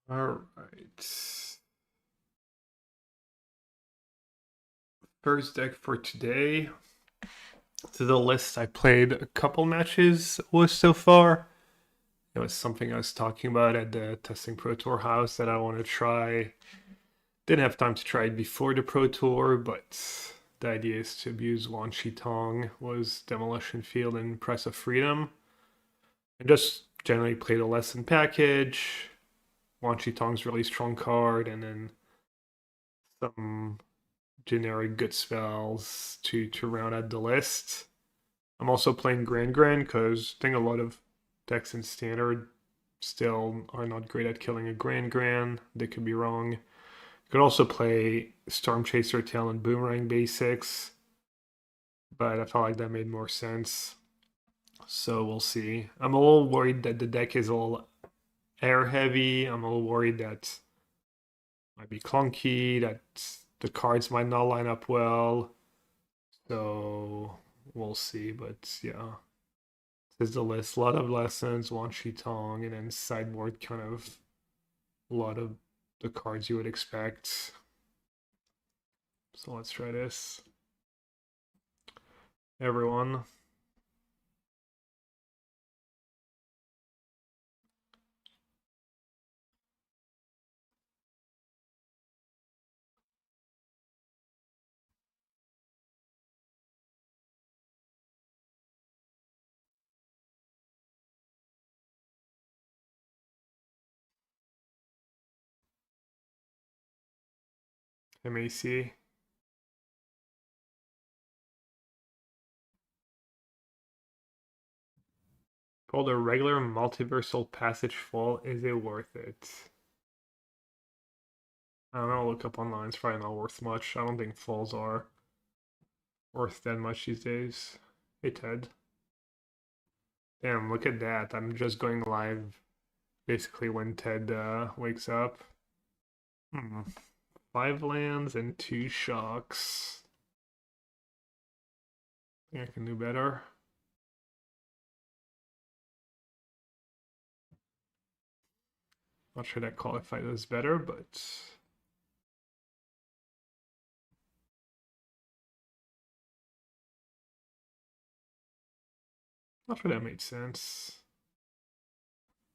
All right. First deck for today. To the list, I played a couple matches with so far. It was something I was talking about at the Testing Pro Tour house that I want to try. Didn't have time to try it before the Pro Tour, but the idea is to abuse Wan Shi Tong was Demolition Field and Press of Freedom. And just generally played a lesson package. Wan Shi Tong's really strong card, and then some generic good spells to round out the list. I'm also playing Grand because I think a lot of decks in Standard still are not great at killing a Grand. They could be wrong. You could also play Storm Chaser Tail and Boomerang Basics, but I felt like that made more sense. So we'll see. I'm a little worried that the deck is all air heavy. I'm a little worried that it might be clunky, that the cards might not line up well. So we'll see. But yeah, this is the list. A lot of lessons, Wan Shi Tong, and then sideboard kind of a lot of the cards you would expect. So let's try this. Everyone. MAC. Called a regular multiversal passage fall. Is it worth it? I don't know. Look up online. It's probably not worth much. I don't think falls are worth that much these days. Hey, Ted. Damn, look at that. I'm just going live basically when Ted wakes up. Hmm. 5 lands and 2 shocks. I think I can do better. Not sure that qualified as better, but not sure that made sense.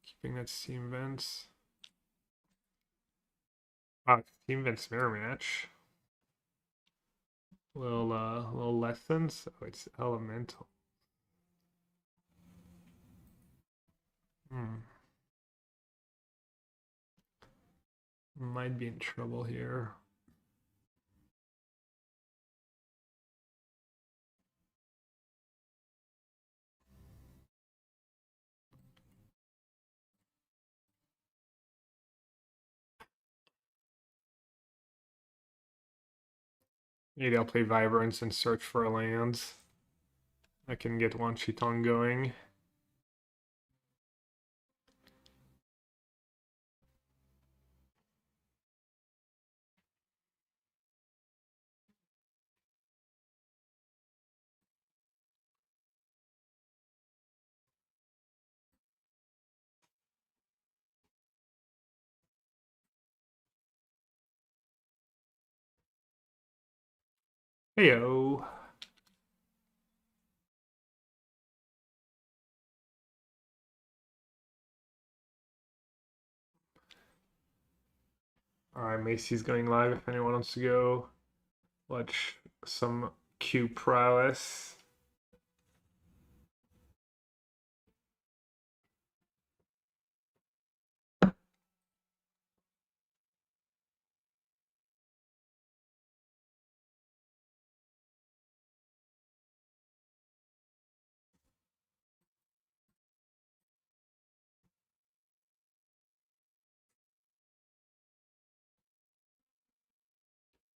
Keeping that Steam Vents. Ah, Steam Vents mirror match. Little lessons. Oh, it's elemental. Hmm. Might be in trouble here. Maybe I'll play Vibrance and search for lands. I can get Wan Shi Tong going. Heyo. Alright, Macy's going live if anyone wants to go watch some Q prowess.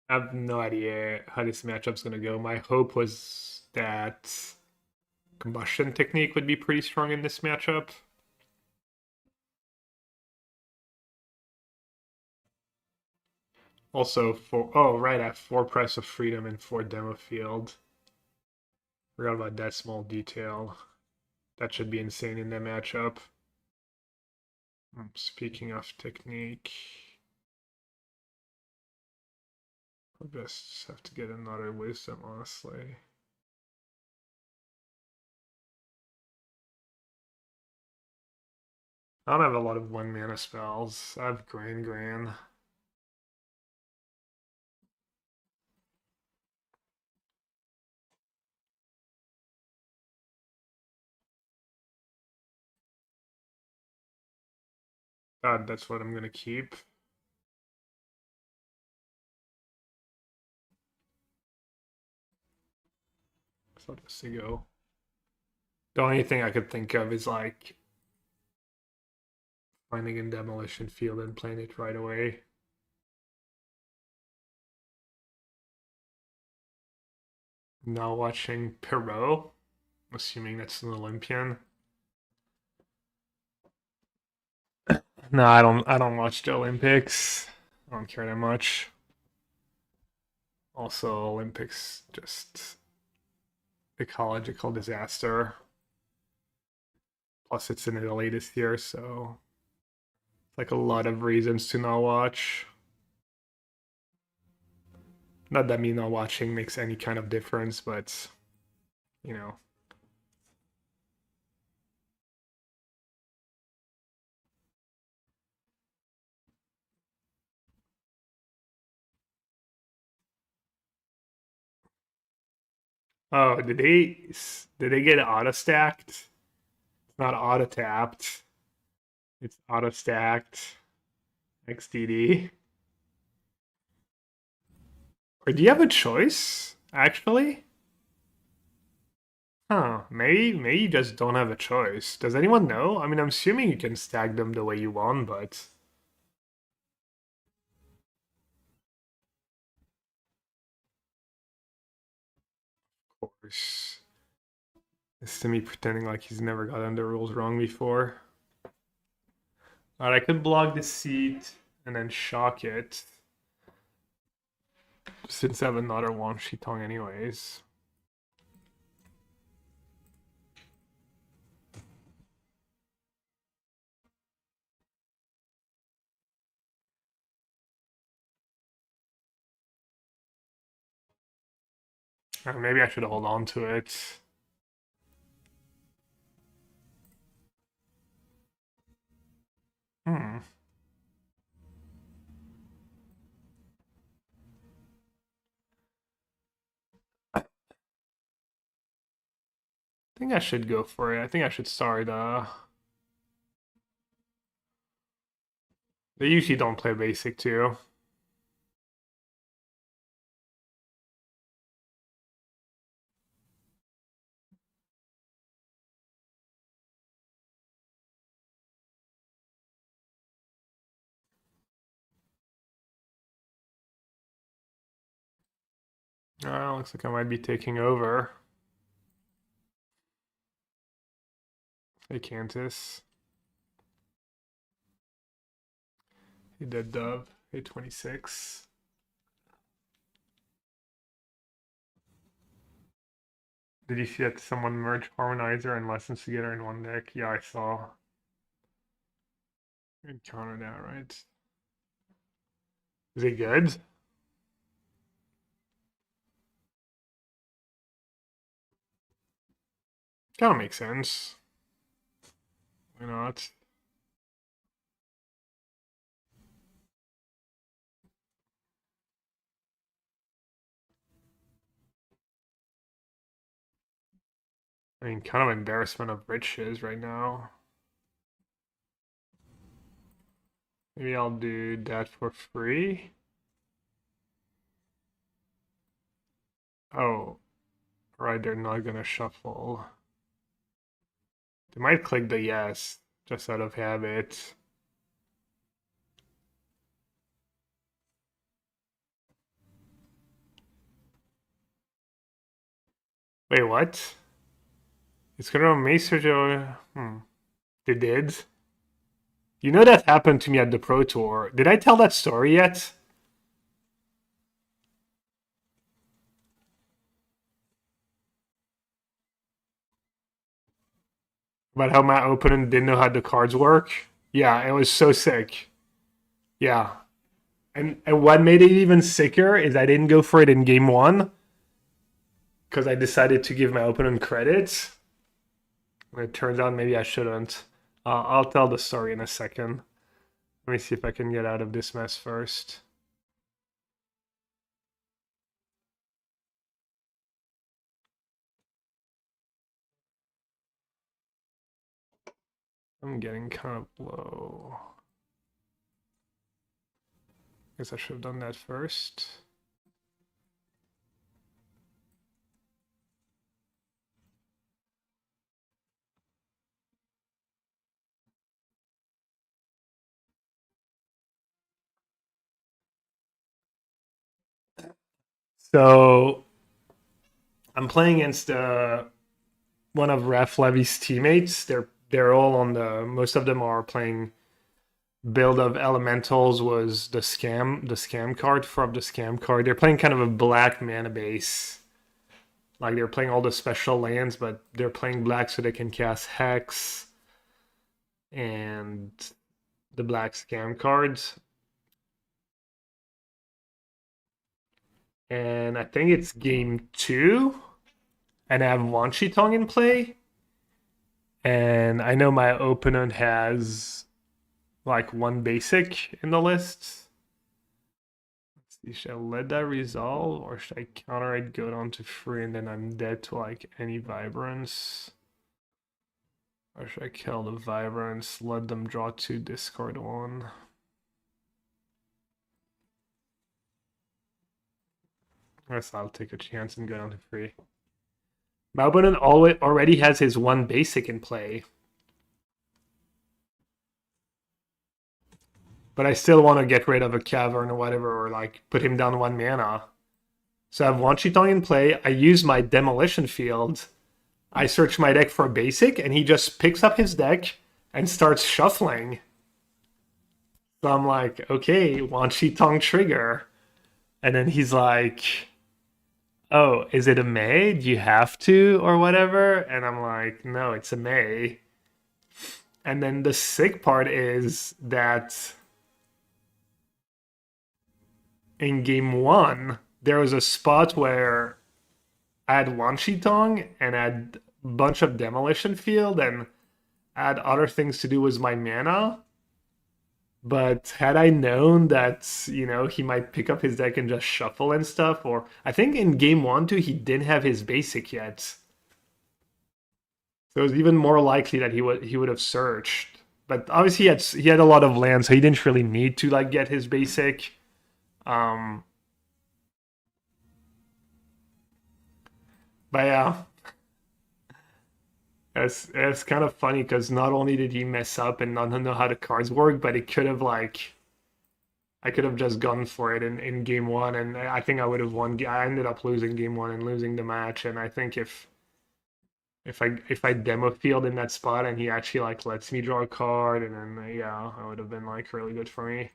I have no idea how this matchup's gonna go. My hope was that combustion technique would be pretty strong in this matchup. Also, right, I have 4 Press of Freedom and 4 Demo Field. Forgot about that small detail. That should be insane in that matchup. Speaking of technique, I just have to get another wisdom, honestly. I don't have a lot of 1 mana spells. I have Gran. God, that's what I'm gonna keep. So just to go. The only thing I could think of is like finding a demolition field and playing it right away. Now watching Perot, assuming that's an Olympian. No, I don't watch the Olympics. I don't care that much. Also, Olympics just ecological disaster. Plus, it's in Italy this year, so it's like a lot of reasons to not watch. Not that me not watching makes any kind of difference, but you know. Oh, did they get auto stacked? It's not auto tapped. It's auto stacked. XDD. Or do you have a choice, actually? Huh, maybe you just don't have a choice. Does anyone know? I mean, I'm assuming you can stack them the way you want, but of course. It's to me pretending like he's never gotten the rules wrong before. Alright, I could block the seat and then shock it. Since I have another one Shitong anyways. Or maybe I should hold on to it. Hmm. I think I should go for it. I think I should start they usually don't play basic too. Looks like I might be taking over. Hey Cantus. Hey Dead Dove. Hey 26. Did you see that someone merged Harmonizer and Lessons together in one deck? Yeah, I saw. You encountered that, right? Is it good? Kind of makes sense. Why not? I mean, kind of embarrassment of riches right now. Maybe I'll do that for free. Oh, right, they're not gonna shuffle. They might click the yes, just out of habit. Wait, what? It's gonna message or they did? You know that happened to me at the Pro Tour. Did I tell that story yet? About how my opponent didn't know how the cards work? Yeah, it was so sick. Yeah. And what made it even sicker is I didn't go for it in game one because I decided to give my opponent credit. It turns out maybe I shouldn't. I'll tell the story in a second. Let me see if I can get out of this mess first. I'm getting kind of low. Guess I should have done that first. So I'm playing against one of Raf Levy's teammates. They're all on the. Most of them are playing build of elementals was the scam card from the scam card. They're playing kind of a black mana base. Like they're playing all the special lands, but they're playing black so they can cast Hex and the black scam cards. And I think it's game two, and I have Wanshi in play. And I know my opponent has like one basic in the list. Let's see, should I let that resolve or should I counter it, go down to 3, and then I'm dead to like any vibrance? Or should I kill the vibrance, let them draw 2, discard 1? I guess I'll take a chance and go down to 3. My opponent already has his one basic in play. But I still want to get rid of a cavern or whatever, or like put him down 1 mana. So I have Wanshi in play. I use my demolition field. I search my deck for a basic, and he just picks up his deck and starts shuffling. So I'm like, okay, Wanshi trigger. And then he's like, oh, is it a May? Do you have to or whatever? And I'm like, no, it's a May. And then the sick part is that in game one, there was a spot where I had Wanshi and I had a bunch of demolition field and I had other things to do with my mana. But had I known that, he might pick up his deck and just shuffle and stuff, or I think in game one too, he didn't have his basic yet. So it was even more likely that he would have searched. But obviously he had a lot of land, so he didn't really need to like get his basic. Um but yeah. It's kind of funny because not only did he mess up and not know how the cards work, but it could have like I could have just gone for it in game one, and I think I would have won. I ended up losing game one and losing the match. And I think if I demo field in that spot and he actually like lets me draw a card, and then yeah, I would have been like really good for me.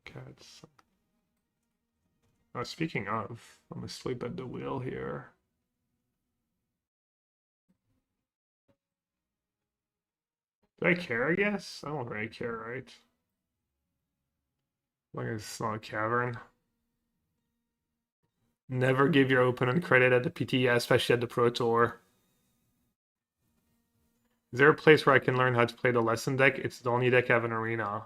Okay. Speaking of, I'm asleep at the wheel here. Do I care? I guess I don't really care, right? Like it's not a cavern. Never give your opponent credit at the PT, especially at the Pro Tour. Is there a place where I can learn how to play the lesson deck? It's the only deck I have in Arena.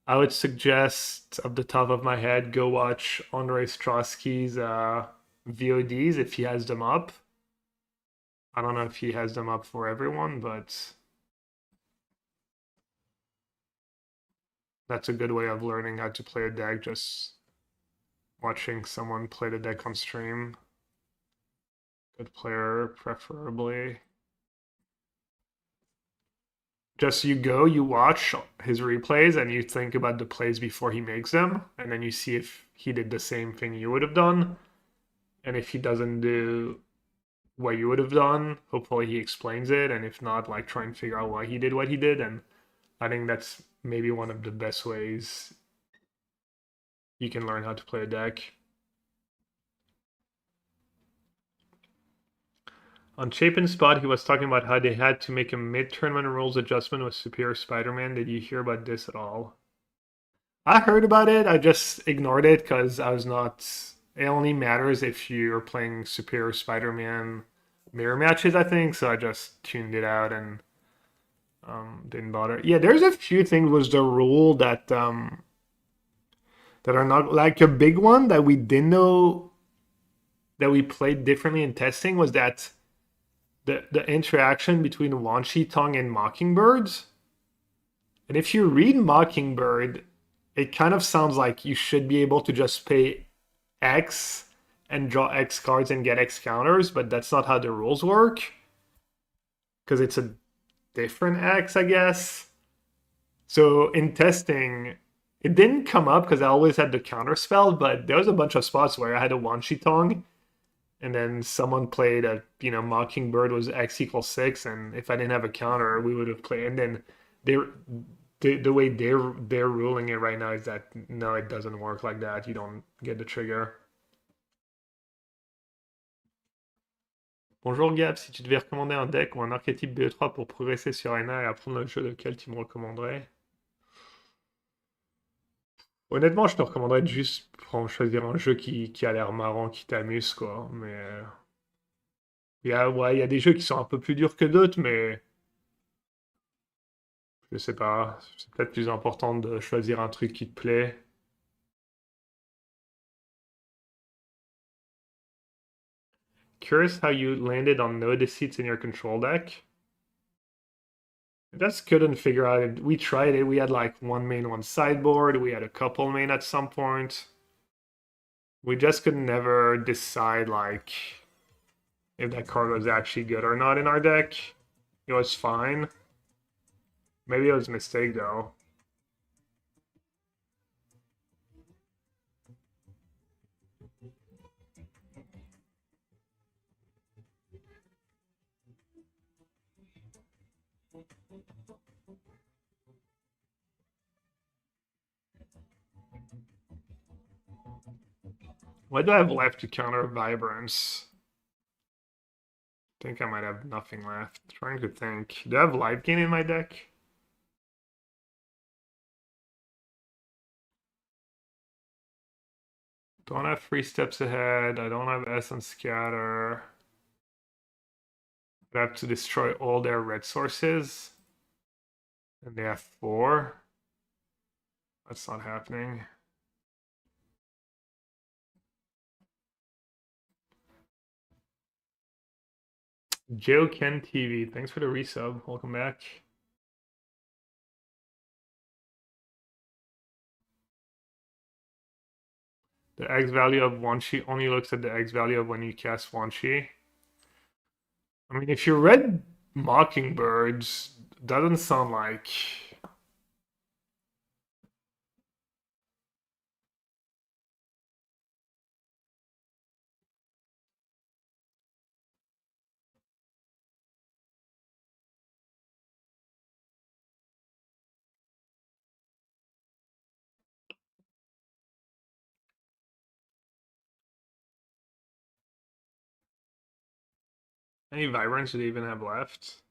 I would suggest, off the top of my head, go watch Andrei Strosky's VODs if he has them up. I don't know if he has them up for everyone, but that's a good way of learning how to play a deck, just watching someone play the deck on stream. Good player, preferably. Just you watch his replays and you think about the plays before he makes them, and then you see if he did the same thing you would have done. And if he doesn't do what you would have done, hopefully he explains it. And if not, like try and figure out why he did what he did. And I think that's maybe one of the best ways you can learn how to play a deck. On Chapin's spot, he was talking about how they had to make a mid-tournament rules adjustment with Superior Spider-Man. Did you hear about this at all? I heard about it. I just ignored it because I was not. It only matters if you're playing Superior Spider-Man mirror matches, I think. So I just tuned it out and didn't bother. Yeah, there's a few things with the rule that are not like a big one that we didn't know that we played differently in testing was that the interaction between Wanshi Tongue and Mockingbirds. And if you read Mockingbird, it kind of sounds like you should be able to just pay X and draw X cards and get X counters, but that's not how the rules work. Because it's a different X, I guess. So in testing, it didn't come up because I always had the counter spell, but there was a bunch of spots where I had a Wanshi Tongue, and then someone played a Mockingbird was X equals 6, and if I didn't have a counter, we would have played. And then the way they're ruling it right now is that no, it doesn't work like that. You don't get the trigger. Bonjour Gab, si tu devais recommander un deck ou un archétype BE3 pour progresser sur Arena et apprendre le jeu, lequel tu me recommanderais? Honnêtement, je te recommanderais de juste choisir un jeu qui a l'air marrant, qui t'amuse, quoi. Mais il y a des jeux qui sont un peu plus durs que d'autres, mais je sais pas. C'est peut-être plus important de choisir un truc qui te plaît. Curious how you landed on no deceits in your control deck. I just couldn't figure out it. We tried it. We had like one main, one sideboard. We had a couple main at some point. We just could never decide like if that card was actually good or not in our deck. It was fine. Maybe it was a mistake though. What do I have left to counter Vibrance? I think I might have nothing left. Trying to think. Do I have Life Gain in my deck? Don't have 3 steps ahead. I don't have Essence Scatter. I have to destroy all their red sources. And they have 4. That's not happening. Joe Ken TV, thanks for the resub. Welcome back. The X value of Wanshi only looks at the X value of when you cast Wanshi. I mean, if you read Mockingbirds, doesn't sound like. Any Vibrants do they even have left?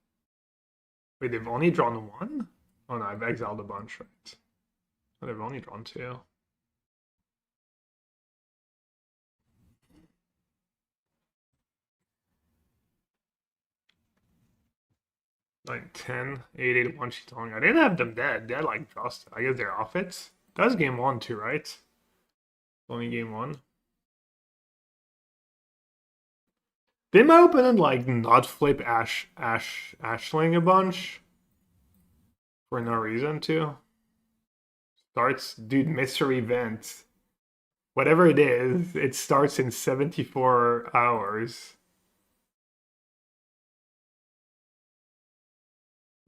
Wait, they've only drawn 1? Oh no, I've exiled a bunch, right? Oh, they've only drawn 2. Like 10, 8, 8, 1 Shitong. I didn't have them dead. They had like just. I guess they're off it. That was game 1 too, right? Only game 1. They might open and like not flip Ashling a bunch for no reason to. Starts, dude, mystery event. Whatever it is, it starts in 74 hours.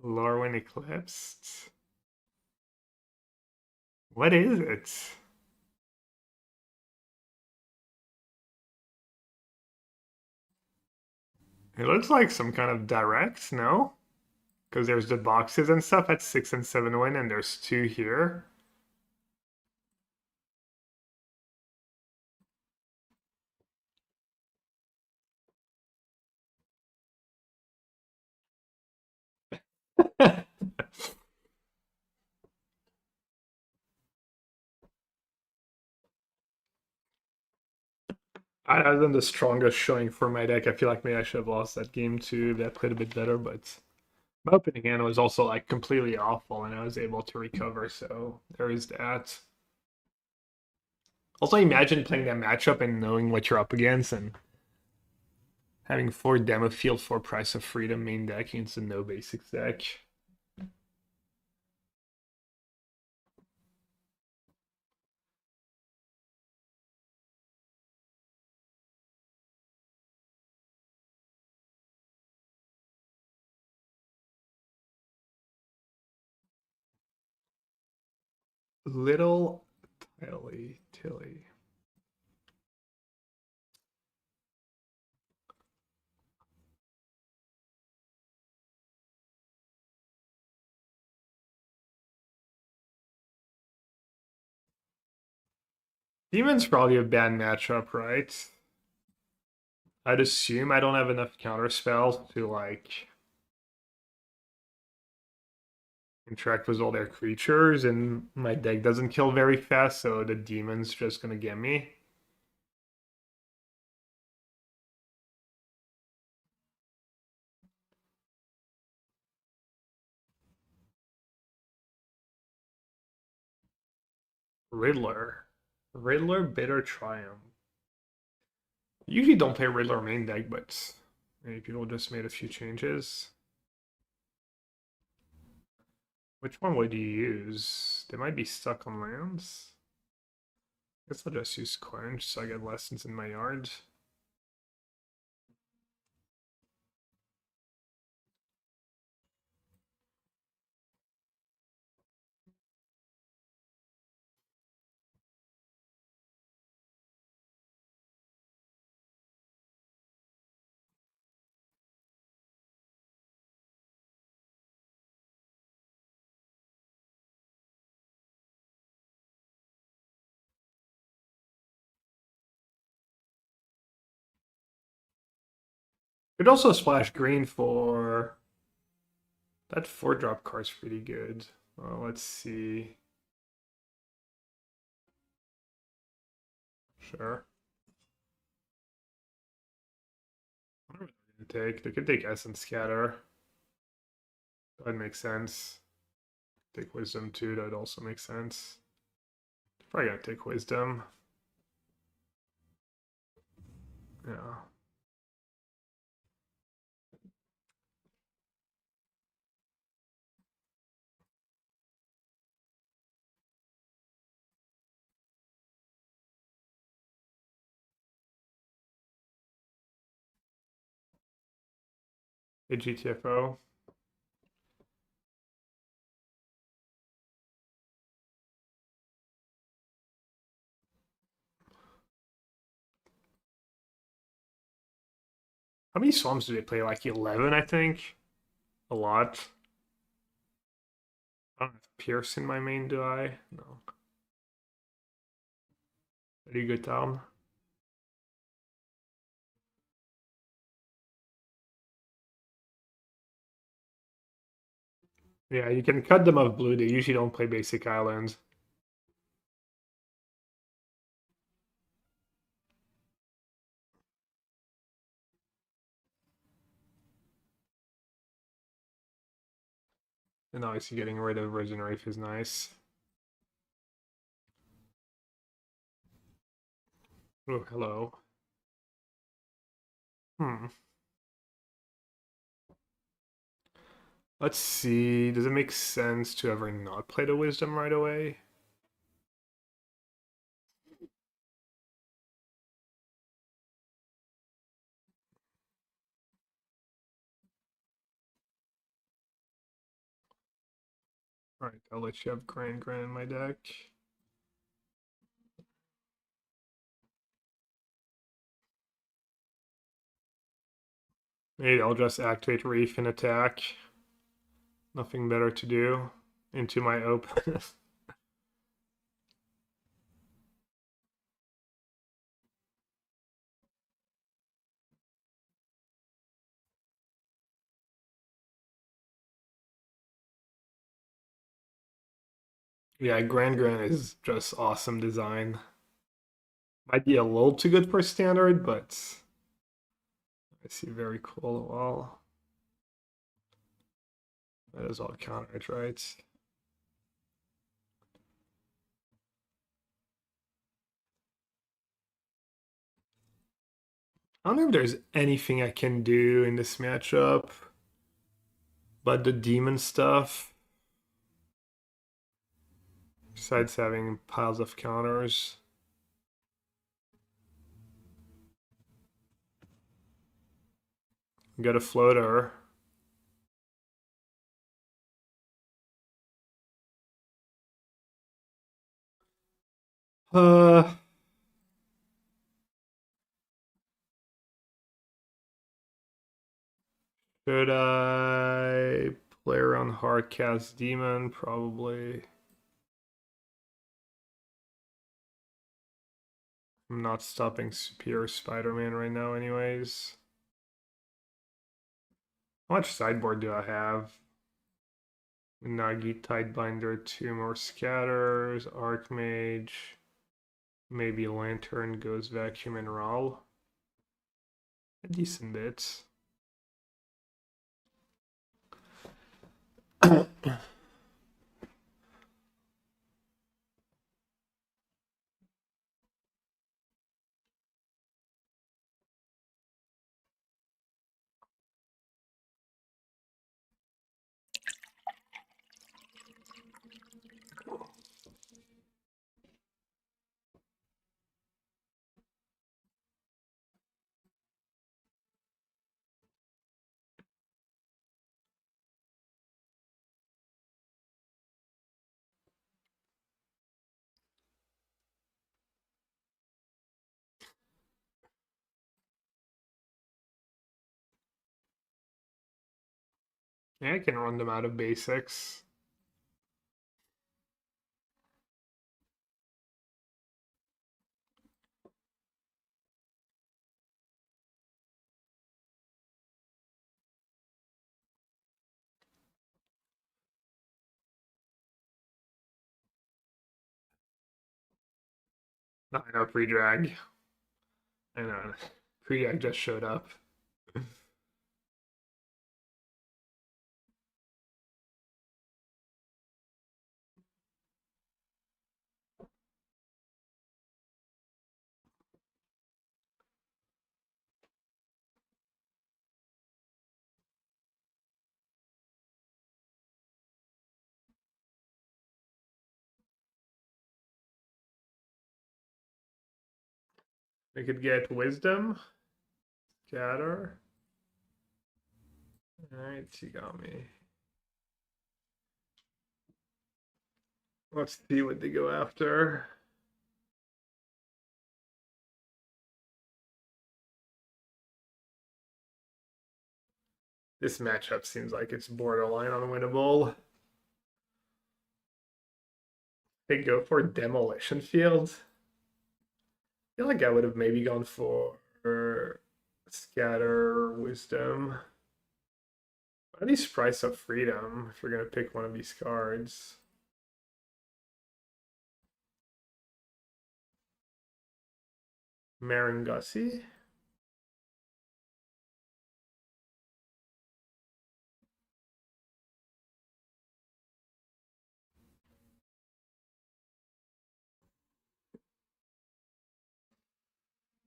Lorwyn Eclipsed. What is it? It looks like some kind of direct, no? Because there's the boxes and stuff at 6 and 7 win, and there's 2 here. I wasn't the strongest showing for my deck. I feel like maybe I should have lost that game too. That played a bit better, but my opening hand was also like completely awful, and I was able to recover. So there is that. Also, imagine playing that matchup and knowing what you're up against, and having 4 demo field for Price of Freedom main deck against a no basics deck. Little Tilly. Demon's probably a bad matchup, right? I'd assume I don't have enough counter spells to like interact with all their creatures, and my deck doesn't kill very fast, so the demon's just gonna get me. Riddler. Riddler Bitter Triumph. Usually don't play Riddler main deck, but maybe people just made a few changes. Which one would you use? They might be stuck on lands. Guess I'll just use Quench so I get lessons in my yard. Could also splash green for that 4-drop card's pretty good. Well, let's see. Sure. I don't know what they're gonna take. They could take Essence Scatter. That makes sense. Take Wisdom too. That would also make sense. Probably gonna take Wisdom. Yeah. A GTFO. How many swamps do they play? Like 11, I think. A lot. I don't have Pierce in my main, do I? No. Very good town. Yeah, you can cut them off blue. They usually don't play basic islands. And obviously getting rid of Risen Reef is nice. Oh, hello. Hmm. Let's see. Does it make sense to ever not play the Wisdom right away? Alright, I'll let you have Grand in my deck. Maybe I'll just activate Reef and attack. Nothing better to do. Into my open. Yeah, Grand is just awesome design. Might be a little too good for standard, but I see very cool. Well, that is all countered, right? I don't know if there's anything I can do in this matchup, but the demon stuff, besides having piles of counters. Got a floater. Uh, should I play around Hardcast Demon? Probably. I'm not stopping Superior Spider-Man right now anyways. How much sideboard do I have? Nagi Tidebinder, 2 more scatters, Archmage, maybe Lantern goes Vacuum and Roll. A decent bit. Yeah, I can run them out of basics. I know pre-drag. I know. Pre-drag just showed up. I could get Wisdom, Scatter. Alright, you got me. Let's see what they go after. This matchup seems like it's borderline unwinnable. They go for Demolition Field. I feel like I would have maybe gone for Scatter, Wisdom. What are these Price of Freedom if you're going to pick one of these cards? Marangussi?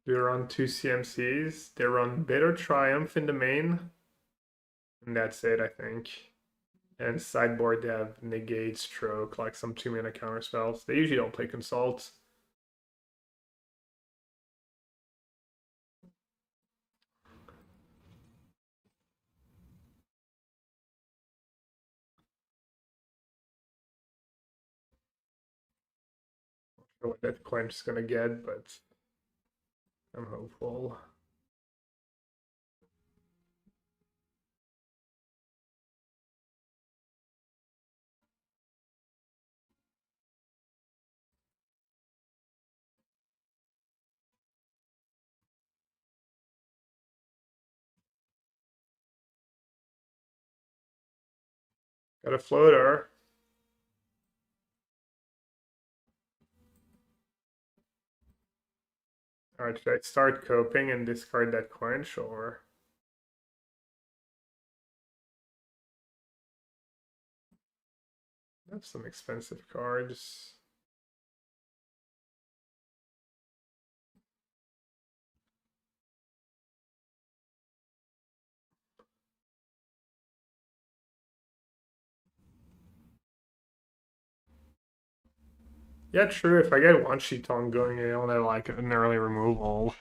We run 2 CMCs. They run Bitter Triumph in the main. And that's it, I think. And sideboard, they have Negate, Stroke, like some 2-mana counter spells. They usually don't play Consult. Not sure what that quench is gonna get, but I'm hopeful. Got a floater. Alright, should I start coping and discard that quench, or... I have some expensive cards. Yeah, true. If I get one Shiton going, I only have like an early removal.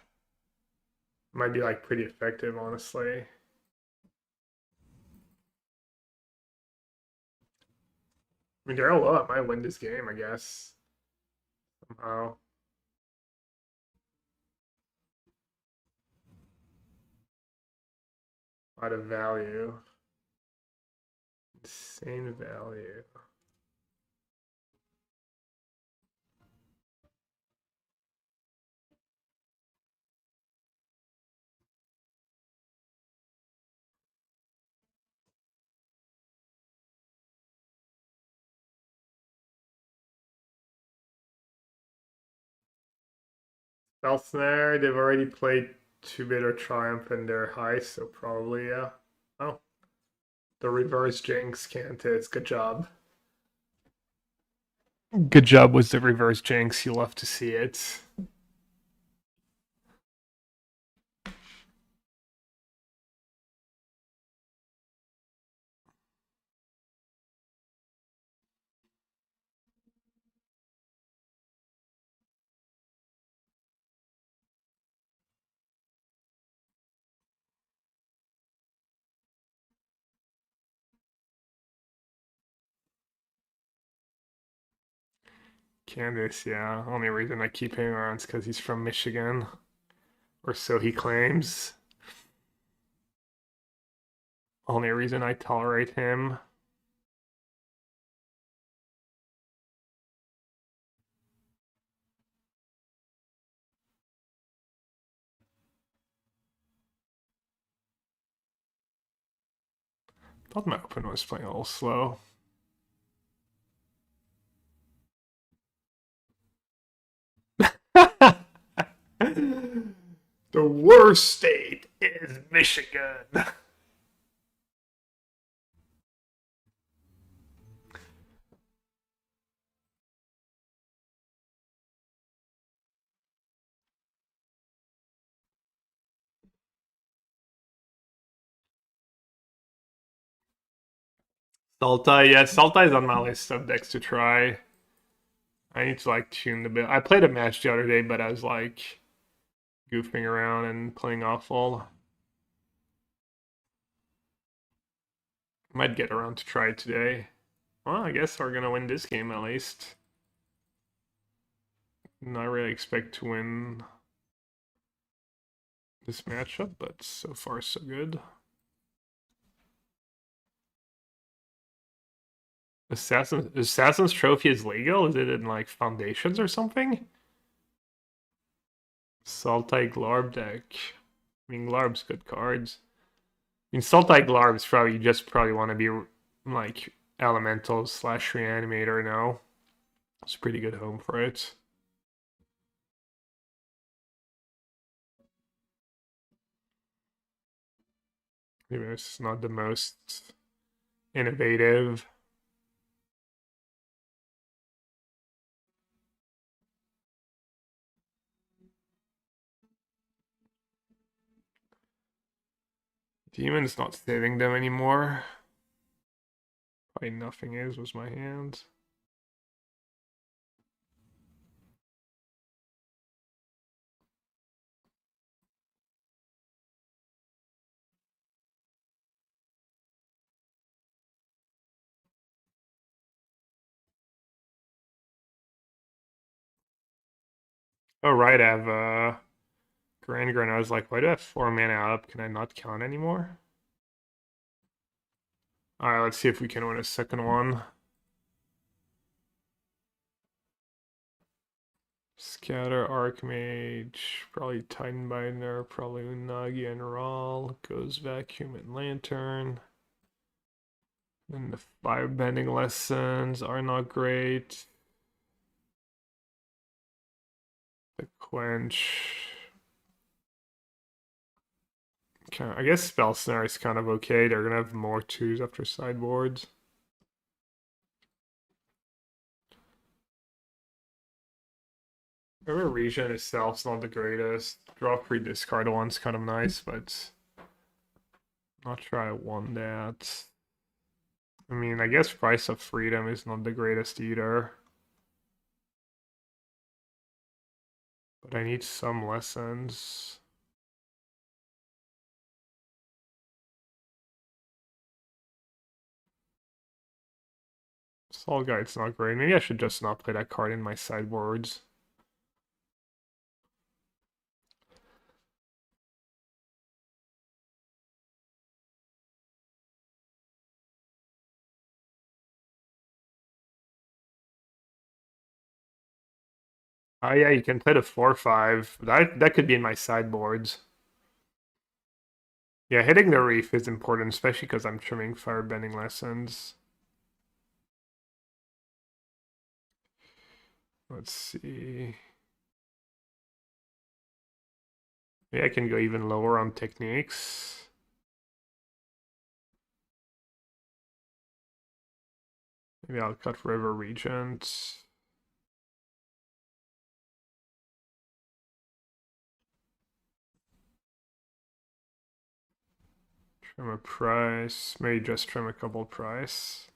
Might be like pretty effective, honestly. I mean, they're all low. I might win this game, I guess. Somehow. A lot of value. Insane value. Spell Snare, they've already played Two Bitter Triumph in their high, so probably, yeah. Oh, the reverse Jinx can't hit. Good job. Good job with the reverse Jinx. You love to see it. Candace, yeah. Only reason I keep him around is because he's from Michigan. Or so he claims. Only reason I tolerate him. Thought my open was playing a little slow. The worst state is Michigan. Sultai, yeah, Sultai's on my list of decks to try. I need to like tune the bit. I played a match the other day, but I was like goofing around and playing awful. Might get around to try it today. Well, I guess we're gonna win this game at least. Not really expect to win this matchup, but so far so good. Assassin's Trophy is legal? Is it in like Foundations or something? Sultai Glarb deck. I mean, Glarb's good cards. I mean, Sultai Glarb's probably you just probably want to be like Elemental slash Reanimator now. It's a pretty good home for it. Maybe it's not the most innovative. Demon's not saving them anymore. Probably nothing is, was my hand. Oh, right, I have Grand Grand. I was like, why do I have 4 mana up? Can I not count anymore? Alright, let's see if we can win a second one. Scatter, Archmage, probably Titanbinder, probably Unagi and Rawl, goes Vacuum and Lantern. And the 5 bending lessons are not great. The Quench. I guess Spell Snare is kind of okay. They're gonna have more 2s after sideboards. River Region itself's not the greatest. Draw free discard one's kind of nice, but not sure I want that. I mean, I guess Price of Freedom is not the greatest either. But I need some lessons. Soul Guide's not great. Maybe I should just not play that card in my sideboards. Oh yeah, you can play the 4/5. That could be in my sideboards. Yeah, hitting the reef is important, especially because I'm trimming firebending lessons. Let's see. Maybe I can go even lower on techniques. Maybe I'll cut River Regent. Trim a price. Maybe just trim a couple price.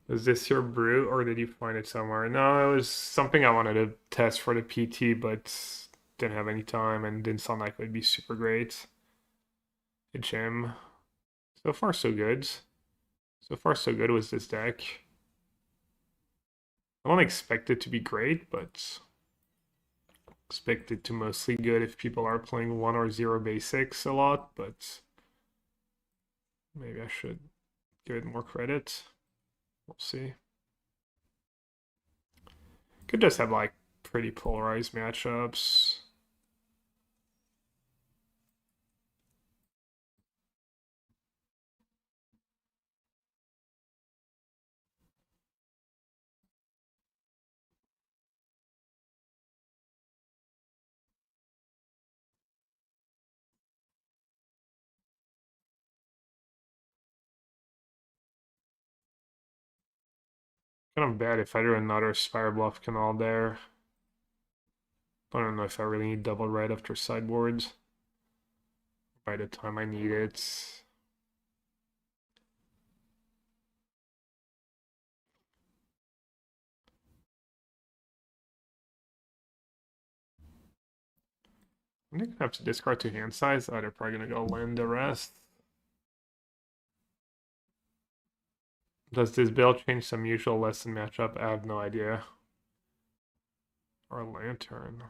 Is this your brew or did you find it somewhere? No, it was something I wanted to test for the PT, but didn't have any time and didn't sound like it would be super great. A gem. So far, so good. So far, so good with this deck. I don't expect it to be great, but expect it to mostly good if people are playing 1 or 0 basics a lot, but maybe I should give it more credit. We'll see. Could just have like pretty polarized matchups. Kind of bad if I do another Spire Bluff Canal there. I don't know if I really need double red after sideboards. By the time I need it. I'm gonna have to discard 2 hand size. They're probably gonna go land the rest. Does this build change some usual lesson matchup? I have no idea. Or a lantern.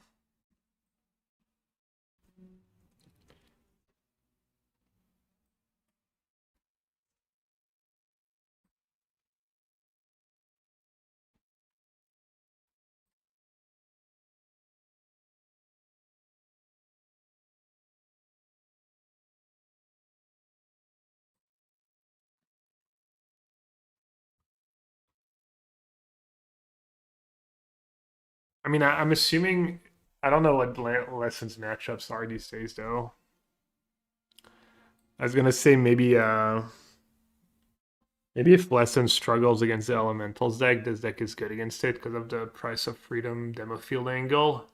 I mean, I'm assuming I don't know what lessons matchups are these days though. I was gonna say maybe if Lesson struggles against the Elementals deck, this deck is good against it because of the Price of Freedom demo field angle.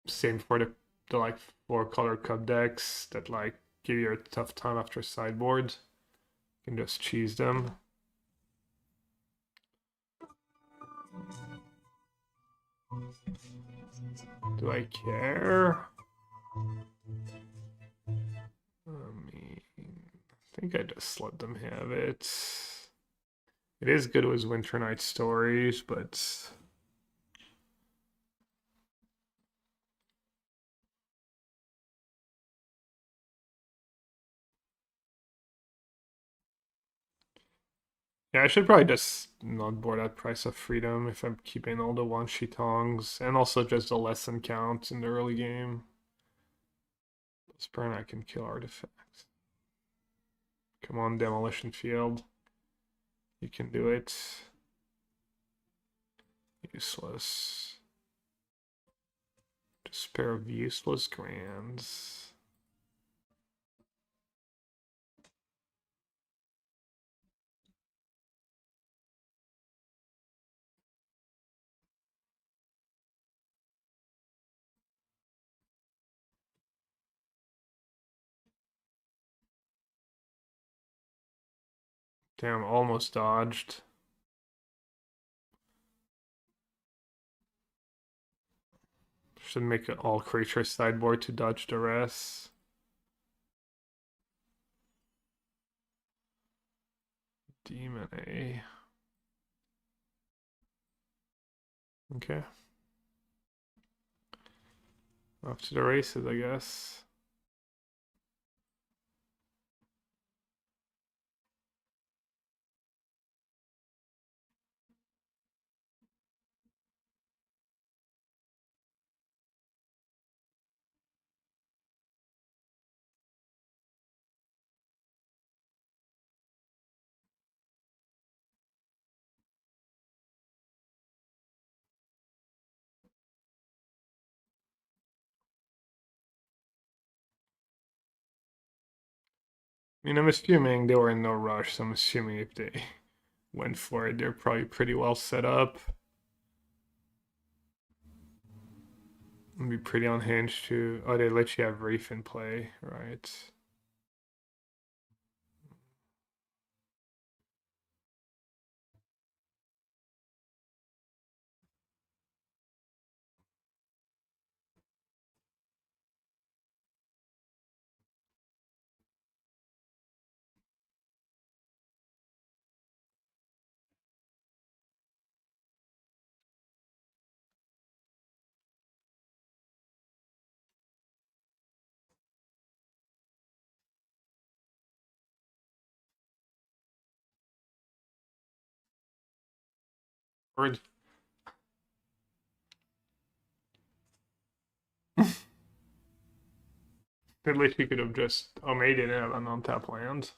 Same for the like 4-color cup decks that like give you a tough time after sideboard. You can just cheese them. Do I care? I mean, I think I just let them have it. It is good with Winter Night Stories, but yeah, I should probably just not board at Price of Freedom if I'm keeping all the one-sheet tongs, and also just the lesson count in the early game. Spurn, I can kill artifacts. Come on, Demolition Field. You can do it. Useless. Just a pair of useless grands. Damn, almost dodged. Should make it all creature sideboard to dodge duress. Demon A. Okay. Off to the races, I guess. I mean, I'm assuming they were in no rush, so I'm assuming if they went for it, they're probably pretty well set up. It'd be pretty unhinged too. Oh, they let you have Reef in play, right? Or at least you could have just made it have an untapped land.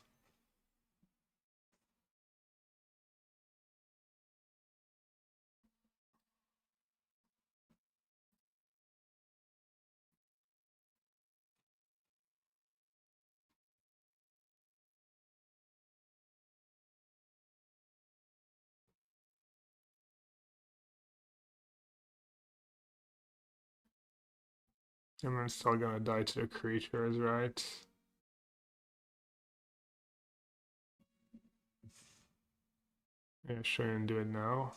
And then still gonna die to the creatures, right? Yeah, shouldn't do it now.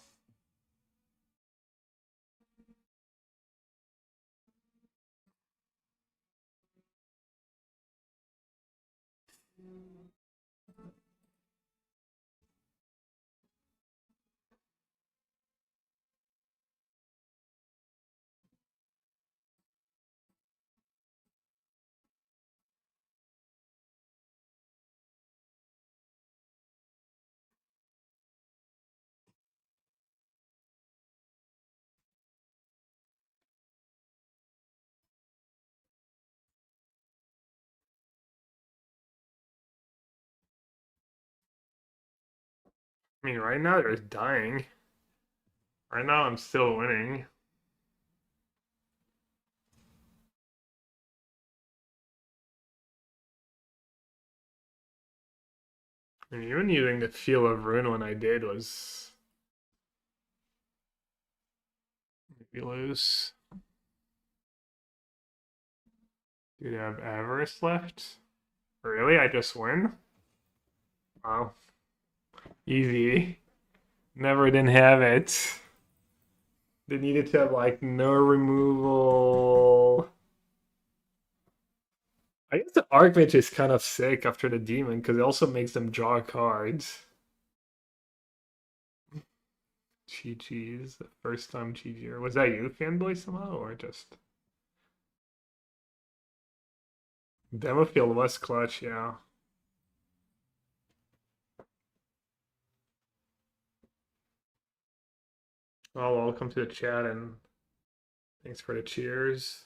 I mean, right now they're dying. Right now I'm still winning. And even using the Feel of Ruin when I did was maybe lose. Do they have Avarice left? Really? I just win? Wow. Easy. Never didn't have it. They needed to have like no removal. I guess the Archmage is kind of sick after the Demon because it also makes them draw cards. GG's, the first time GG. Or was that you, fanboy, somehow? Or just. Demofield was clutch, yeah. Well, welcome to the chat and thanks for the cheers.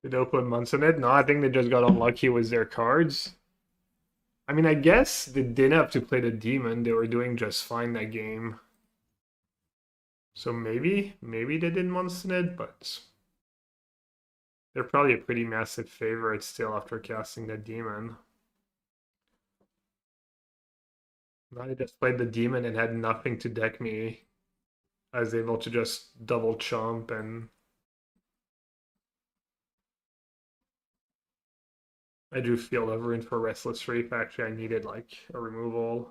Did they put months in it? No, I think they just got unlucky with their cards. I mean, I guess they didn't have to play the demon. They were doing just fine that game. So maybe they did months in it, but they're probably a pretty massive favorite still after casting that demon. Now I just played the demon and had nothing to deck me. I was able to just double chump and I drew Field over in for Restless Reef. Actually, I needed like a removal.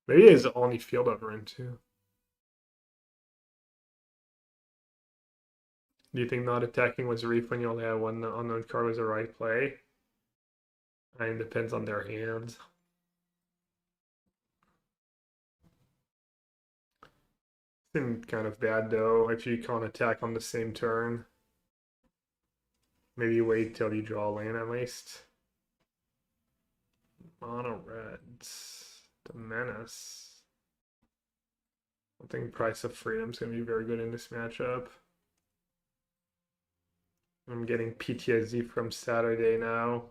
Maybe it's only Field over in too. Do you think not attacking with Reef when you only have one unknown card was the right play? I mean, depends on their hand. Seemed kind of bad though if you can't attack on the same turn. Maybe wait till you draw a land at least. Mono reds. The Menace. I think Price of Freedom's gonna be very good in this matchup. I'm getting PTSD from Saturday now.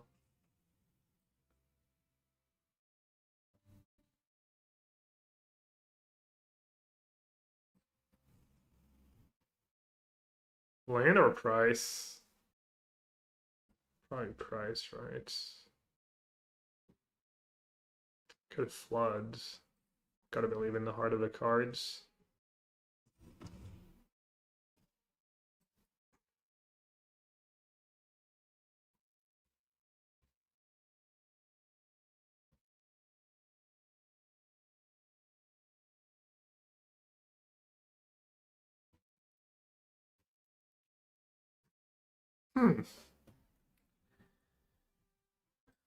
Land or Price? Probably Price, right? Good floods. Gotta believe in the heart of the cards.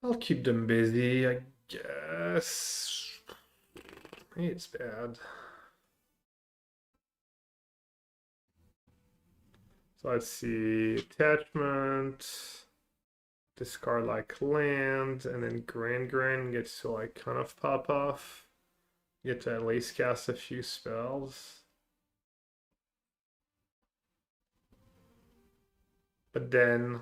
I'll keep them busy, I guess. Hey, it's bad. So let's see. Attachment. Discard like land, and then Grand gets to like kind of pop off. Get to at least cast a few spells. But then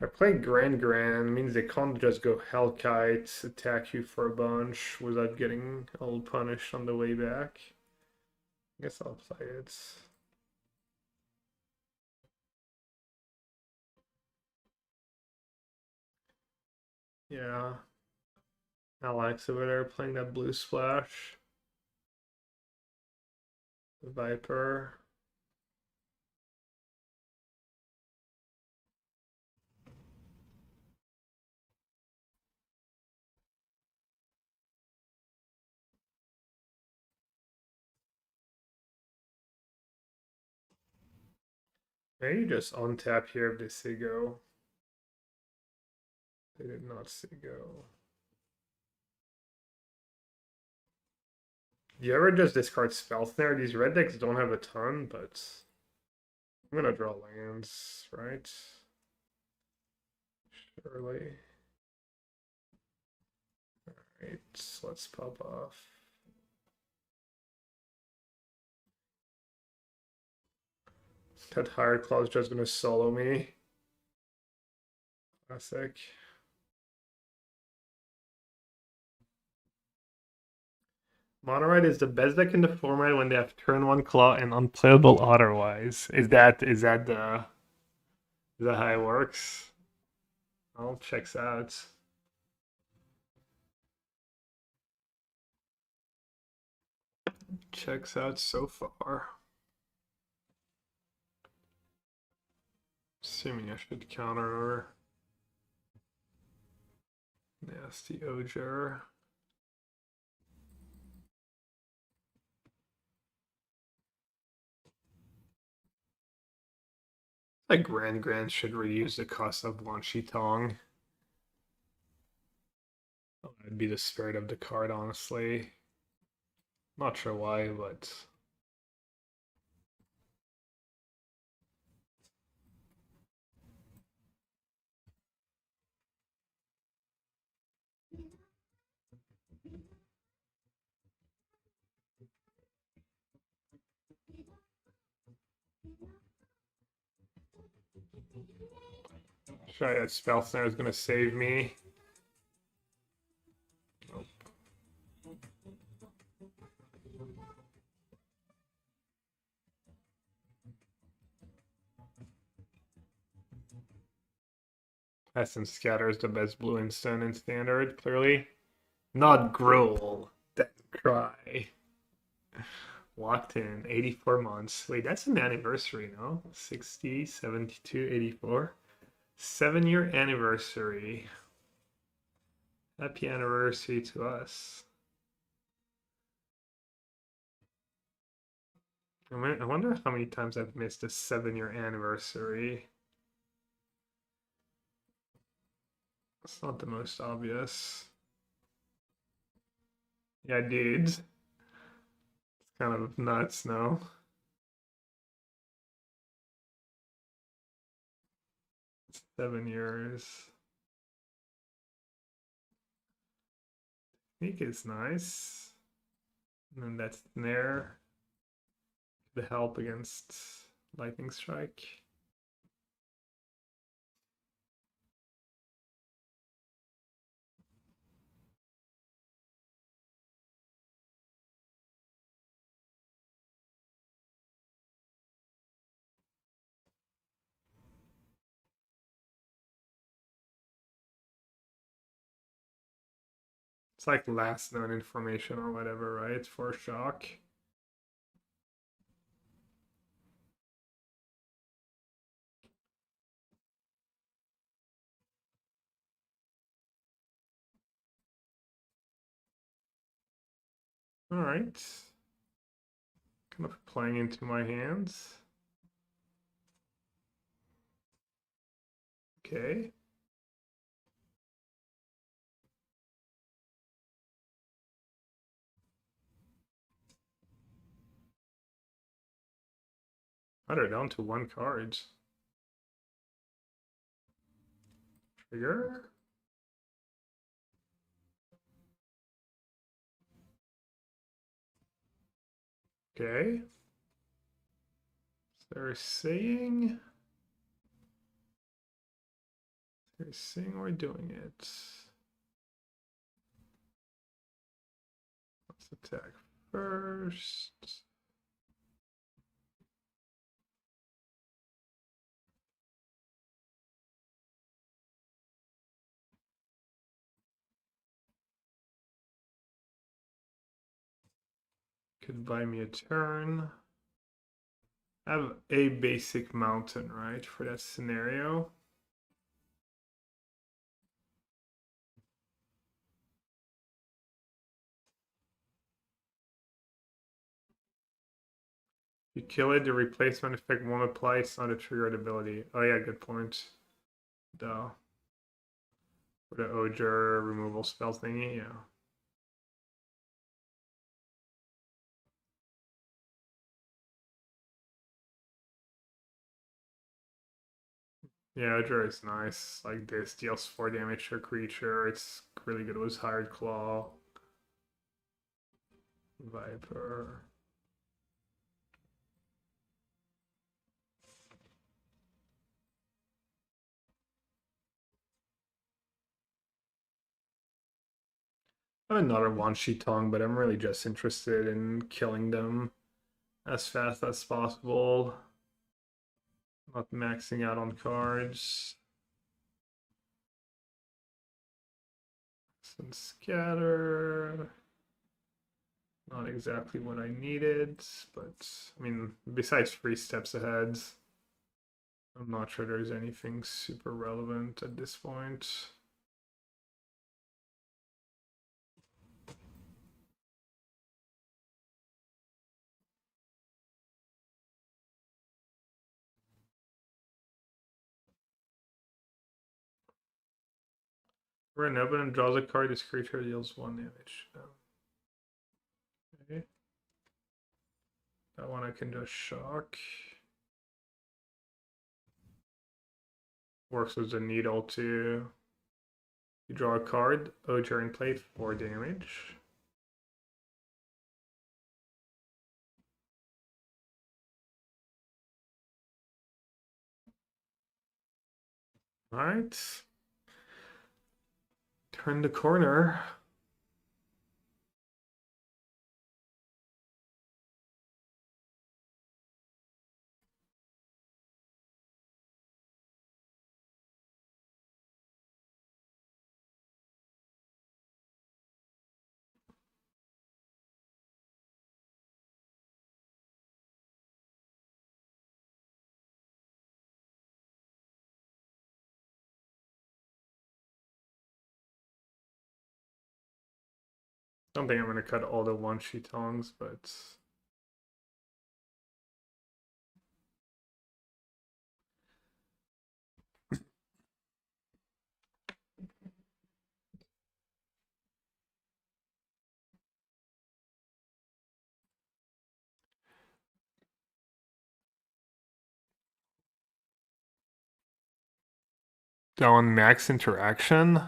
if I play Grand means they can't just go Hellkite, attack you for a bunch without getting all punished on the way back. I guess I'll play it. Yeah. Alex over there playing that blue splash. The Viper. Maybe just untap here if they say go. They did not say go. Do you ever just discard spell snare? These red decks don't have a ton, but I'm gonna draw lands, right? Surely. Alright, let's pop off. That higher claw's just gonna solo me. Classic. Mono-Red is the best deck in the format when they have turn one claw and unplayable otherwise. Is that how it works? I'll checks out. Checks out so far. Assuming I should counter Nasty Oger. Like Grand should reuse the cost of Wanshi Tong. That'd be the spirit of the card, honestly. Not sure why, but Try that spell snare is gonna save me. Nope. Essence Scatter is the best blue instant in standard, clearly. Not Gruel. Then Cry. Locked in, 84 months. Wait, that's an anniversary, no? 60, 72, 84. 7-year anniversary. Happy anniversary to us. I wonder how many times I've missed a 7-year anniversary. It's not the most obvious. Yeah, dude. It's kind of nuts, no? It's 7 years. Sneak is nice. And then that's Snare. The help against Lightning Strike. It's like last known information or whatever, right? For shock. All right. Kind of playing into my hands. Okay. Oh, they're down to 1 card. Trigger. Okay. So they're saying we're doing it. Let's attack first. Could buy me a turn. I have a basic mountain, right, for that scenario. You kill it, the replacement effect won't apply, it's not a triggered ability. Oh yeah, good point. Duh. For the Oger removal spell thingy, yeah. Yeah, Oger is nice. Like this deals 4 damage to a creature. It's really good with Hired Claw. Viper. Another Wan-Shi Tong, but I'm really just interested in killing them as fast as possible. Not maxing out on cards. Some scatter. Not exactly what I needed, but I mean, besides 3 steps ahead, I'm not sure there's anything super relevant at this point. When an opponent draws a card, this creature deals 1 damage. Okay. That one I can just shock. Works with the needle too. You draw a card, Oger and play 4 damage. All right. Turn the corner. Don't think I'm going to cut all the one sheet tongs, but down max interaction.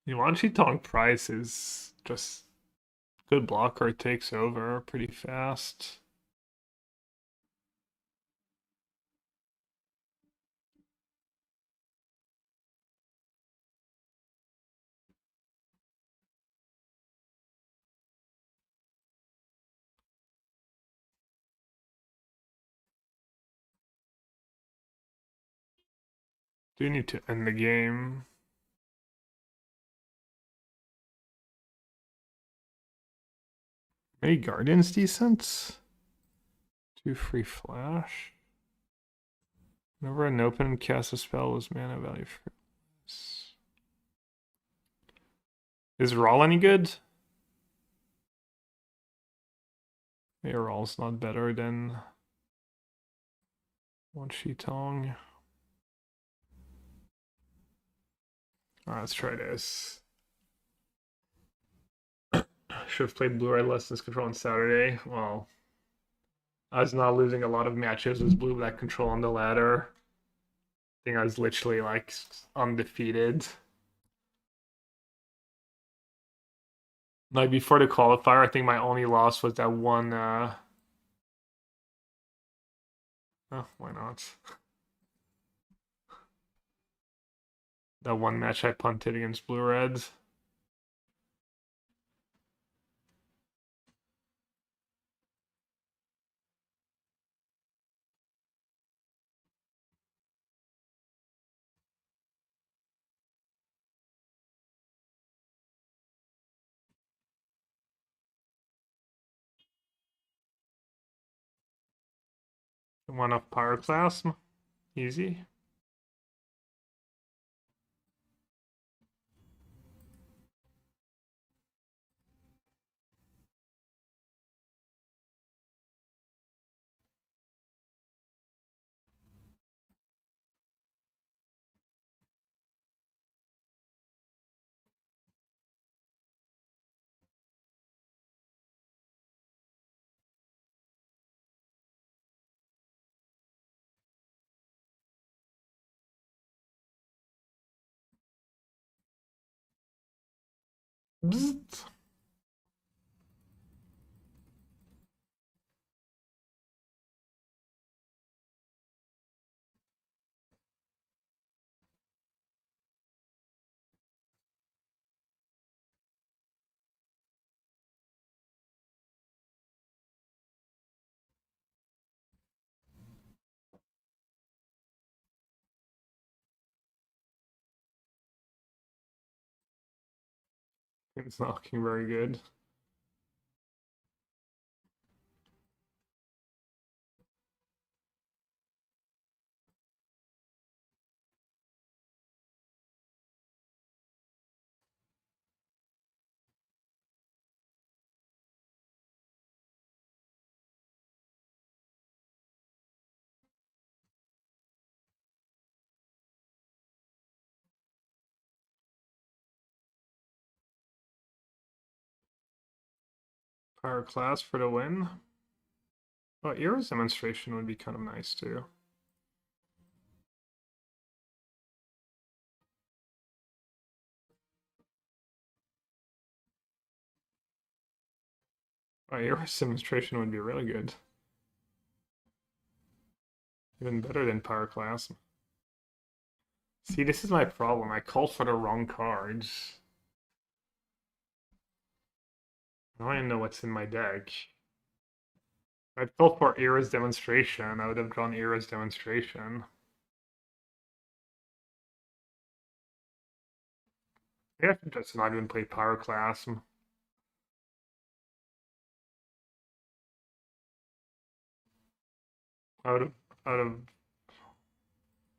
Yuan Tong price is just good blocker. It takes over pretty fast. Do need to end the game. Maybe Guardian's decent. 2 free flash. Whenever an open cast a spell was mana value for this. Is Rawl any good? Maybe Rawl's not better than One Tong. Alright, let's try this. Should have played Blue-Red Lessons Control on Saturday. Well, I was not losing a lot of matches with Blue-Black Control on the ladder. I think I was literally like undefeated. Like before the qualifier, I think my only loss was that one. Oh, why not? That one match I punted against Blue Reds. One off Pyroclasm. Easy. Bzzzt. It's not looking very good. Pyroclast for the win. Oh, Era's demonstration would be kind of nice too. Iris demonstration would be really good. Even better than Pyroclasm. See, this is my problem. I called for the wrong cards. I don't even know what's in my deck. I'd called for Era's demonstration. I would have drawn Era's demonstration. I have to just not even play Pyroclasm. I would have, I would have,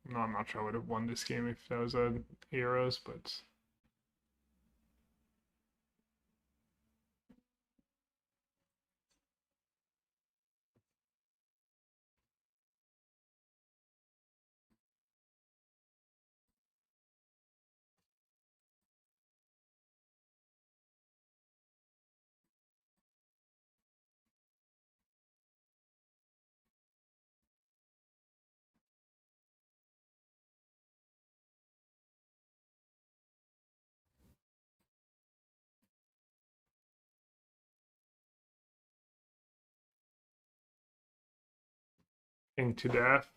no, I'm not sure I would have won this game if that was a Era's, but into death.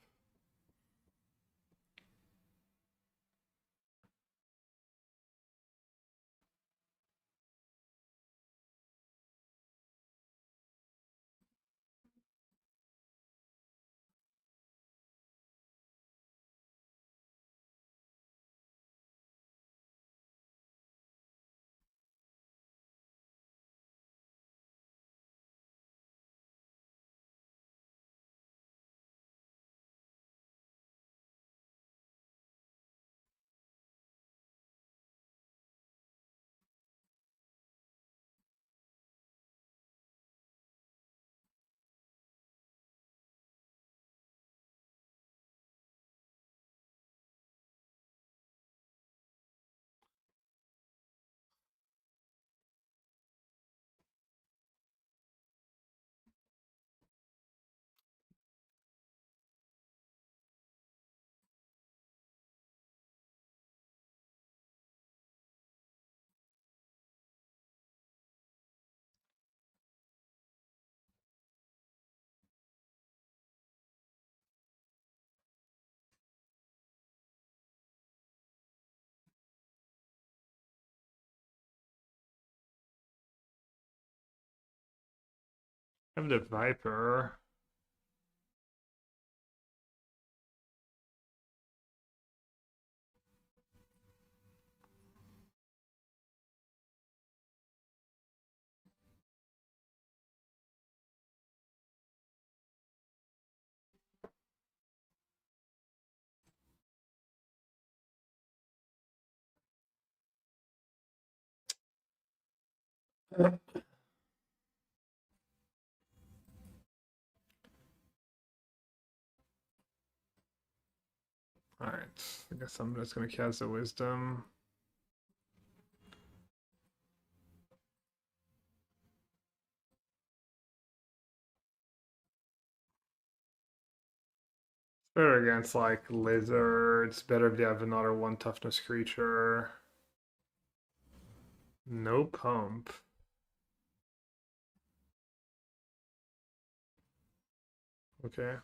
I have the Viper. Alright, I guess I'm just gonna cast a Wisdom. Better against like lizards. Better if they have another one toughness creature. No pump. Okay.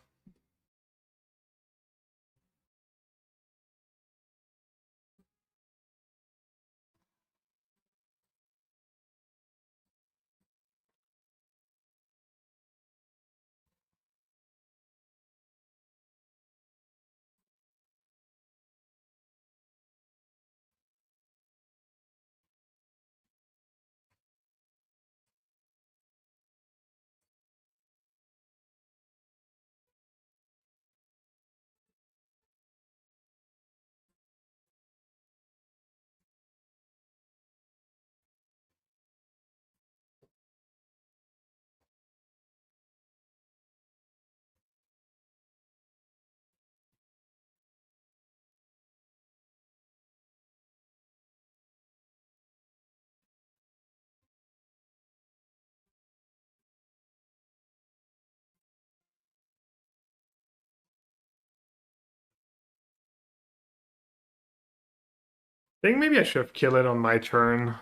I think maybe I should have killed it on my turn.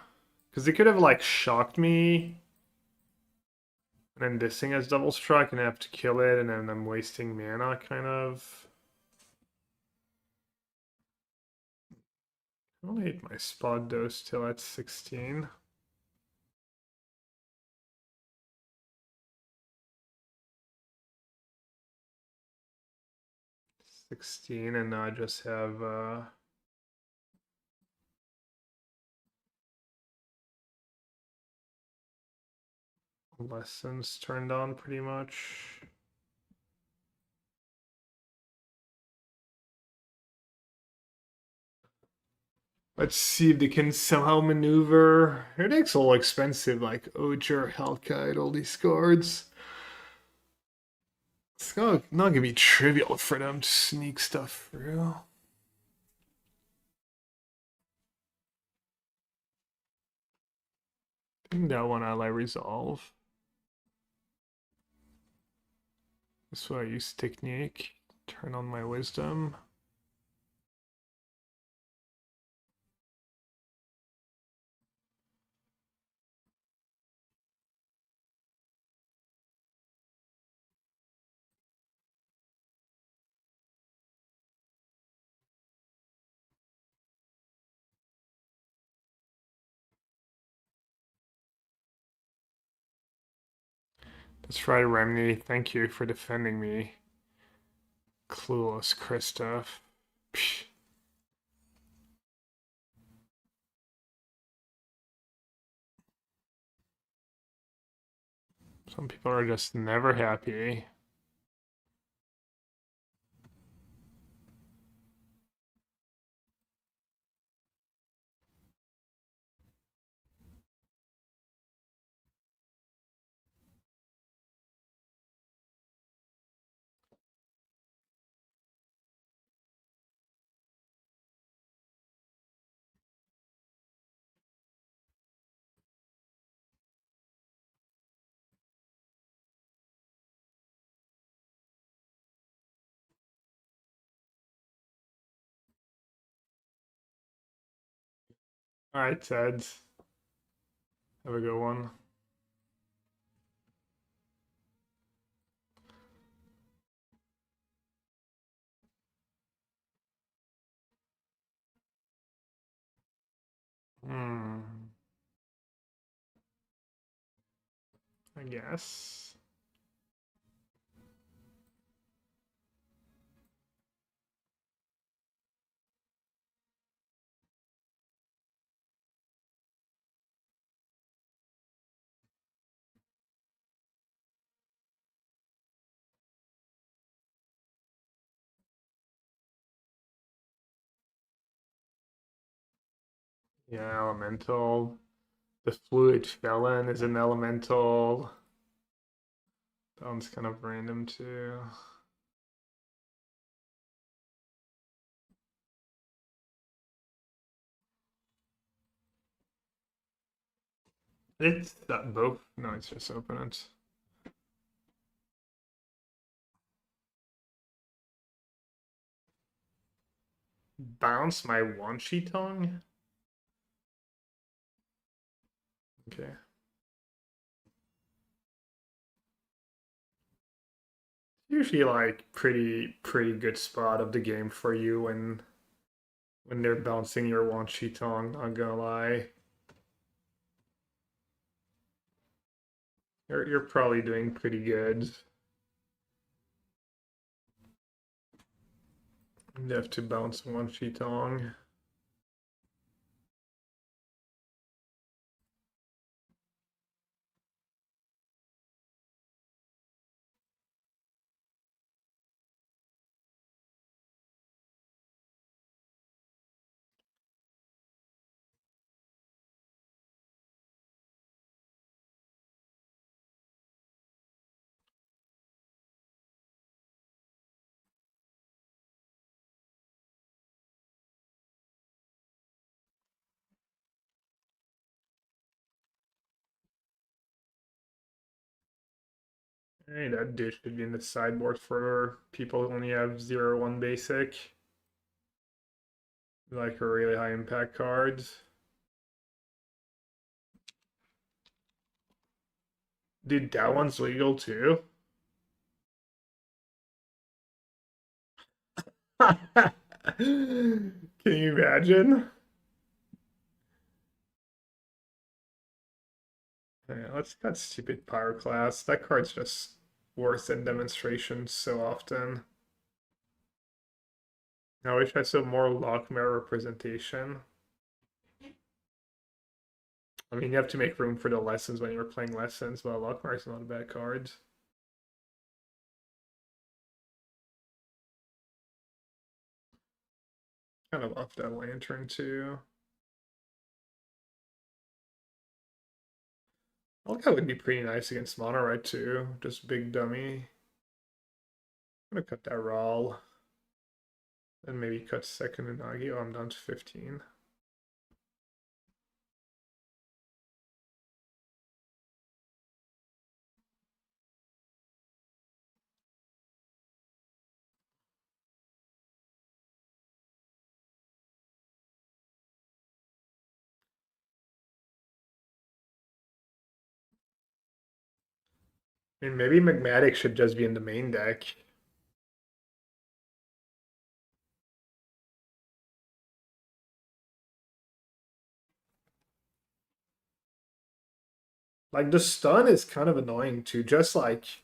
Because he could have like shocked me. And this thing has double strike, and I have to kill it, and then I'm wasting mana, kind of. I'll hit my spot though, still at 16. And now I just have lessons turned on pretty much. Let's see if they can somehow maneuver. It takes all expensive, like Oger, Hellkite, all these cards. It's not gonna be trivial for them to sneak stuff through. I think that one I'll resolve. That's why I use technique. Turn on my wisdom. That's right, Remney. Thank you for defending me. Clueless Kristoff. Psh. Some people are just never happy. All right, Ted. Have a good one. I guess. Yeah, elemental. The fluid felon is an elemental. That one's kind of random too. It's both. No, it's just open it. Bounce my Wanshi tongue. Okay. Usually like pretty good spot of the game for you when they're bouncing your Wanshi tongue, not gonna lie. You're probably doing pretty good. You have to bounce Wanshi tongue. Hey, that dish should be in the sideboard for people who only have 0/1 basic. Like a really high impact cards. Dude, that one's legal too. Can you imagine? Yeah, let's that stupid Pyroclast. That card's just worse than demonstrations so often. I wish I saw more Lockmare representation. I mean, you have to make room for the lessons when you're playing lessons, but Lockmare's not a bad card. Kind of off that lantern too. That would be pretty nice against Mono Red too. Just big dummy. I'm gonna cut that roll. Then maybe cut second Unagi. Oh, I'm down to 15. I mean, maybe Magmatic should just be in the main deck. Like, the stun is kind of annoying too. Just like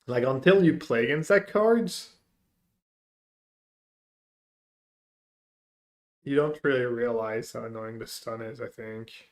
until you play against that cards, you don't really realize how annoying the stun is, I think.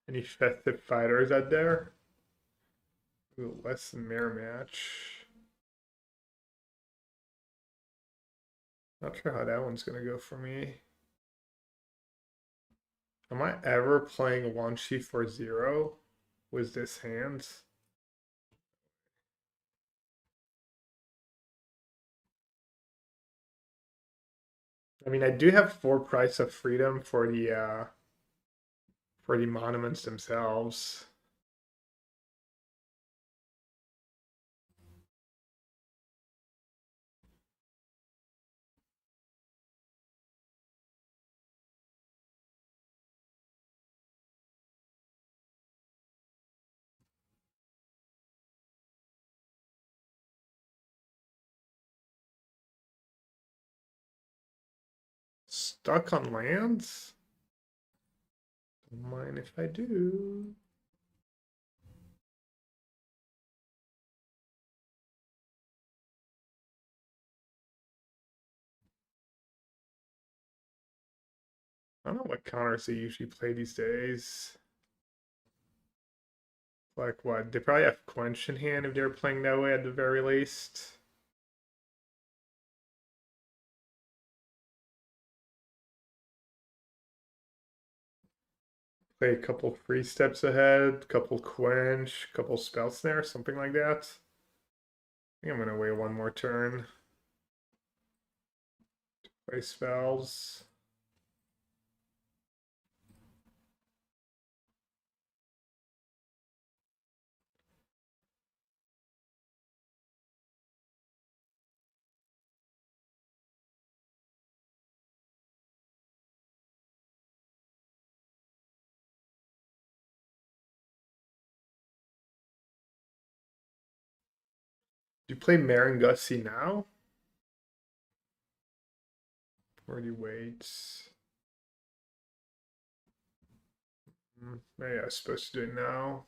Any festive fighters out there? Ooh, less than mirror match. Not sure how that one's gonna go for me. Am I ever playing one sheet for 0 with this hand? I mean, I do have 4 Price of Freedom for the monuments themselves. Stuck on lands? Don't mind if I do. I don't know what counters they usually play these days. Like what? They probably have Quench in hand if they're playing that way at the very least. Play a couple free steps ahead, couple Quench, couple Spell Snare, something like that. I think I'm gonna wait one more turn. Play spells. Do you play Marin Gussie now? Or do you wait? Maybe I was supposed to do it now.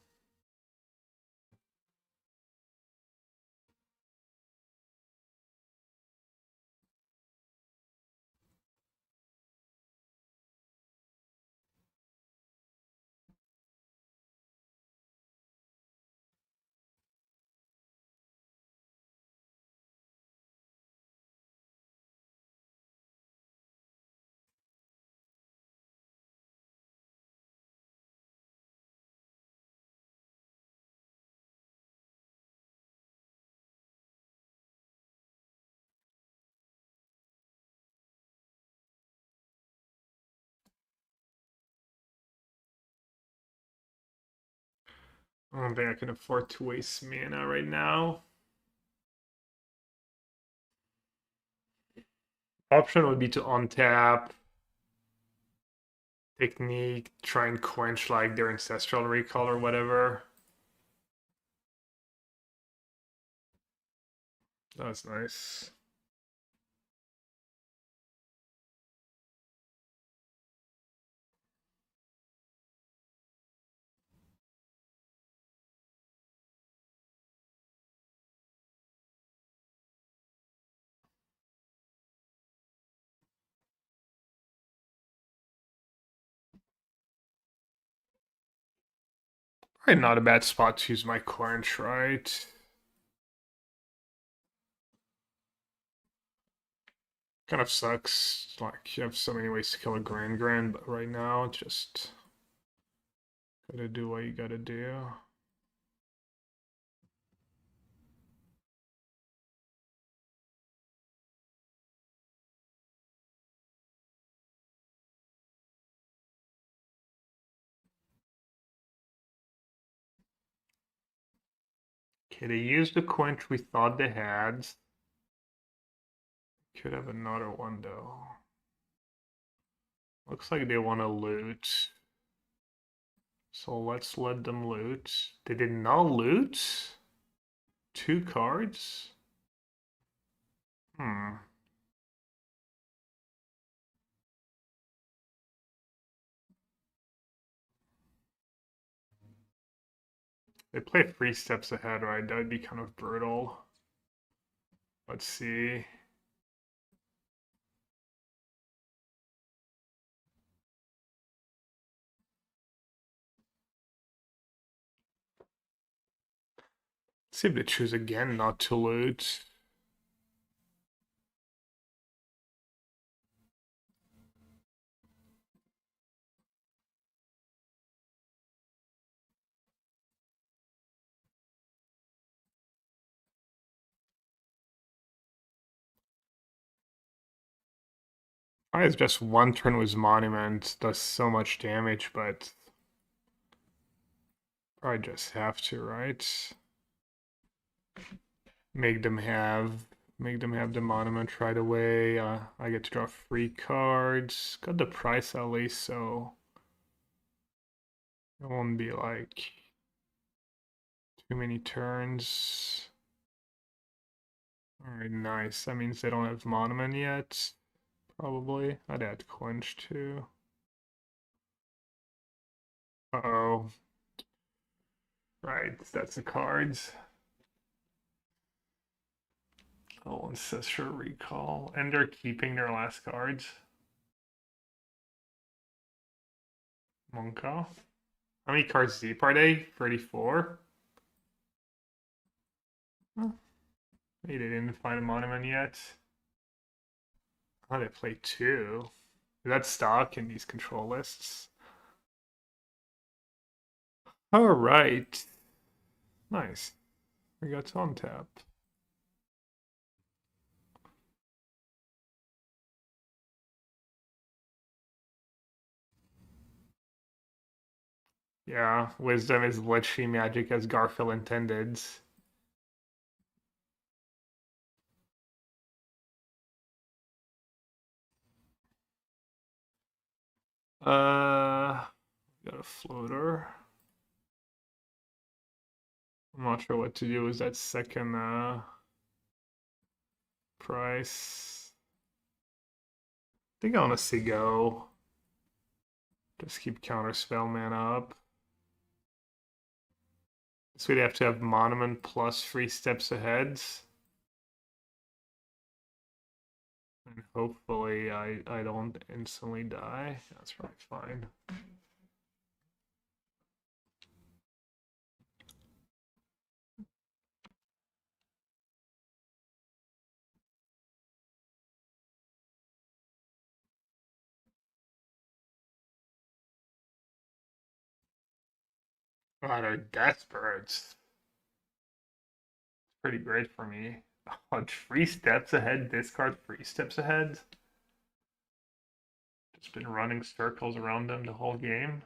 I don't think I can afford to waste mana right now. Option would be to untap, technique, try and quench like their ancestral recall or whatever. That's nice. Probably not a bad spot to use my quench, right? Kind of sucks. Like, you have so many ways to kill a Grand, but right now, just gotta do what you gotta do. Okay, they used the quench we thought they had. Could have another one, though. Looks like they want to loot. So let's let them loot. They did not loot? 2 cards? Hmm. They play 3 steps ahead, right? That would be kind of brutal. Let's see. Let's see if they choose again not to loot. Why is just 1 turn with Monument does so much damage, but probably just have to, right? Make them have the Monument right away. I get to draw 3 cards. Got the price at least, so it won't be like too many turns. Alright, nice. That means they don't have Monument yet. Probably. I'd add Quench too. Uh-oh. Right, that's the cards. Oh, Ancestral Recall. And they're keeping their last cards. Monka. How many cards deep are they? 34? Oh, maybe they didn't find a Monument yet. Oh, they play 2. Is that stock in these control lists? Alright. Nice. We got to untap. Yeah, Wisdom is literally magic as Garfield intended. Got a floater. I'm not sure what to do with that second price. I think I want to see go. Just keep counterspell mana up. So we'd have to have Monument plus 3 steps ahead. And hopefully I don't instantly die. That's probably fine. Oh, they're desperate. Pretty great for me. Oh, 3 steps ahead, discard 3 steps ahead. Just been running circles around them the whole game.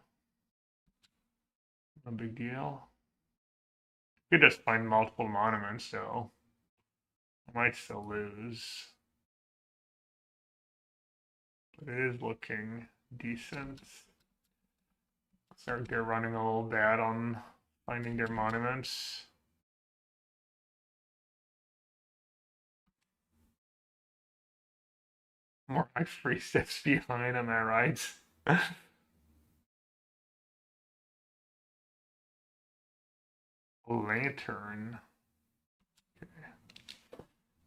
No big deal. Could just find multiple monuments, so I might still lose. But it is looking decent. They're running a little bad on finding their monuments. More like 3 steps behind, am I right? Lantern.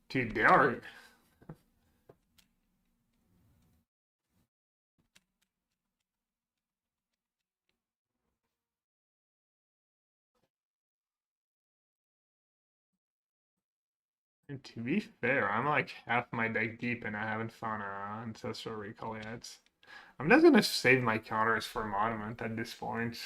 Dude, they are. And to be fair, I'm like half my deck deep and I haven't found an Ancestral Recall yet. I'm just gonna save my counters for Monument at this point.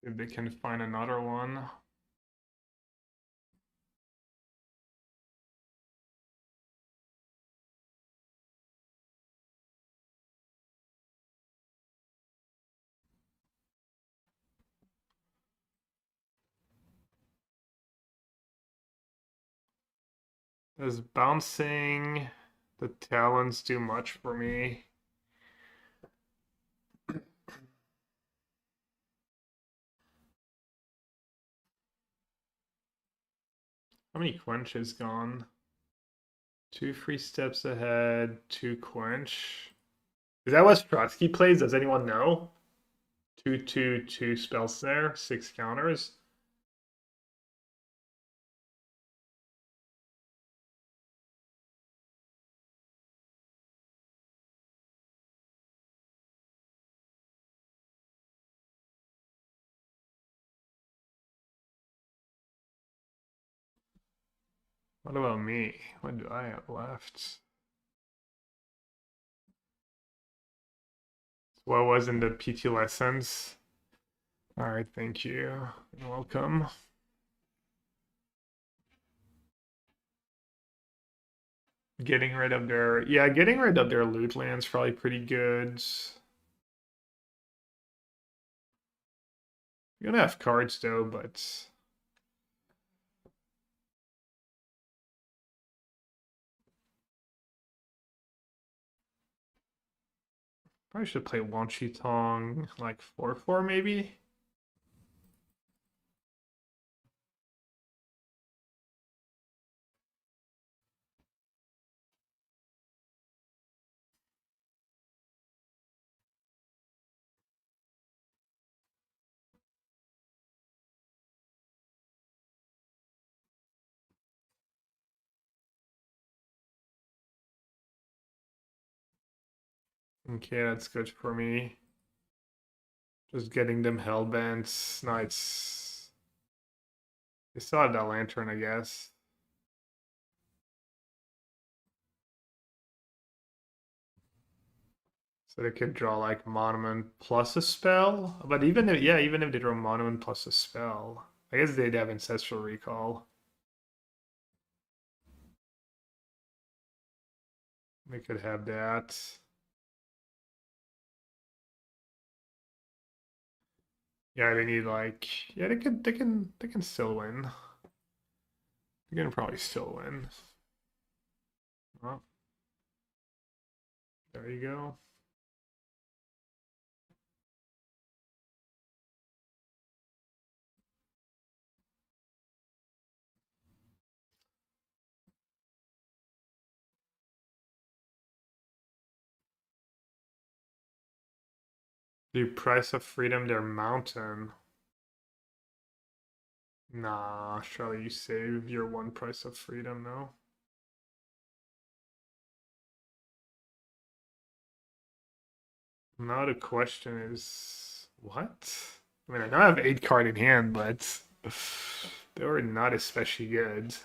If they can find another one. Does bouncing the talons do much for me? How many quenches gone? 2 free steps ahead, 2 quench. Is that what Trotsky plays? Does anyone know? 2 spells there, 6 counters. What about me? What do I have left? What was in the PT lessons? All right, thank you. You're welcome. Getting rid of their getting rid of their loot land's probably pretty good. You're gonna have cards though, but probably should play Wanshi Tong like 4/4 maybe. Okay, that's good for me. Just getting them hellbent. Nice. They still have that lantern, I guess. So they could draw like Monument plus a spell. But even if even if they draw Monument plus a spell, I guess they'd have Ancestral Recall. They could have that. Yeah, they need like they can still win. They can probably still win. Oh, there you go. The price of freedom, their mountain. Nah, Charlie, you save your 1 price of freedom, no? Now the question is, what? I mean, I know I have 8 card in hand, but They were not especially good.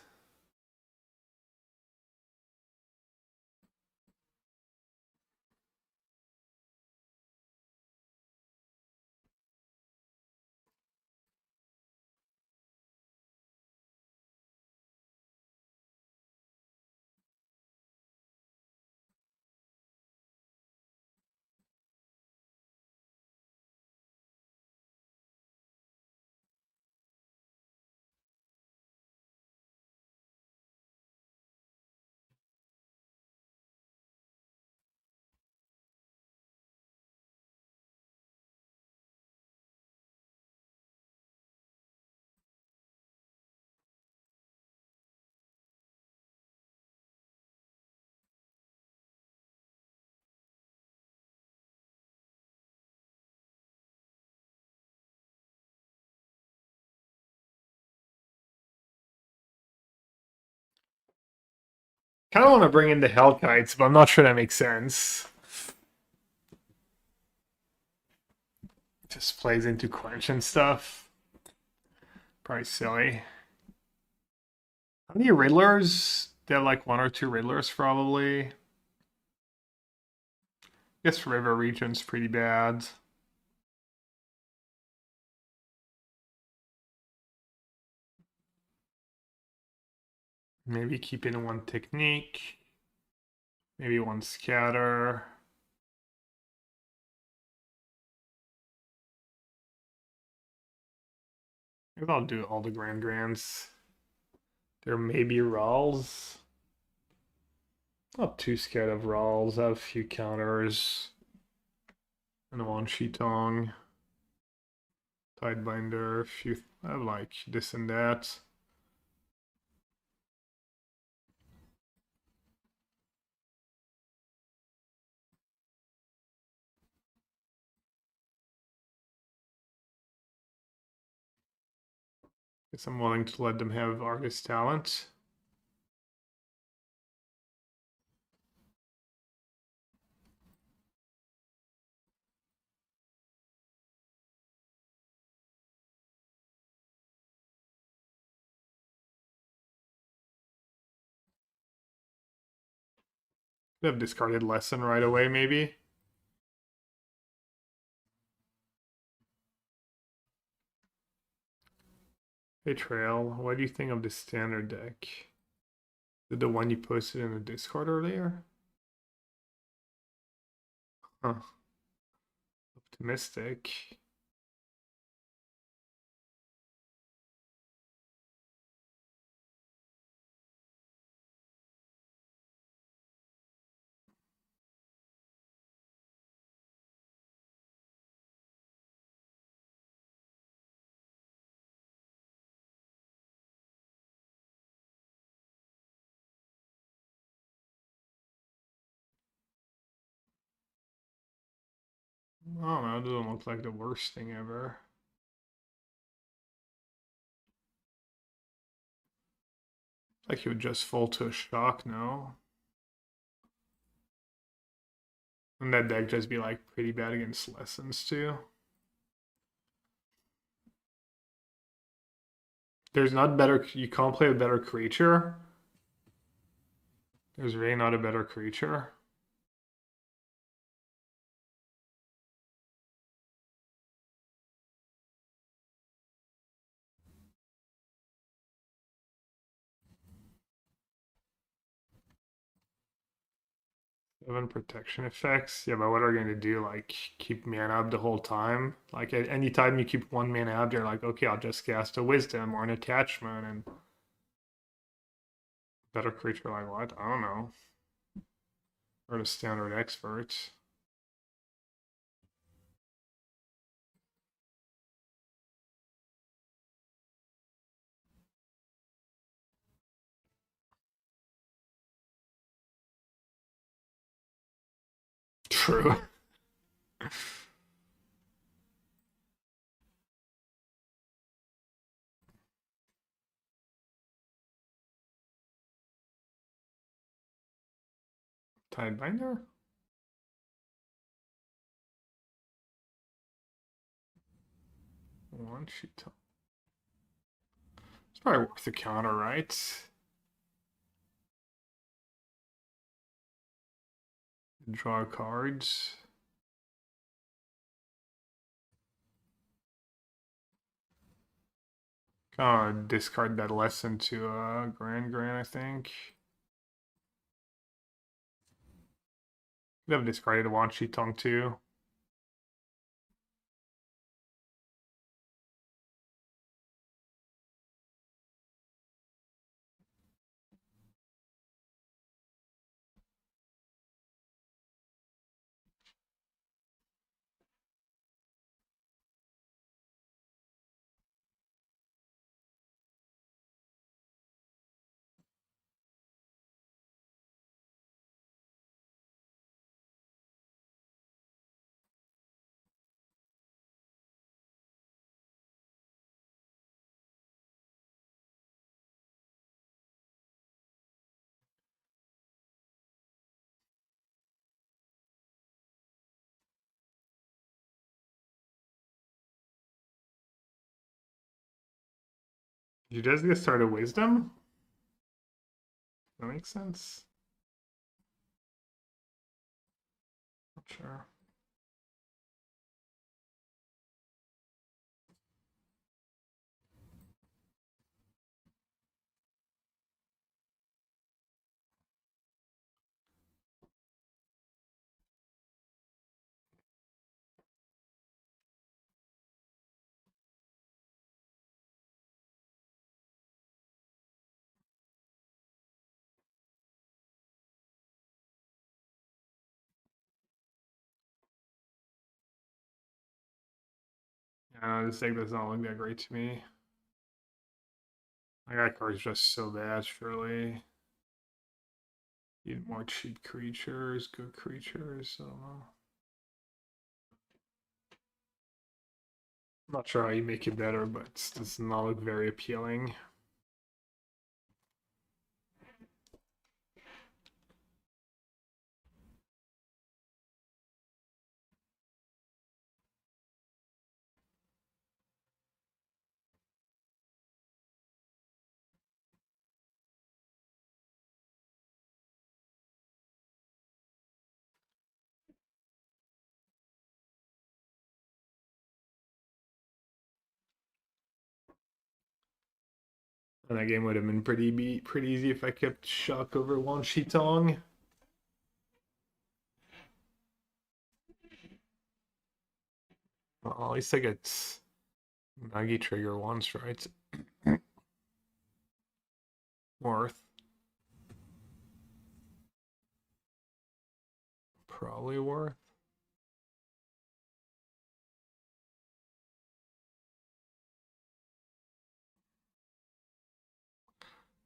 Kind of want to bring in the Hellkites, but I'm not sure that makes sense. Just plays into Quench and stuff. Probably silly. How many Riddlers? They have like 1 or 2 Riddlers, probably. I guess River Region's pretty bad. Maybe keep in 1 technique. Maybe 1 scatter. Maybe I'll do all the Grands. There may be Rawls. Not too scared of Rawls. I have a few counters. And 1 Shitong. Tidebinder. A few. I like this and that. Guess I'm willing to let them have artist talent. They have discarded lesson right away, maybe. Hey Trail, what do you think of the standard deck? The one you posted in the Discord earlier? Huh. Optimistic. 'I don't know, it doesn't look like the worst thing ever. Like he would just fall to a shock now. And that deck just be like pretty bad against lessons too. There's not better, you can't play a better creature. There's really not a better creature. 7 protection effects. Yeah, but what are you going to do? Like, keep mana up the whole time? Like, at any time you keep 1 mana up, you're like, okay, I'll just cast a Wisdom or an Attachment and better creature like what? I don't know. Or the standard expert. True. Tidebinder? One sheet. probably worth the counter, right? Draw cards. Discard that lesson to Grand, I think. Could have discarded Wan Shi Tong too. You just get started Wisdom? That makes sense. Not sure. Yeah, this deck does not look that great to me. I got cards just so bad, surely. Need more cheap creatures, good creatures, I don't know. I'm not sure how you make it better, but it does not look very appealing. And that game would have been pretty easy if I kept Shock over Wan Shi Tong. Well, at least I get Nagi trigger once, right? Worth. Probably worth.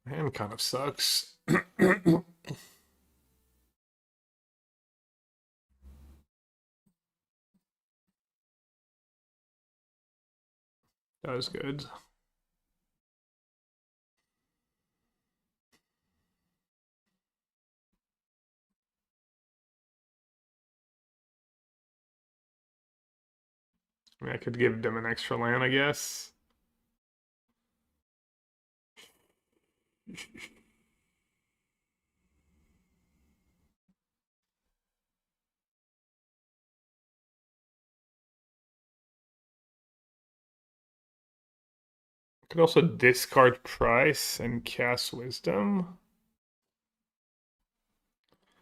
Hand kind of sucks. That was good. I mean, I could give them an extra land, I guess. Could also discard Price and cast Wisdom.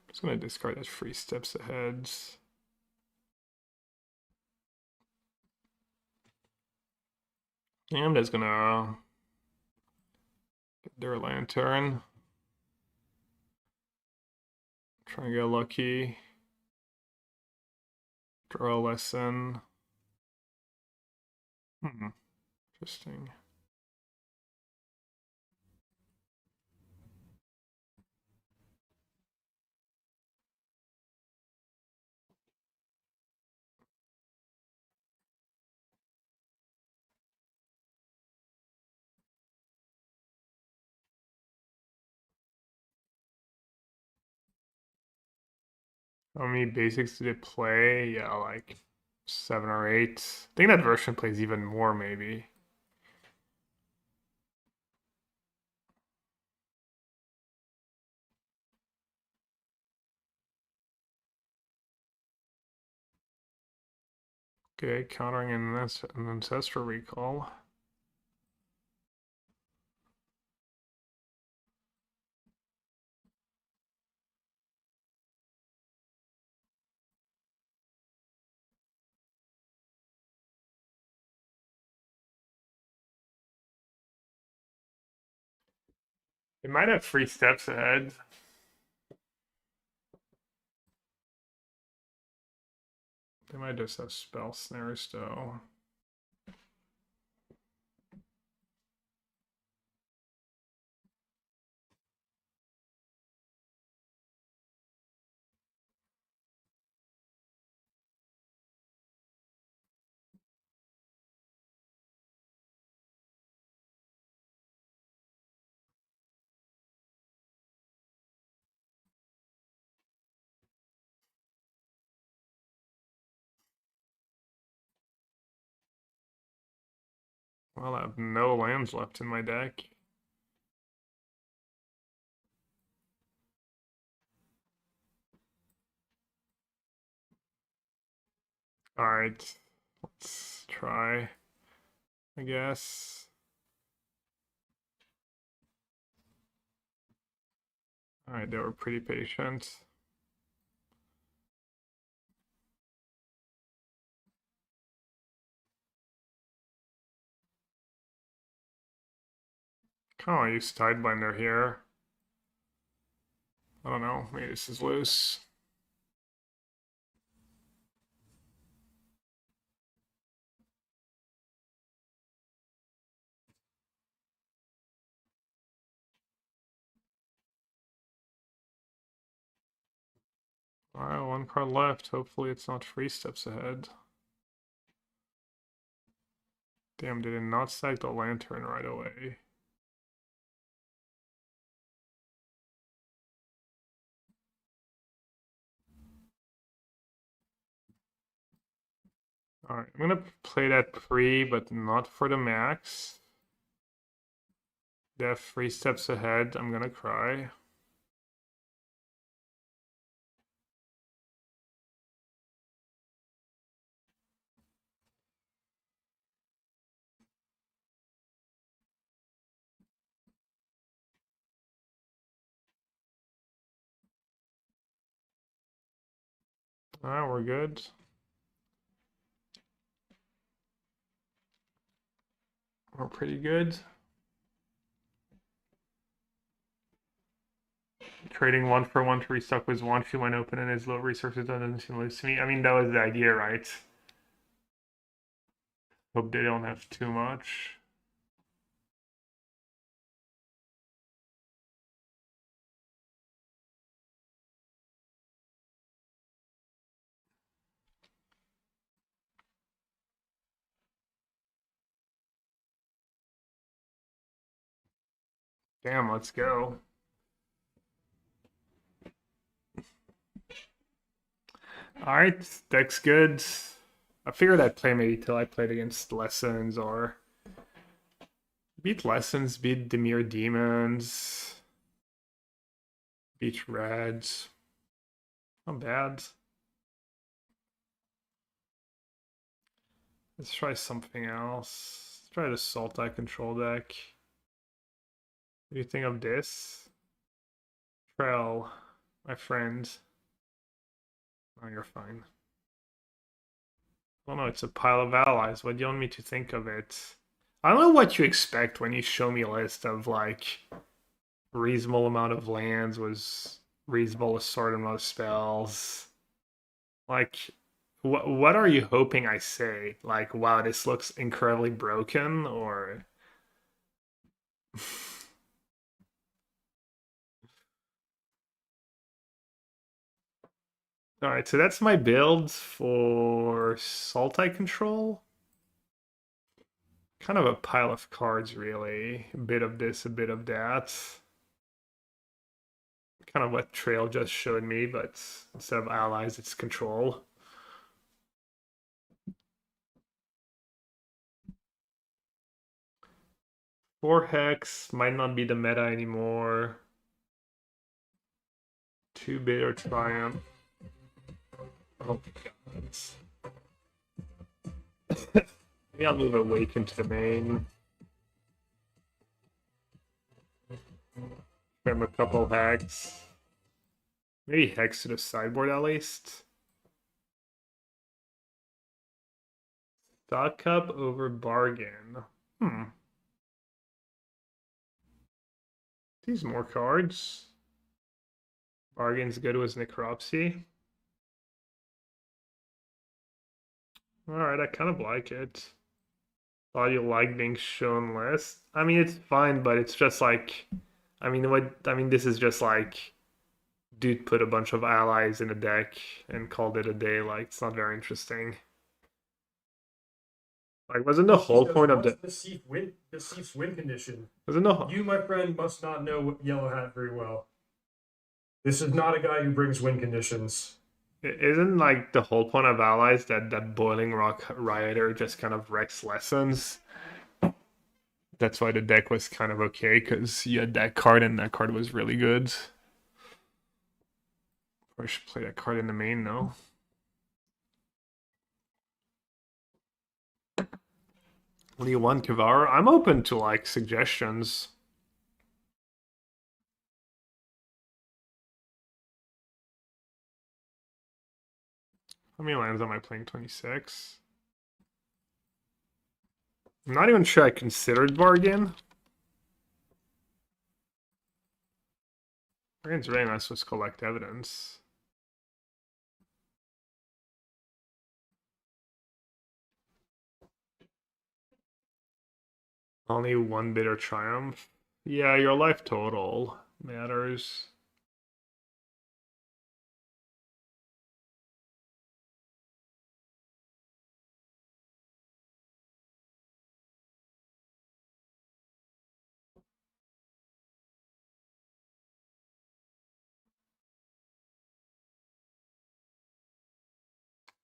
Just gonna discard that free steps ahead. And I'm just gonna get their lantern. Try and get lucky. Draw a lesson. Interesting. How many basics did it play? Yeah, like 7 or 8. I think that version plays even more, maybe. Okay, countering an ancestral recall. It might have 3 steps ahead. They might just have spell snares though. Well, I have no lands left in my deck. Alright, let's try, I guess. Alright, they were pretty patient. Kind of want to use Tidebinder here. I don't know, maybe this is loose. Alright, 1 card left. Hopefully it's not 3 steps ahead. Damn, did it not sack the lantern right away? Alright, I'm gonna play that pre, but not for the max. They have 3 steps ahead. I'm gonna cry. Alright, we're good. We're pretty good. Trading 1 for 1 to restock was one she went open and his low resources doesn't seem lose to me. I mean, that was the idea, right? Hope they don't have too much. Damn, let's go. Alright, deck's good. I figured I'd play maybe till I played against Lessons or beat Lessons, beat Demir Demons, beat Reds. Not bad. Let's try something else. Let's try the Sultai control deck. What do you think of this? Trell, my friend. Oh, you're fine. Oh no, it's a pile of allies. What do you want me to think of it? I don't know what you expect when you show me a list of like reasonable amount of lands was reasonable assorted amount of spells. Like, what are you hoping I say? Like, wow, this looks incredibly broken, or all right, so that's my build for Sultai control. Kind of a pile of cards, really. A bit of this, a bit of that. Kind of what Trail just showed me, but instead of allies, it's control. Four Hex might not be the meta anymore. 2-bit or Triumph. Oh my god. Maybe I'll move Awake into the main. Grab a couple hacks. Maybe Hex to the sideboard at least. Stock Cup over Bargain. These more cards. Bargain's good with Necropsy. Alright, I kind of like it. Thought you like being shown less. I mean, it's fine, but it's just like, this is just like, dude put a bunch of allies in a deck and called it a day. Like, it's not very interesting. Like, wasn't the whole point of the Thief's win condition? Wasn't the You, my friend, must not know Yellow Hat very well. This is not a guy who brings win conditions. Isn't like the whole point of allies that Boiling Rock Rioter just kind of wrecks lessons? That's why the deck was kind of okay, because you had that card and that card was really good. I should play that card in the main, no? What do you want, Kavara? I'm open to like suggestions. How many lands am I playing? 26. I'm not even sure I considered Bargain. Bargain's very nice with Collect Evidence. Only one bitter triumph. Yeah, your life total matters.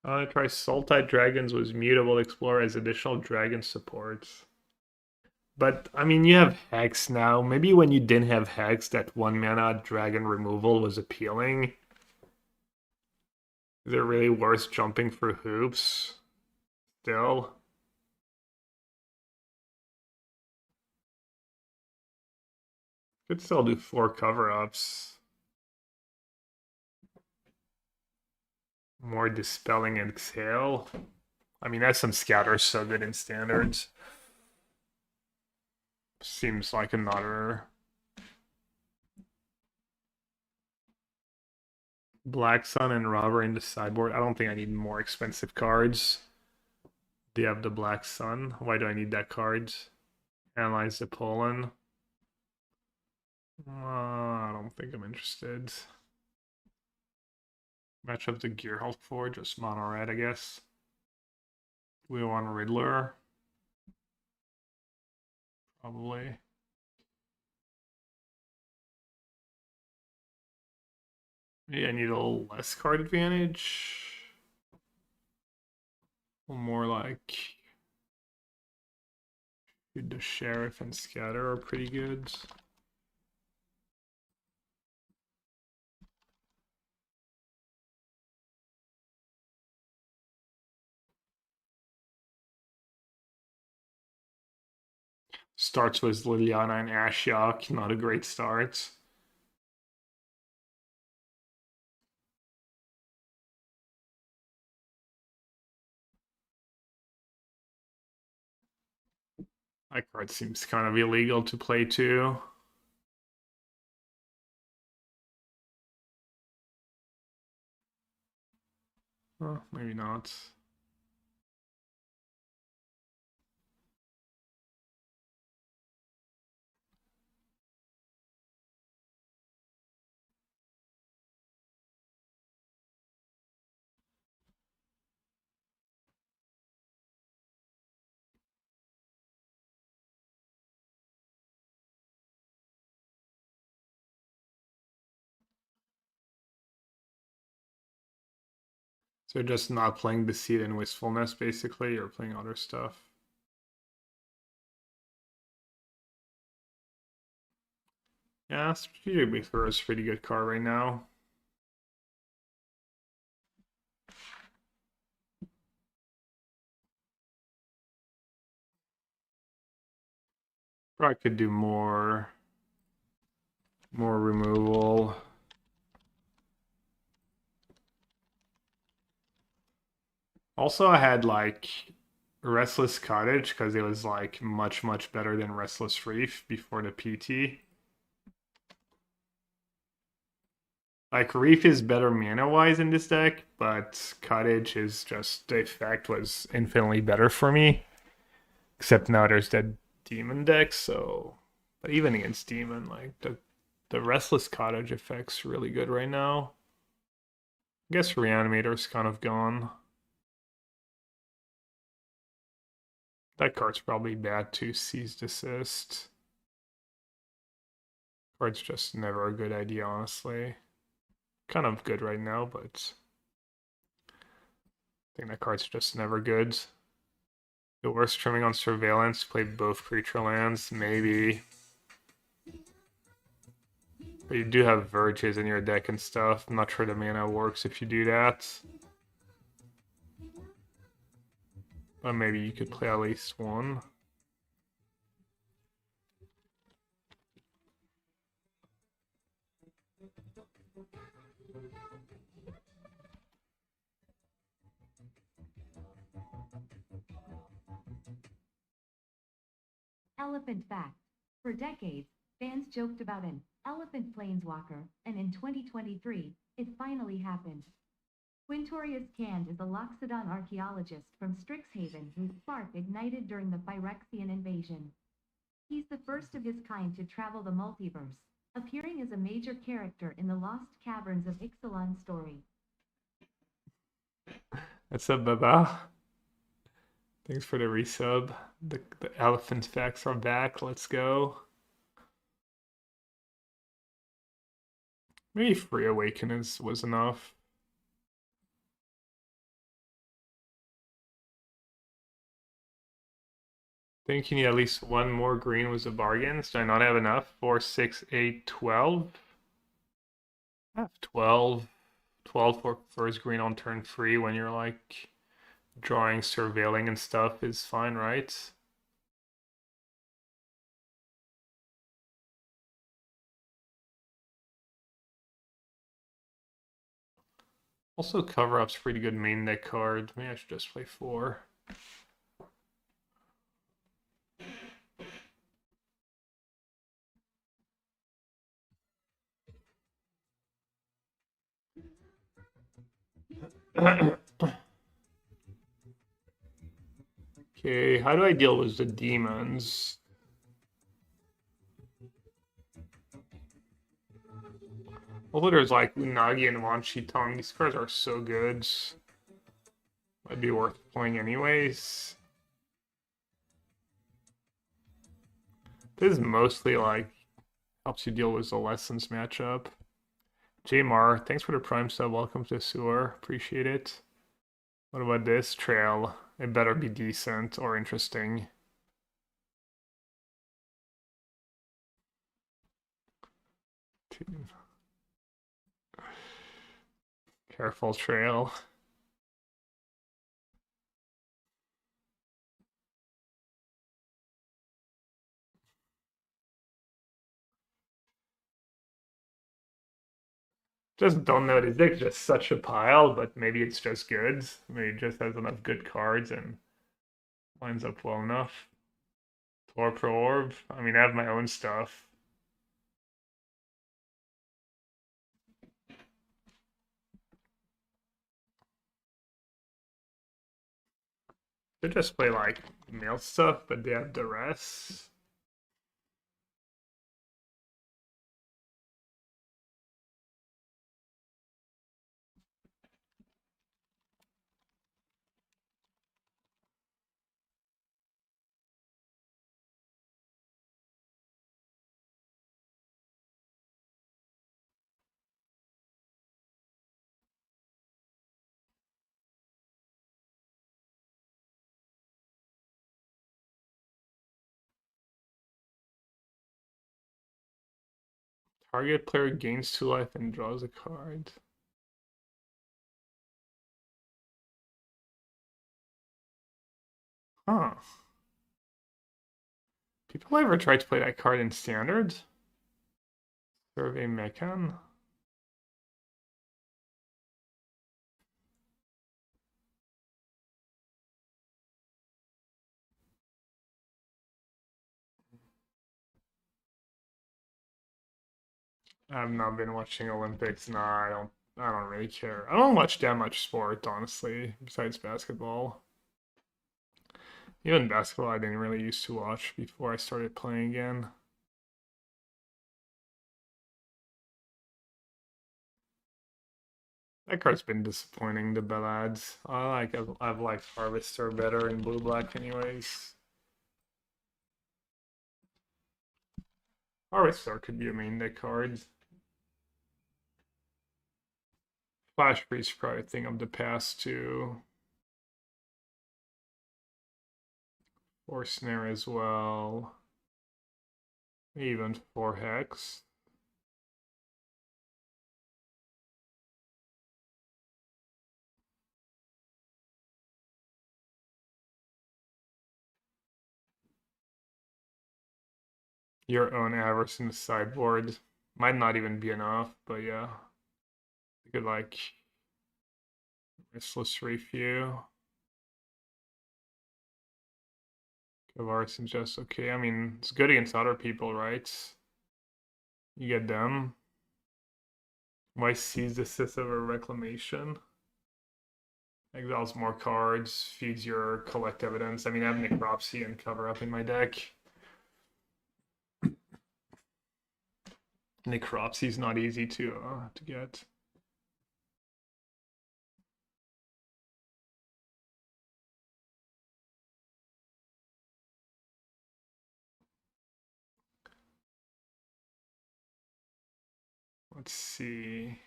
I try Sultai Dragons with Mutable Explorer as additional dragon support. But, I mean, you have Hex now. Maybe when you didn't have Hex, that 1-mana dragon removal was appealing. Is it really worth jumping for hoops? Still? Could still do 4 cover-ups. More Dispelling Exhale. I mean, Essence Scatter's so good in Standards. Seems like another Black Sun and Robber in the sideboard. I don't think I need more expensive cards. Do you have the Black Sun? Why do I need that card? Analyze the Poland. I don't think I'm interested. Match up the Gear Hulk for just mono red, I guess. We want Riddler. Probably. Yeah, I need a little less card advantage. More like the Sheriff and Scatter are pretty good. Starts with Liliana and Ashiok, not a great start. That card seems kind of illegal to play too. Oh, maybe not. So just not playing Deceit and Wistfulness, basically, or playing other stuff. Yeah, Strategic Whisperer is a pretty good card right now. Probably could do more removal. Also, I had like Restless Cottage because it was like much better than Restless Reef before the PT. Like Reef is better mana wise in this deck, but Cottage is just the effect was infinitely better for me. Except now there's that Demon deck, so but even against Demon, like the Restless Cottage effect's really good right now. I guess Reanimator's kind of gone. That card's probably bad too, Seize Desist. Card's just never a good idea, honestly. Kind of good right now, but I think that card's just never good. The worst trimming on Surveillance, play both creature lands, maybe. But you do have Verges in your deck and stuff. I'm not sure the mana works if you do that. But maybe you could play at least one. Elephant fact. For decades, fans joked about an elephant planeswalker, and in 2023, it finally happened. Quintorius Cand is a Loxodon archaeologist from Strixhaven whose spark ignited during the Phyrexian invasion. He's the first of his kind to travel the multiverse, appearing as a major character in the Lost Caverns of Ixalan story. That's up, Baba. Thanks for the resub. The elephant facts are back. Let's go. Maybe Free Awakenings was enough. Think you need at least one more green was a bargain. So I not have enough? 4, 6, 8, 12? I have 12. 12 for first green on turn 3 when you're like drawing, surveilling and stuff is fine, right? Also, cover up's pretty good main deck card. Maybe I should just play 4. Okay, how do I deal with the demons? Although there's like Unagi and Wanshi Tongue, these cards are so good. Might be worth playing anyways. This is mostly like helps you deal with the lessons matchup. Jmar, thanks for the prime sub. Welcome to Sewer. Appreciate it. What about this trail? It better be decent or interesting. Careful trail. Just don't know. This deck's just such a pile, but maybe it's just good. Maybe it just has enough good cards and lines up well enough. Torpor Orb. I mean, I have my own stuff. They just play like mail stuff, but they have the rest. Target player gains 2 life and draws a card. Huh. People ever try to play that card in standard? Survey Mechan? I've not been watching Olympics. Nah, I don't really care. I don't watch that much sport, honestly, besides basketball. Even basketball I didn't really used to watch before I started playing again. That card's been disappointing, the Ballads. I've liked Harvester better in blue-black anyways. Harvester could be a main deck card. Flash Freeze probably a thing of the past too. Or Snare as well. Even 4 Hex. Your own Avarice in the sideboard. Might not even be enough, but yeah. You could like Restless Review. Avarice is just okay. I mean, it's good against other people, right? You get them. Why seize the Sith over Reclamation? Exiles more cards, feeds your collect evidence. I mean, I have Necropsy and Cover Up in my deck. Necropsy's not easy to get. Let's see.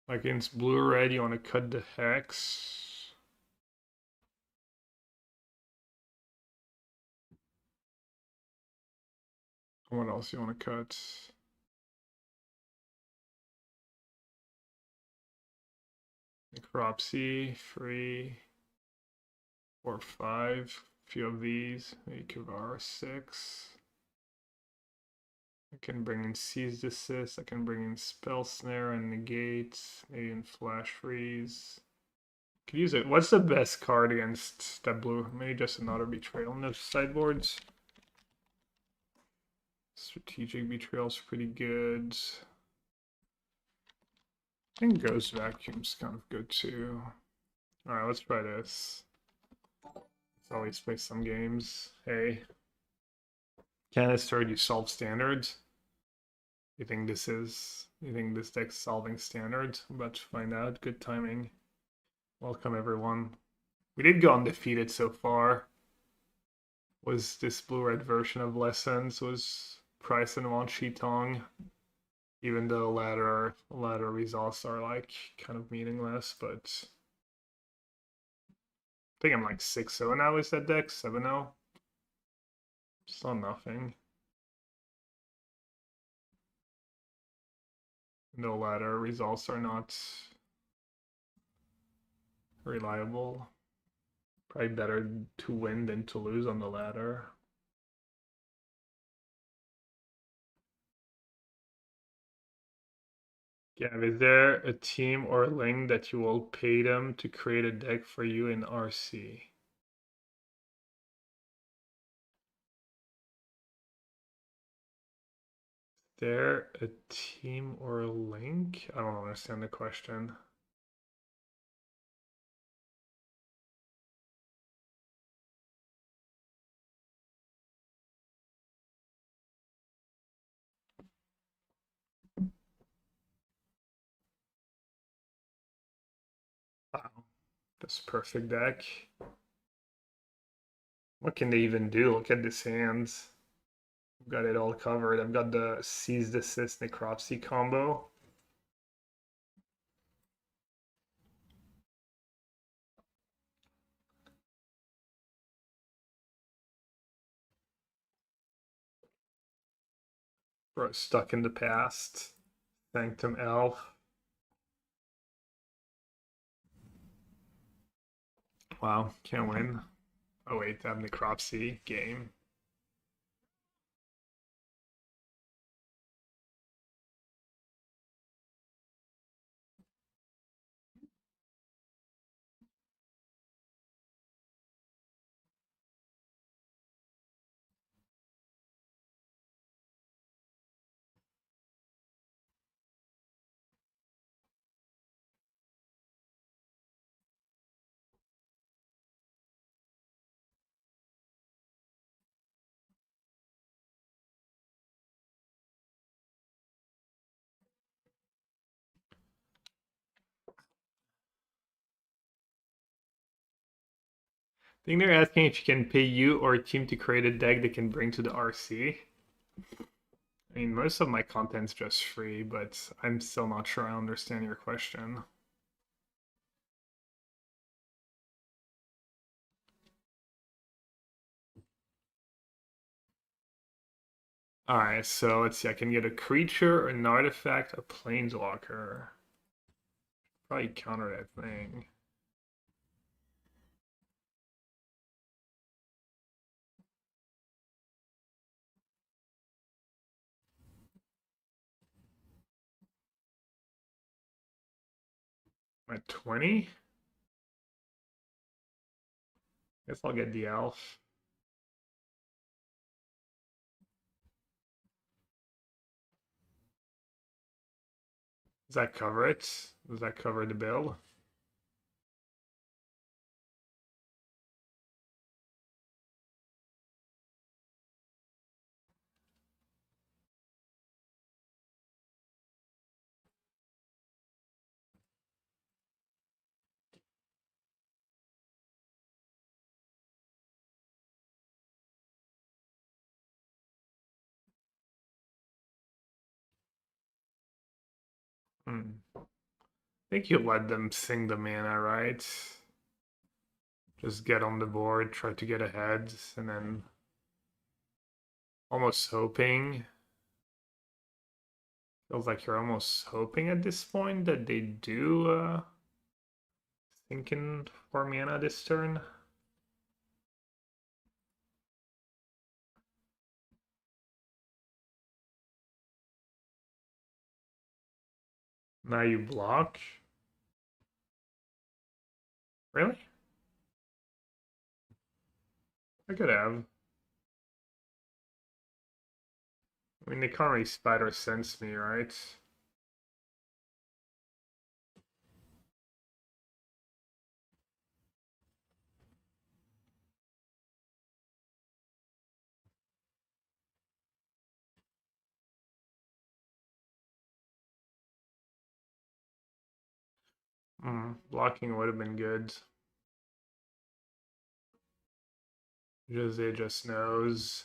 Like against blue-red, you want to cut the Hex. What else you want to cut? Necropsy, free. 4, 5. A few of these. Maybe Kavar 6. I can bring in Seize Assist. I can bring in Spell Snare and Negate. Maybe in Flash Freeze. Could use it. What's the best card against that blue? Maybe just another Betrayal in those sideboards. Strategic Betrayal's pretty good. I think Ghost Vacuum's kind of good too. Alright, let's try this. Let's always play some games. Hey. Canister, you solve standards? You think this deck's solving standards? I'm about to find out. Good timing. Welcome everyone. We did go undefeated so far. Was this blue-red version of Lessons was Price and Wan Shi Tong. Even though latter results are like kind of meaningless, but I think I'm like 6-0 now is that deck? 7-0? Still nothing. No ladder results are not reliable. Probably better to win than to lose on the ladder. Gav, is there a team or a link that you will pay them to create a deck for you in RC? Is there a team or a link? I don't understand the question. Wow, this perfect deck. What can they even do? Look at this hands. I've got it all covered. I've got the Seize the Assist Necropsy combo. Bro, stuck in the past. Phantom Elf. Wow, can't win. Oh wait, I have Necropsy game. think they're asking if you can pay you or a team to create a deck they can bring to the RC. I mean, most of my content's just free, but I'm still not sure I understand your question. Alright, so let's see. I can get a creature, an artifact, a planeswalker. Probably counter that thing. At 20? Guess I'll get the elf. Does that cover it? Does that cover the bill? I think you let them sing the mana, right? Just get on the board, try to get ahead, and then almost hoping. Feels like you're almost hoping at this point that they do thinking for mana this turn. Now you block. Really? I could have. I mean, they can't really spider sense me, right? Blocking would have been good. Jose just knows.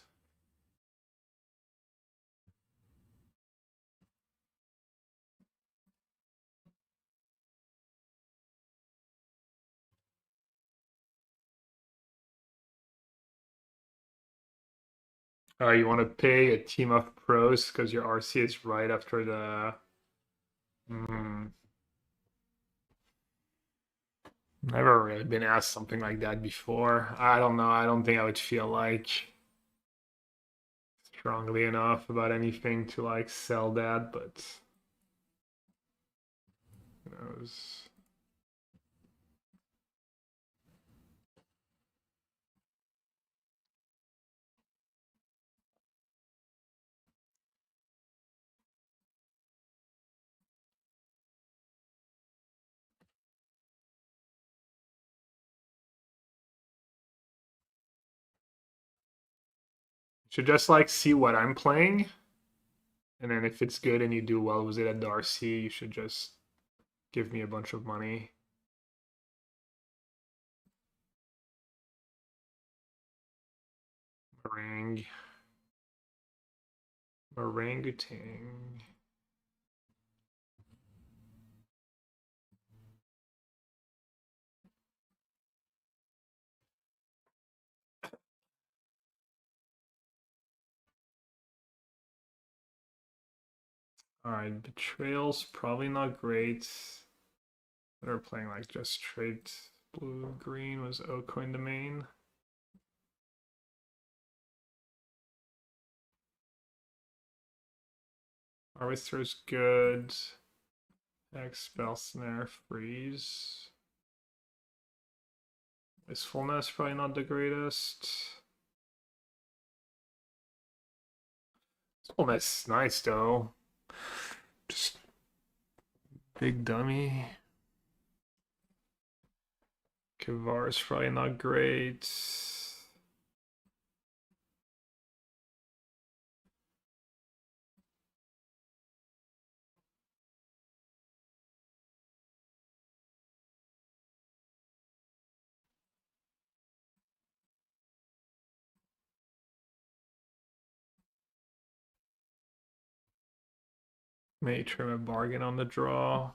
You want to pay a team of pros because your RC is right after the. Never really been asked something like that before. I don't know. I don't think I would feel like strongly enough about anything to like sell that, but who knows. Should just like see what I'm playing, and then if it's good and you do well with it at the RC, you should just give me a bunch of money. Meringue. Orangutan. Alright, Betrayal's probably not great. They're playing like just straight blue-green was Oko in the main. Harvester's good. X, Spell Snare, Freeze. Wistfulness probably not the greatest. Wistfulness nice though. Just big dummy. Kavar's probably not great. May trim a bargain on the draw.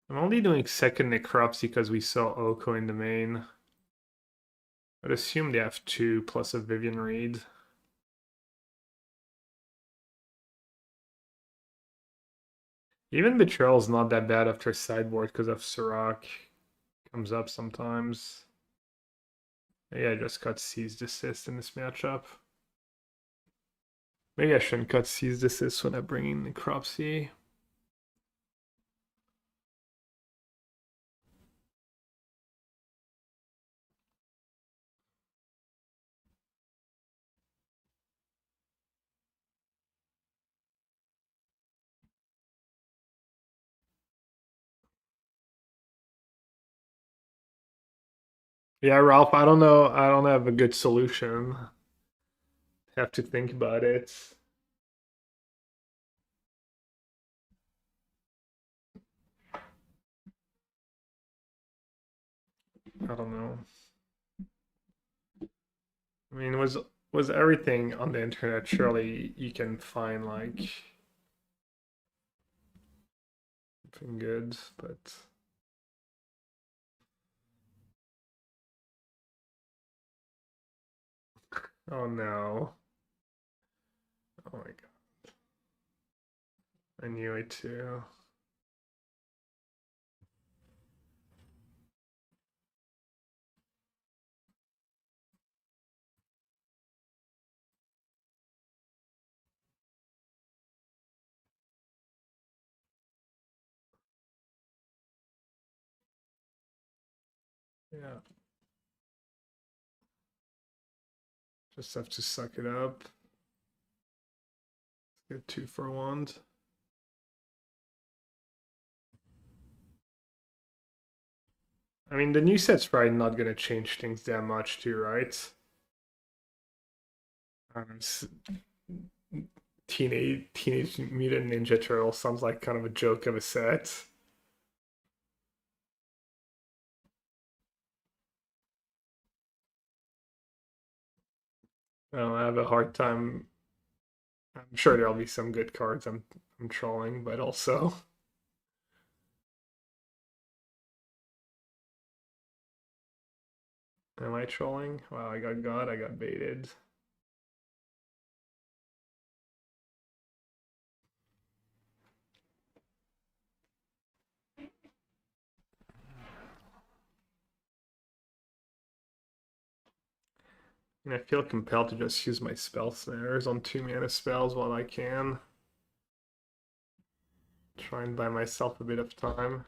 I'm only doing second Necrops because we saw Oko in the main. I'd assume they have 2 plus a Vivian Reed. Even Betrayal's not that bad after sideboard because of Sirach. Comes up sometimes. Maybe I just cut Seize Desist in this matchup. Maybe I shouldn't cut Seize Desist when I bring in Necropsy. Yeah, Ralph, I don't know. I don't have a good solution. Have to think about it. I don't know. I mean, was everything on the internet? Surely you can find like something good, but oh no. Oh my god. I knew it too. Yeah. Just have to suck it up. Get 2 for wand. I mean, the new set's probably not gonna change things that much too, right? S- Teenage Mutant Ninja Turtle sounds like kind of a joke of a set. I have a hard time. I'm sure there'll be some good cards. I'm trolling, but also am I trolling? Wow, I got God. I got baited. And I feel compelled to just use my spell snares on 2 mana spells while I can. Try and buy myself a bit of time.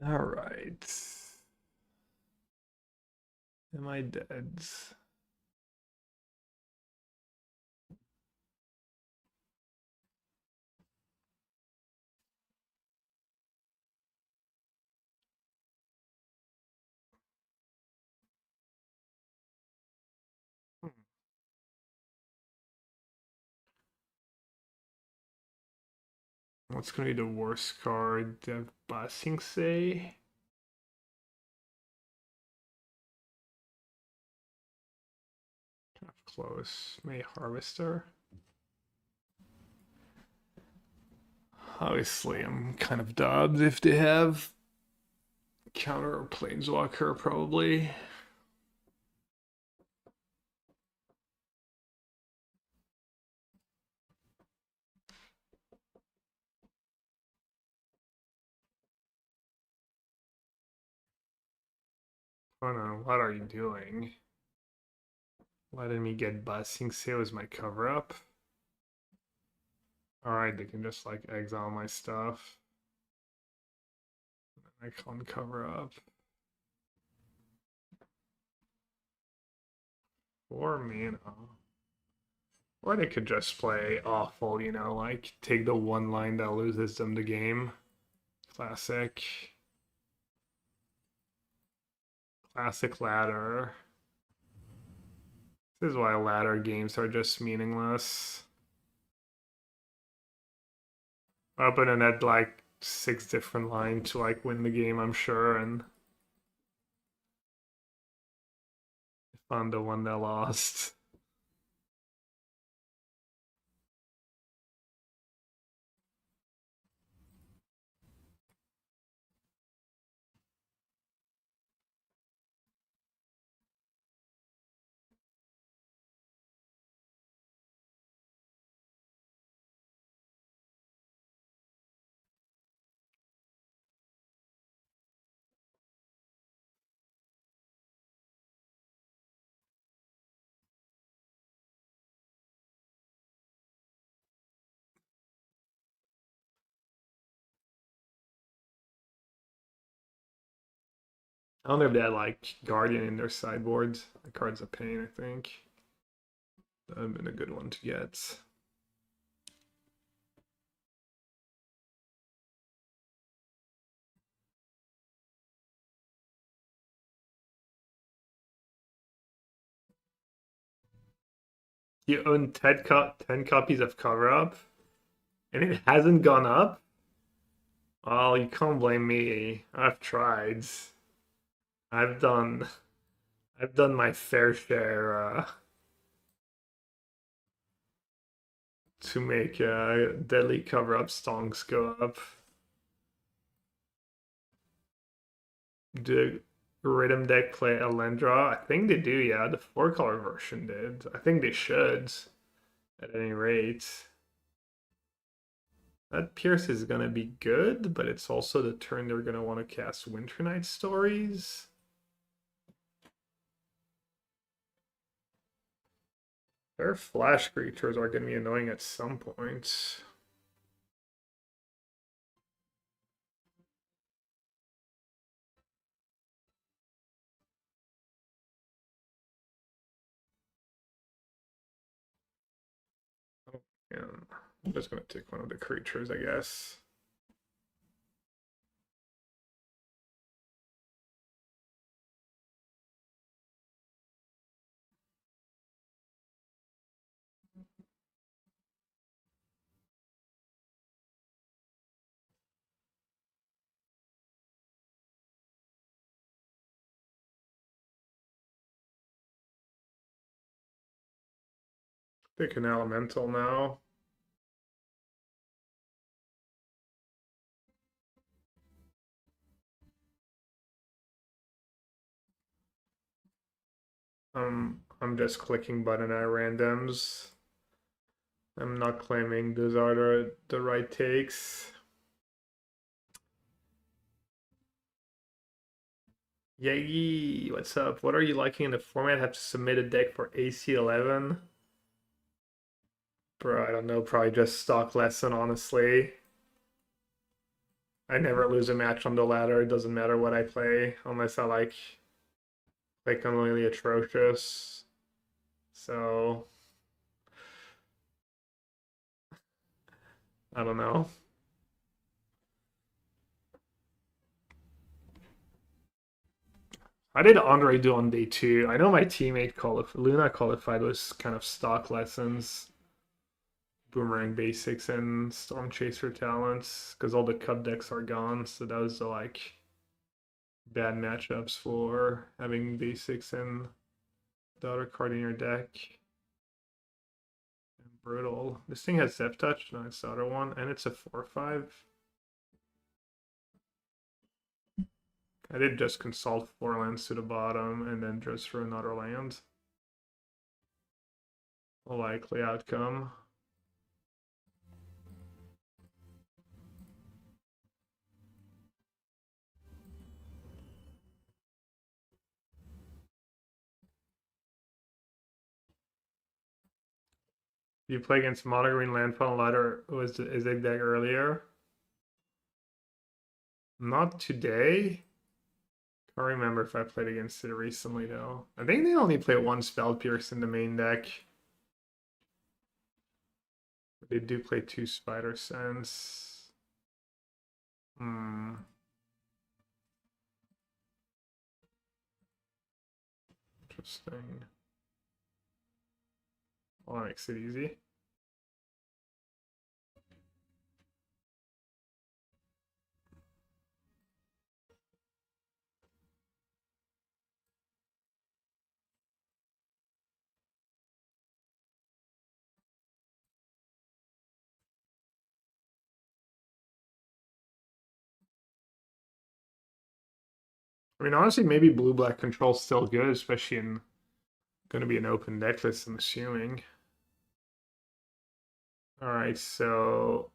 All right. Am I dead? What's gonna be the worst card? Dev Blessing say? Kind of close. May Harvester. Obviously, I'm kind of dubbed if they have counter or planeswalker, probably. Oh no, what are you doing? Letting me get Blessing Sale as my cover up. Alright, they can just like exile my stuff. I can't cover up. 4 mana. Or they could just play awful, you know, like take the one line that loses them the game. Classic. Classic ladder. This is why ladder games are just meaningless. Up in a net like 6 different lines to like win the game, I'm sure, and found the one that lost. I don't know if they had like Guardian in their sideboard. The card's a pain, I think. That would have been a good one to get. You own 10 copies of Cover Up, and it hasn't gone up? Well, you can't blame me. I've tried. I've done I've done my fair share to make deadly cover up stonks go up. Do Rhythm deck play Alendra? I think they do, yeah. The 4-color version did. I think they should, at any rate. That Pierce is gonna be good, but it's also the turn they're gonna want to cast Winter Night Stories. Their flash creatures are gonna be annoying at some point. Yeah, I'm just gonna take one of the creatures, I guess. Pick an elemental now. I'm just clicking button at randoms. I'm not claiming those are the right takes. Yay, what's up? What are you liking in the format? Have to submit a deck for AC11? Bro, I don't know. Probably just stock lesson, honestly. I never lose a match on the ladder. It doesn't matter what I play, unless I like completely atrocious. So I don't know. How did Andre do on day 2? I know my teammate Luna qualified was kind of stock lessons, Boomerang basics, and Storm Chaser talents, because all the cup decks are gone. So that was the like bad matchups for having basics and the other card in your deck. And brutal. This thing has Zep Touch, no, it's the other one, and it's a 4/5. I did just consult 4 lands to the bottom and then just for another land. A likely outcome. You play against Mono Green Landfall Ladder was the Izig deck earlier. Not today. I remember if I played against it recently though. I think they only play one Spell Pierce in the main deck. They do play 2 Spider Sense. Hmm. Interesting. Well, that makes it easy. I mean, honestly, maybe blue-black control's still good, especially in going to be an open deck list, I'm assuming. All right, so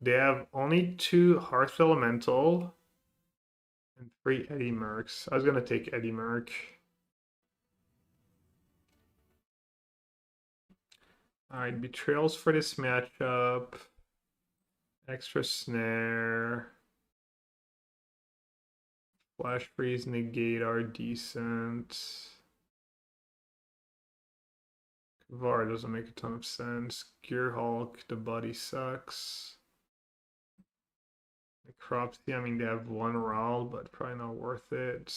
they have only 2 Hearth Elemental and 3 Eddy Mercs. I was going to take Eddy Merc. All right, Betrayals for this matchup. Extra Snare. Flash Freeze, Negate are decent. Var doesn't make a ton of sense. Gear Hulk, the body sucks. Necropsy, I mean, they have 1 Rawl, but probably not worth it.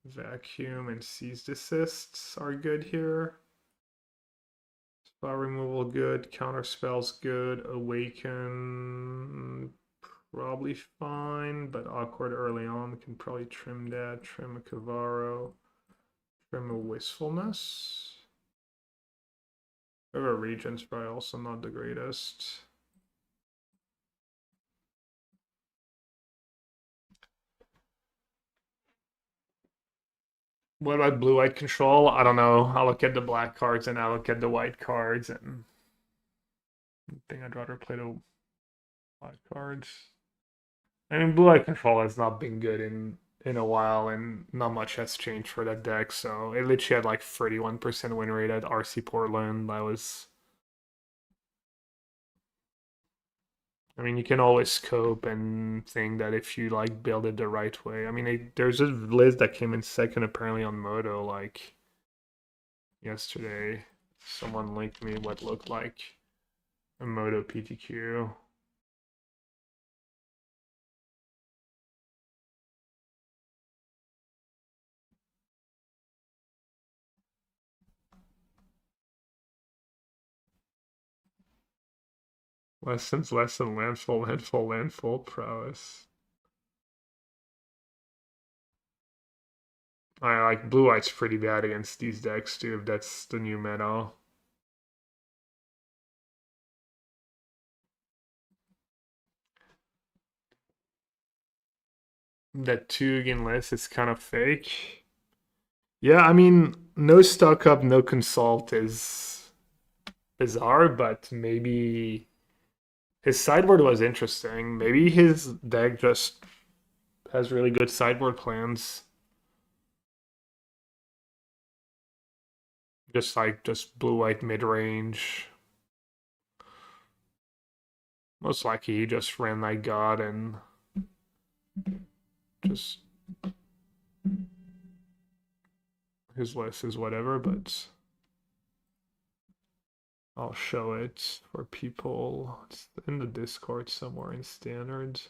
Vacuum and Seize Desists are good here. Spell removal good. Counter spells good. Awaken probably fine, but awkward early on. We can probably trim that. Trim a Cavaro. Trim a Wistfulness. River Regent's probably also not the greatest. What about blue-white control? I don't know. I'll look at the black cards and I'll look at the white cards, and I think I'd rather play the white cards. I mean, blue-white control has not been good in a while, and not much has changed for that deck. So it literally had like 31% win rate at RC Portland. That was. I mean, you can always scope and think that if you like build it the right way. I mean, there's a list that came in second apparently on Moto like yesterday. Someone linked me what looked like a Moto PTQ. Lessons, lesson, landfall, landfall, landfall prowess. I like blue white's pretty bad against these decks too, if that's the new meta. That 2 again list is kind of fake. Yeah, I mean, no stock up, no consult is bizarre, but maybe his sideboard was interesting. Maybe his deck just has really good sideboard plans. Just blue white mid range. Most likely he just ran like God and just his list is whatever, but I'll show it for people. It's in the Discord somewhere in standards.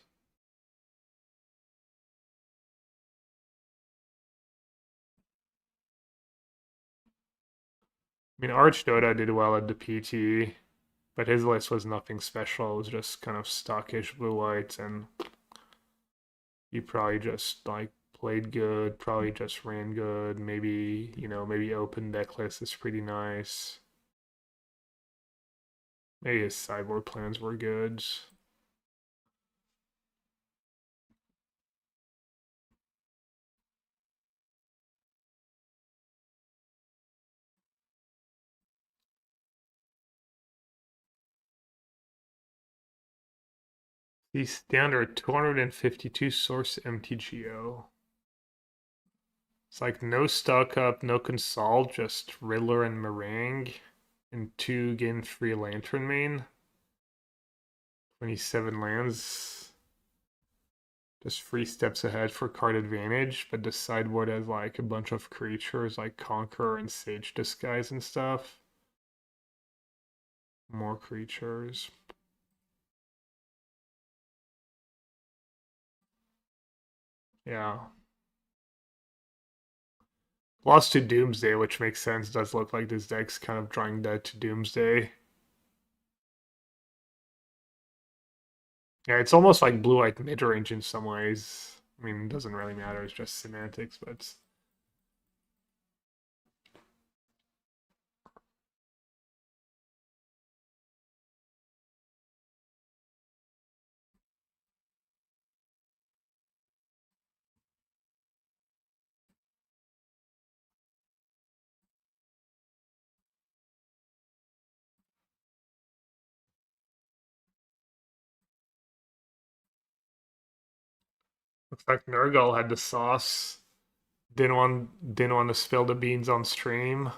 I mean, Arch Dota did well at the PT, but his list was nothing special. It was just kind of stockish blue white, and he probably just like played good, probably just ran good. Maybe, maybe open deck list is pretty nice. Maybe his sideboard plans were good. The standard 252 source MTGO. It's like no stock up, no consult, just Riddler and Meringue, and 2 gain 3 Lantern Main. 27 lands. just 3 steps ahead for card advantage, but the sideboard has like a bunch of creatures like Conqueror and Sage Disguise and stuff. More creatures. Yeah. Lost to Doomsday, which makes sense. Does look like this deck's kind of drawing dead to Doomsday. Yeah, it's almost like blue-white mid-range in some ways. I mean, it doesn't really matter. It's just semantics, but... Looks like Nurgle had the sauce. Didn't want to spill the beans on stream.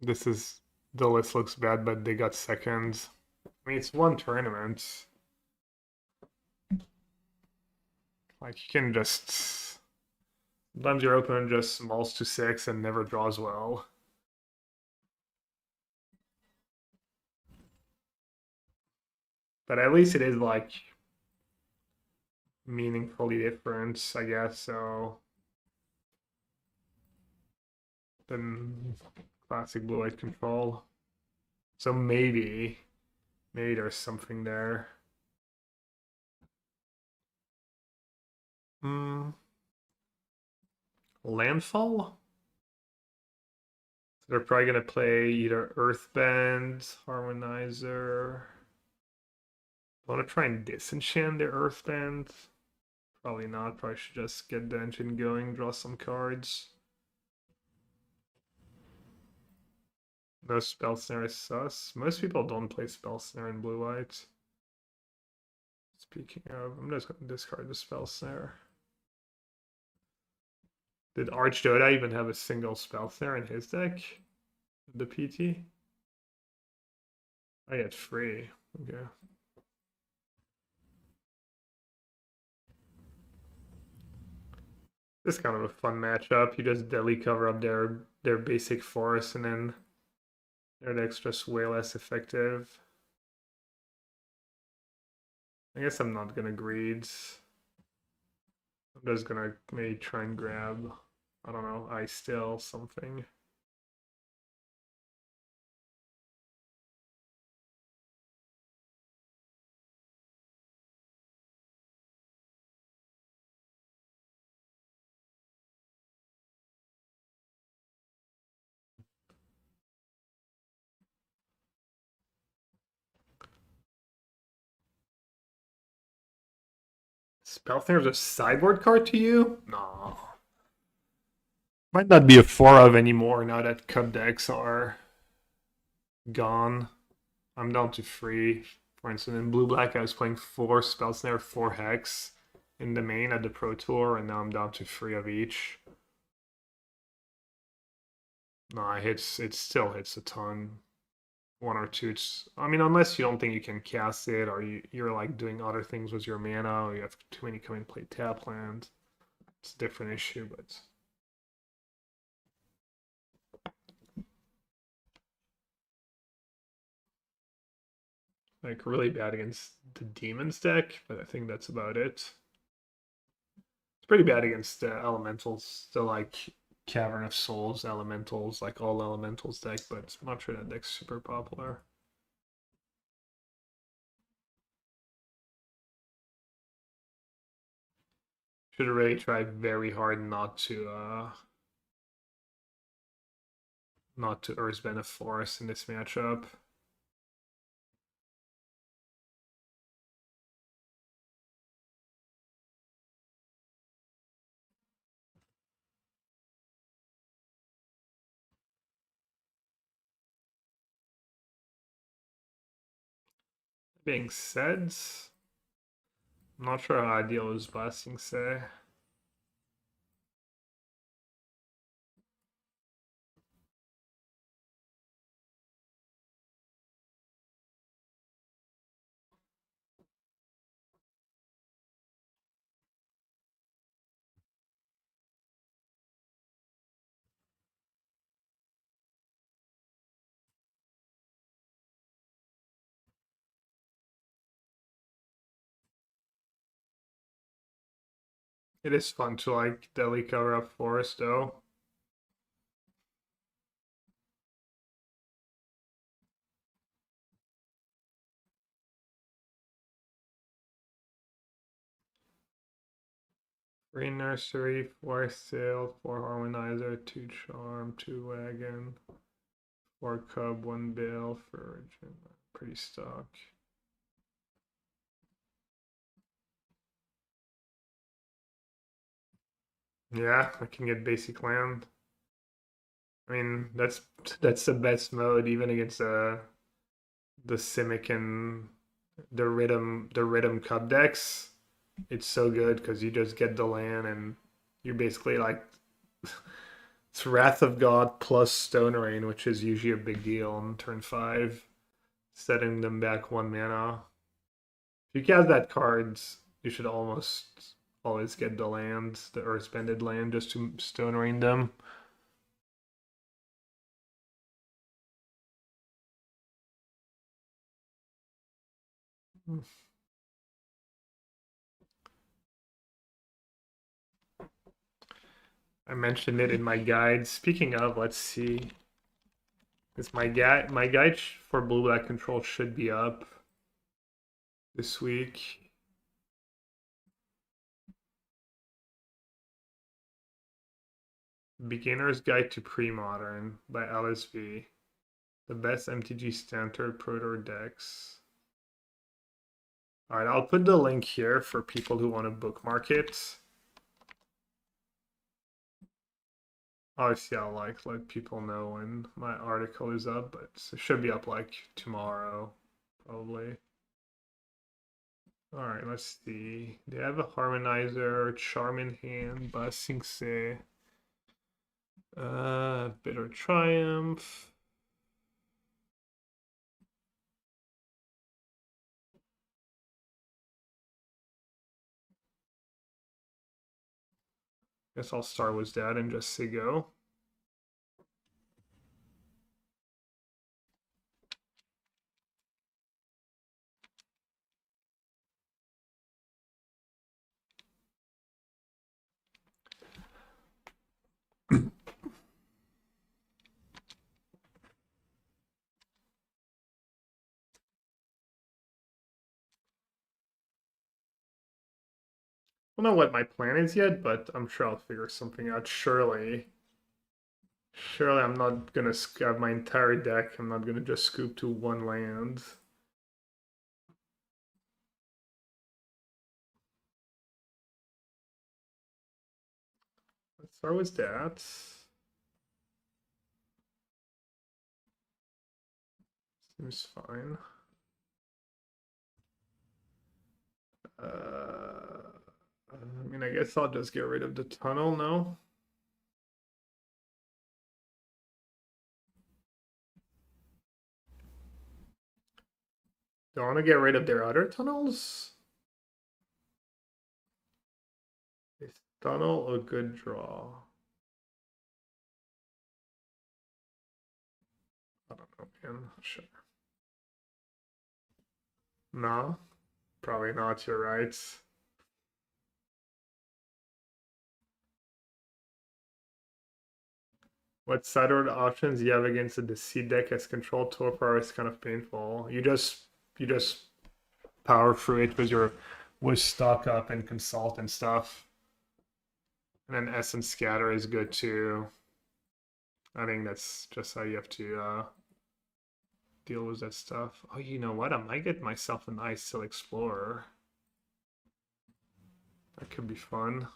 The list looks bad, but they got second. I mean, it's one tournament. Like, you can just... Sometimes your opponent just smalls to 6 and never draws well. But at least it is, like, meaningfully different, I guess, so... Than classic blue-white control. So maybe there's something there. Landfall? They're probably gonna play either Earthbend, Harmonizer. I want to try and disenchant their Earthbend. Probably not. Probably should just get the engine going, draw some cards. No Spell Snare is sus. Most people don't play Spell Snare in blue-white. Speaking of, I'm just gonna discard the Spell Snare. Did Archdoda even have a single Spell Snare in his deck? The PT? I get free. Okay. This is kind of a fun matchup. You just deadly cover up their basic force, and then their deck's just way less effective. I guess I'm not gonna greed. I'm just gonna maybe try and grab, I don't know, Ice Still, something. Spellthinger's a sideboard card to you? No. Might not be a 4 of anymore now that cut decks are gone. I'm down to 3. For instance, in Blue Black, I was playing 4 Spellsnare, 4 Hex in the main at the Pro Tour, and now I'm down to 3 of each. No, it still hits a ton. 1 or 2. I mean, unless you don't think you can cast it, or you're like doing other things with your mana, or you have too many come and play tap land. It's a different issue, but like really bad against the demons deck, but I think that's about it. It's pretty bad against the elementals, the like Cavern of Souls elementals, like all elementals deck, but I'm not sure that deck's super popular. Should have really tried very hard not to Earthbend a Forest in this matchup. Being said, I'm not sure how ideal is Blasting Say. It is fun to like deli cover up forest though. Three nursery, 4 sail, 4 harmonizer, 2 charm, 2 wagon, 4 cub, 1 bale for pretty stock. Yeah, I can get basic land. I mean, that's the best mode even against the Simic and the Rhythm Cub decks. It's so good because you just get the land and you're basically like it's Wrath of God plus Stone Rain, which is usually a big deal on turn 5, setting them back 1 mana. If you cast that cards, you should almost always get the lands, the earth-spended land, just to Stone Rain them. I mentioned it in my guide. Speaking of, let's see. It's my guide for blue black control should be up this week. Beginner's Guide to Pre-Modern by LSV. The best MTG standard Protor decks. Alright, I'll put the link here for people who want to bookmark it. Obviously, I'll let people know when my article is up, but it should be up like tomorrow, probably. Alright, let's see. They have a Harmonizer, Charm in Hand, Basing Se, Bitter Triumph. Guess I'll start with that and just say go. I don't know what my plan is yet, but I'm sure I'll figure something out. Surely I'm not gonna have my entire deck. I'm not gonna just scoop to 1 land. Let's start with that. Seems fine. I mean, I guess I'll just get rid of the tunnel now. Do I want to get rid of their other tunnels? Is tunnel a good draw? I don't know, man. Sure. No, probably not. You're right. What sideboard options you have against the Deceit deck as control torpor is kind of painful. You just power through it with stock up and consult and stuff. And then Essence Scatter is good too. I think that's just how you have to deal with that stuff. Oh, you know what? I might get myself an Ice Seal Explorer. That could be fun.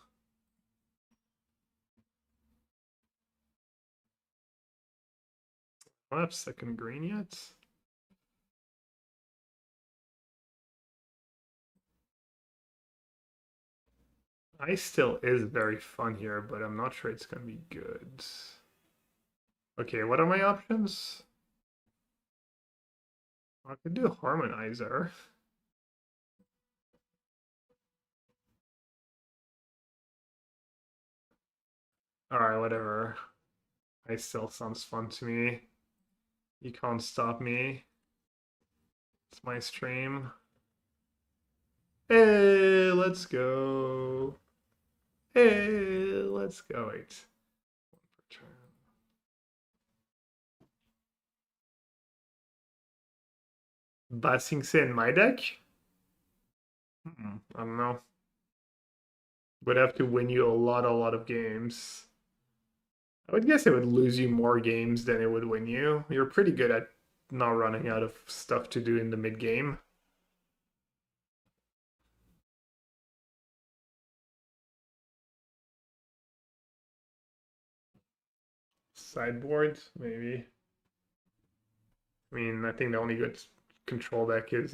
I don't have second green yet. Ice still is very fun here, but I'm not sure it's gonna be good. Okay, what are my options? I could do Harmonizer. Alright, whatever. Ice still sounds fun to me. You can't stop me. It's my stream. Hey, let's go. Hey, let's go. Wait. Basingse in my deck? I don't know. Would have to win you a lot of games. I would guess it would lose you more games than it would win you. You're pretty good at not running out of stuff to do in the mid game. Sideboard, maybe. I mean, I think the only good control deck is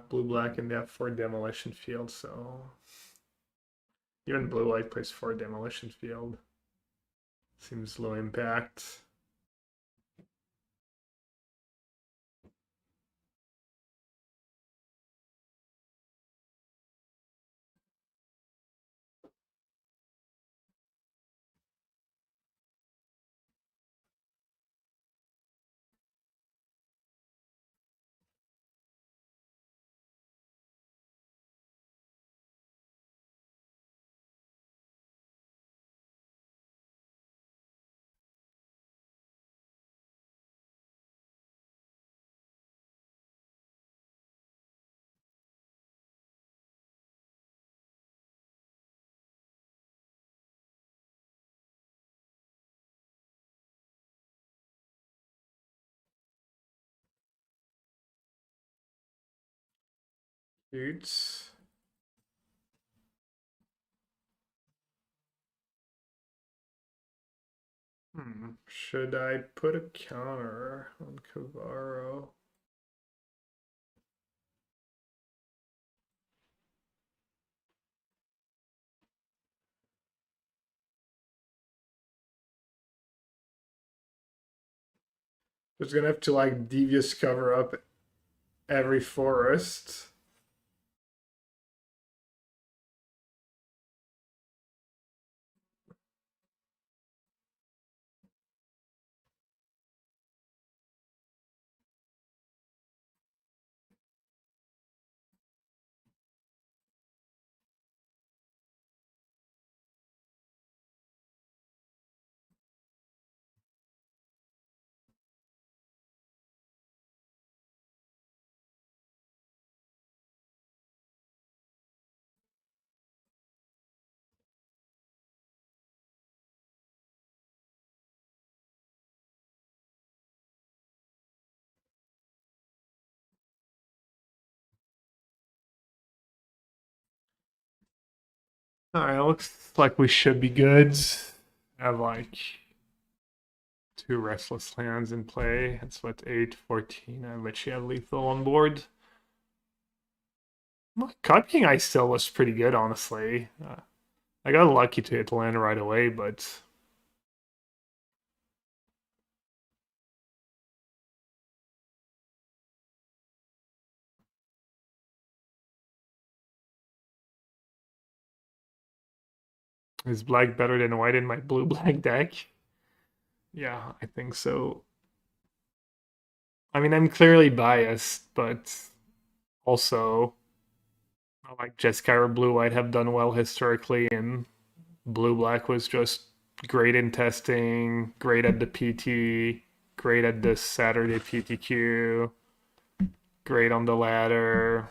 blue black, and they have 4 demolition field, so even blue white plays 4 demolition field. Seems low impact. Dudes. Should I put a counter on Cavaro? Just gonna have to like devious cover up every forest. Alright, looks like we should be good. Have like 2 restless lands in play. That's what 8, 14. I bet you have lethal on board. Well, Cut King I still was pretty good, honestly. I got lucky to hit land right away, but is black better than white in my blue black deck? Yeah, I think so. I mean, I'm clearly biased, but also, like Jeskai or blue white have done well historically, and blue black was just great in testing, great at the PT, great at the Saturday PTQ, great on the ladder.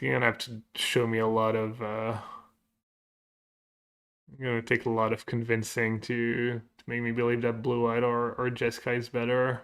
You're gonna have to show me a lot of. Gonna take a lot of convincing to make me believe that blue white or Jeskai is better.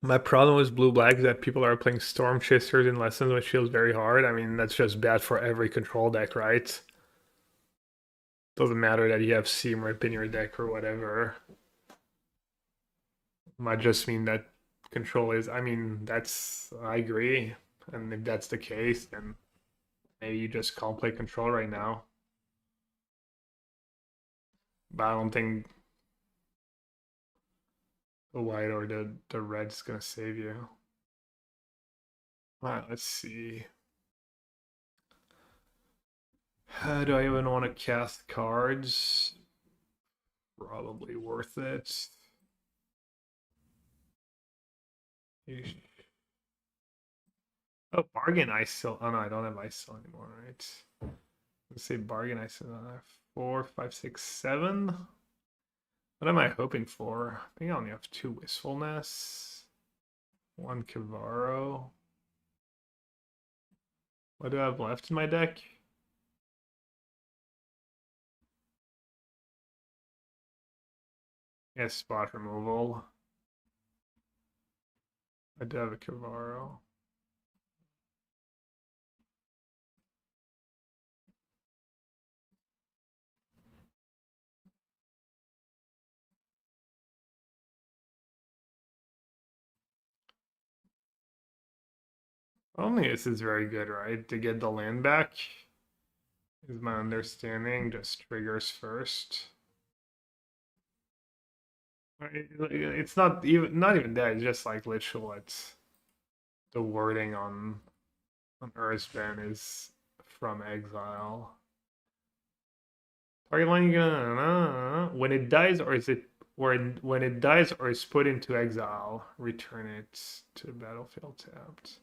My problem with blue black is that people are playing Storm Chasers in lessons, which feels very hard. I mean, that's just bad for every control deck, right? Doesn't matter that you have Seam Rip in your deck or whatever. Might just mean that control is. I mean, I agree. And if that's the case, then maybe you just can't play control right now. But I don't think the white or the red's gonna save you. Alright, let's see. Do I even want to cast cards? Probably worth it. Oh, bargain ice still. Oh no, I don't have ice still anymore, right? Let's say bargain ice still. I have 4, 5, 6, 7. What am I hoping for? I think I only have 2 wistfulness, 1 Cavaro. What do I have left in my deck? Yes, spot removal. I do have a Cavaro. Only this is very good, right? To get the land back is my understanding. Just triggers first. It's not even that. It's just like literal. It's the wording on Earthbound is from exile. Target line when it dies, or is it when it dies or is put into exile, return it to the battlefield tapped.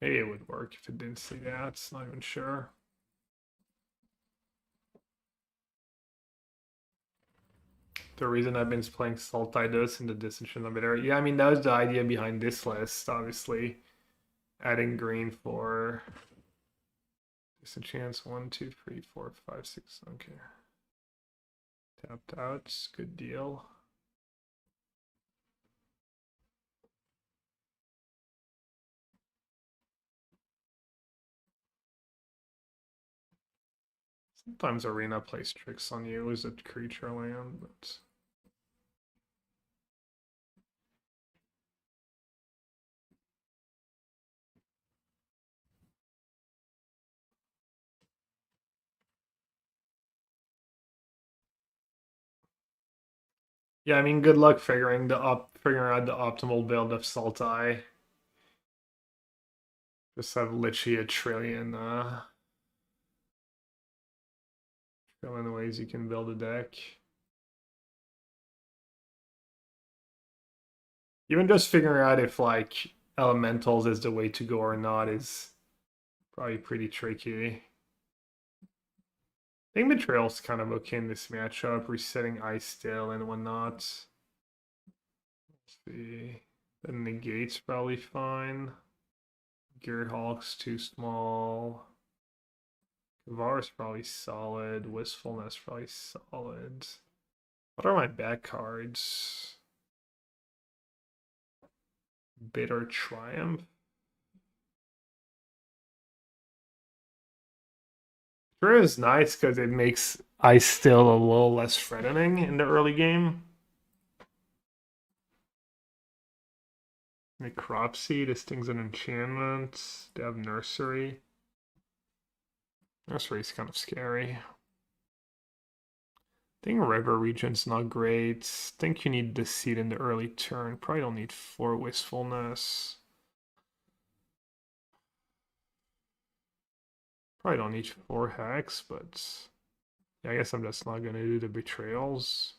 Maybe it would work if it didn't say that. It's not even sure. The reason I've been playing Sultai Dose in the Dissension Limiter. Yeah, I mean, that was the idea behind this list, obviously. Adding green for disenchants 1, 2, 3, 4, 5, 6. Okay. Tapped out. Good deal. Sometimes Arena plays tricks on you as a creature land, but yeah, I mean, good luck figuring out the optimal build of Sultai. Just have literally a trillion ways you can build a deck. Even just figuring out if like elementals is the way to go or not is probably pretty tricky. I think Betrayal's kind of okay in this matchup, resetting Ice Still and whatnot. Let's see. The negate's probably fine. Gearhulk's too small. Kavar's probably solid. Wistfulness probably solid. What are my back cards? Bitter Triumph. Sure is nice because it makes Ice Still a little less threatening in the early game. Necropsy, this thing's an enchantment. They have Nursery. Nursery's kind of scary. I think River Region's not great. Think you need the seed in the early turn. Probably don't need 4 Wistfulness. Probably don't need 4 Hex, but yeah, I guess I'm just not gonna do the Betrayals.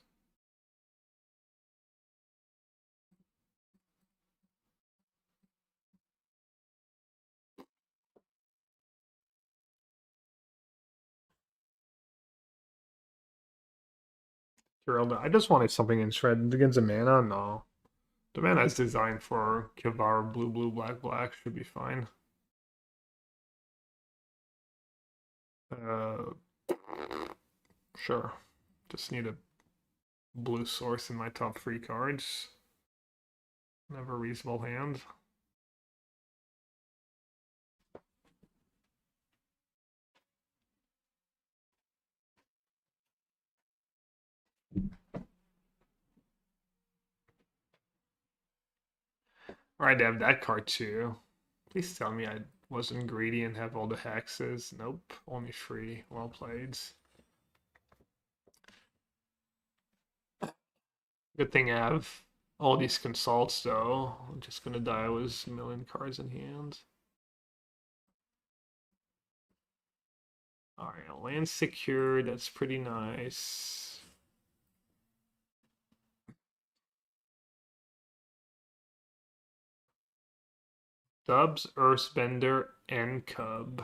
I just wanted something in shred against a mana. No, the mana is designed for Kivar blue blue black black should be fine. Uh, sure. Just need a blue source in my top 3 cards. Never reasonable hand. Or I'd have that card too. Please tell me I wasn't greedy and have all the hexes. Nope, only 3. Well played. Good thing I have all these consults though. I'm just gonna die with a million cards in hand. Alright, land secure, that's pretty nice. Dubs, Earthbender, and Cub.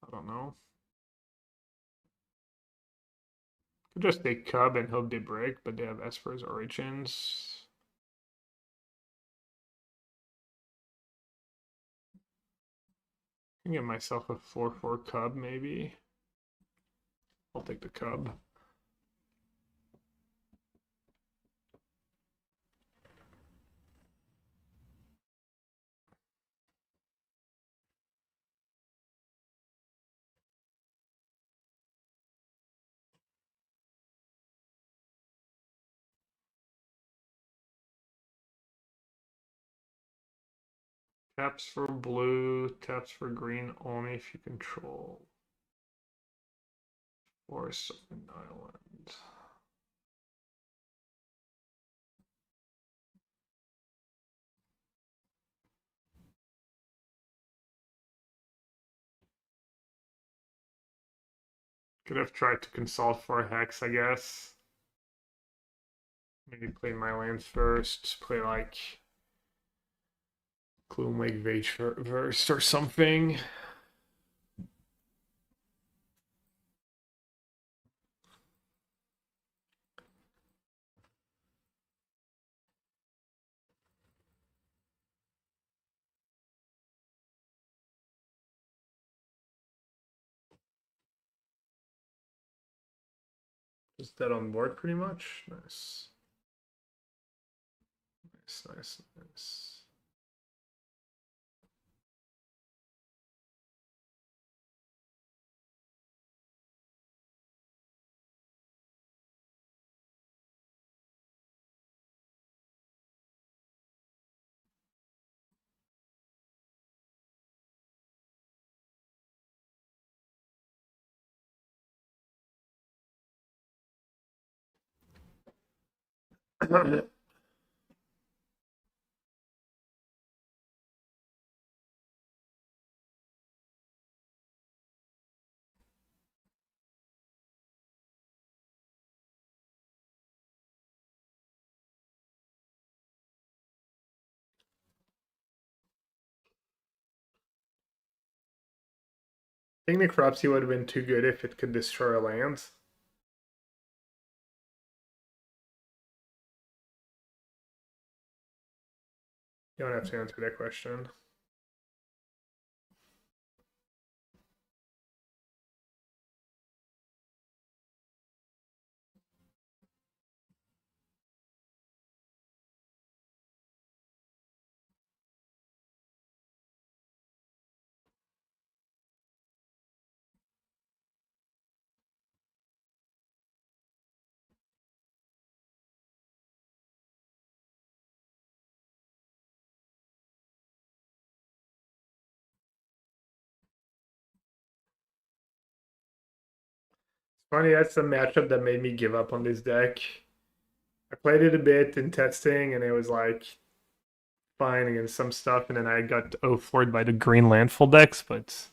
I don't know. Could just take Cub and hope they break, but they have Esper's Origins. I can get myself a 4/4 Cub, maybe. I'll take the Cub. Taps for blue, taps for green only if you control. Forest an island. Could have tried to consult for a hex, I guess. Maybe play my lands first, play like Gloomwake Verse or something. Is that on board pretty much? Nice. Nice. I think Necropsy would have been too good if it could destroy a land. You don't have to answer that question. Funny, that's the matchup that made me give up on this deck. I played it a bit in testing, and it was like fine against some stuff, and then I got 0-4'd by the green landfall decks, but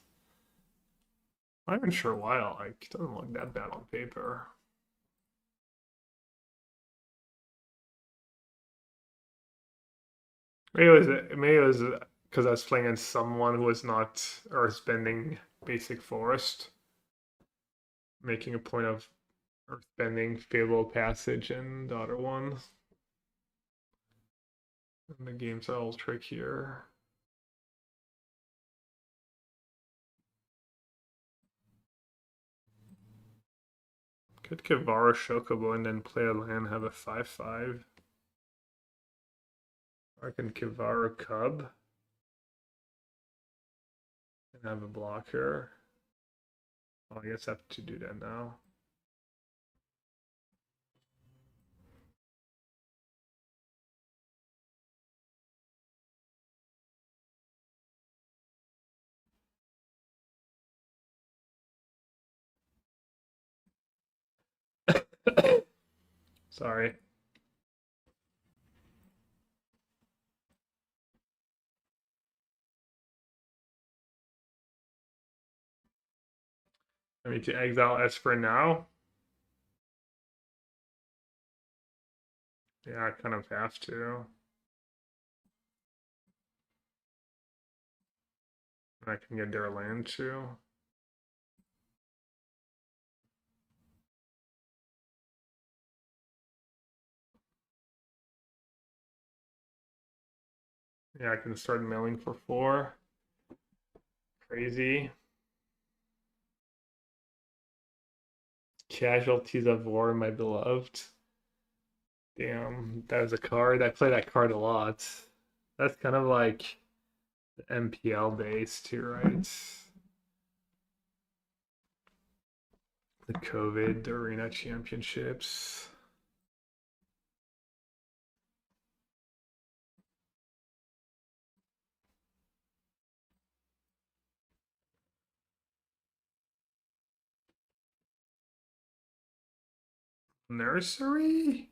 I'm not even sure why. Like, it doesn't look that bad on paper. Maybe it was because I was playing against someone who was not earthbending basic forest, making a point of earthbending favorable passage and the other one. And the games are all trickier. Could Kivara Shokobo and then play a land, have a 5/5. Or I can Kivara Cub and have a blocker. Oh, I guess I have to do that now. Sorry. I need to exile Esper now. Yeah, I kind of have to. And I can get their land too. Yeah, I can start milling for 4. Crazy. Casualties of War, my beloved. Damn, that was a card. I play that card a lot. That's kind of like MPL based too, right? The COVID Arena Championships. Nursery?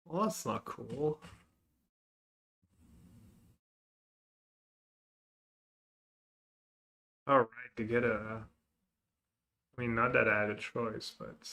Well, that's not cool. All right, to get a. I mean, not that I had a choice, but.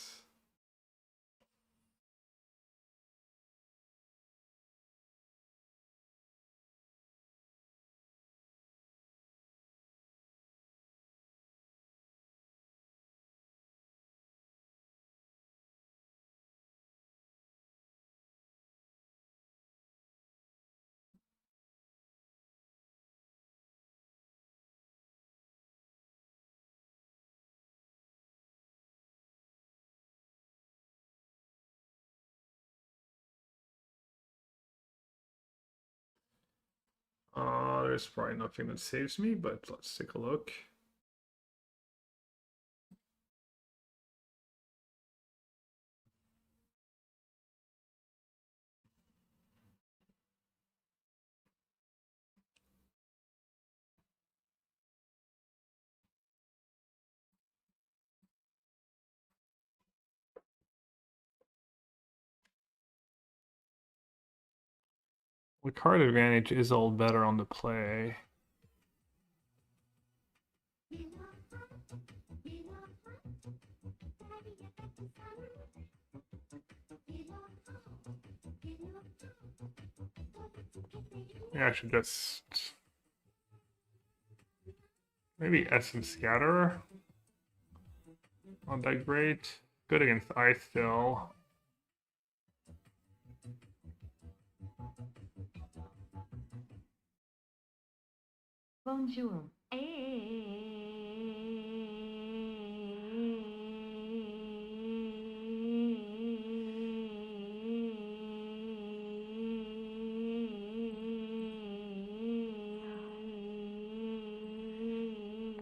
There's probably nothing that saves me, but let's take a look. The card advantage is all better on the play. Yeah, I should just maybe Essence Scatterer. Not that great. Good against Ice still. Bonjour.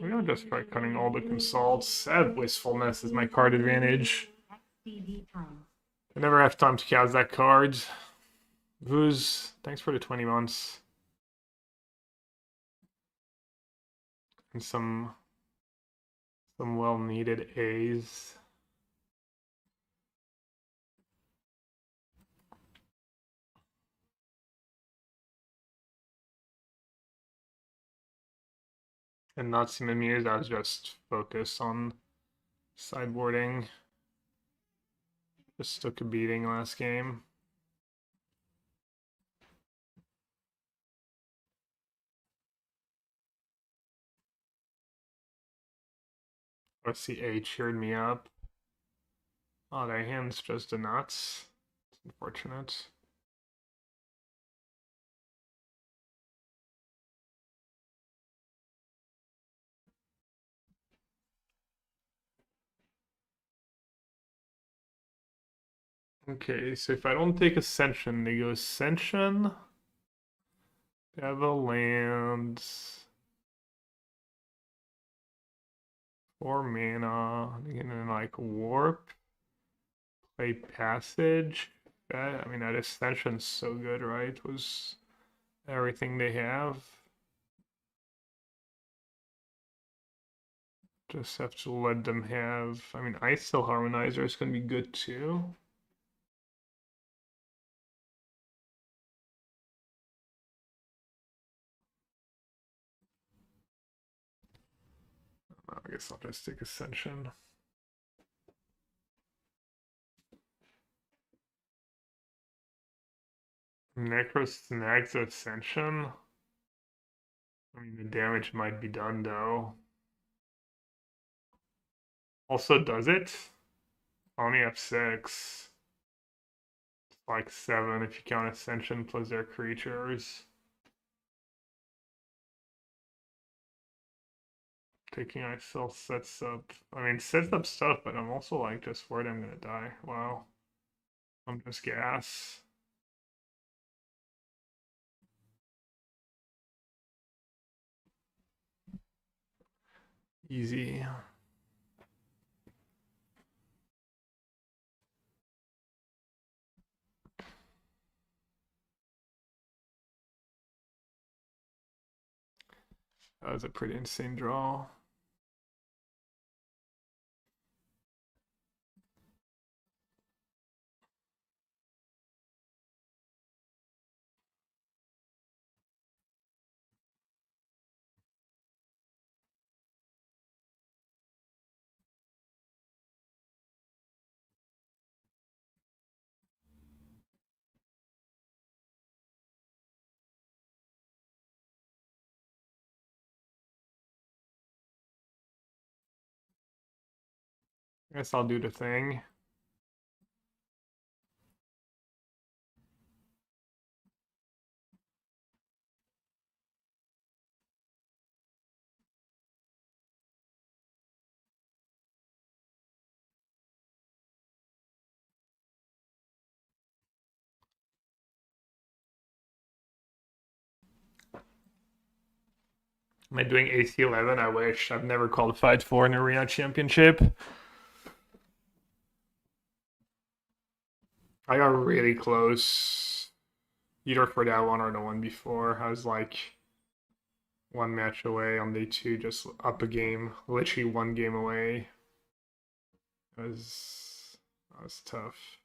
Maybe I'll just try cutting all the consults. I have Wistfulness as my card advantage. I never have time to cast that card. Who's thanks for the 20 months. And some well needed A's. And not seem amused, I was just focused on sideboarding. Just took a beating last game. Let's see, A cheered me up. Oh, their hand's just a nuts. It's unfortunate. Okay, so if I don't take Ascension, they go Ascension. They have a land. 4 mana. They can like Warp. Play Passage. I mean, that Ascension's so good, right? Was everything they have. Just have to let them have. I mean, Ice Cell Harmonizer is going to be good too. I guess I'll just take Ascension. Necro snags Ascension. I mean, the damage might be done though. Also, does it? Only F6. It's like 7 if you count Ascension plus their creatures. Taking Icel sets up. I mean, sets up stuff, but I'm also like just worried I'm gonna die. Wow. I'm just gas. Easy. That was a pretty insane draw. I guess I'll do the thing. Am I doing AC11? I wish. I've never qualified for an arena championship. I got really close. Either for that one or the one before. I was like 1 match away on day 2, just up a game. Literally 1 game away. That was tough.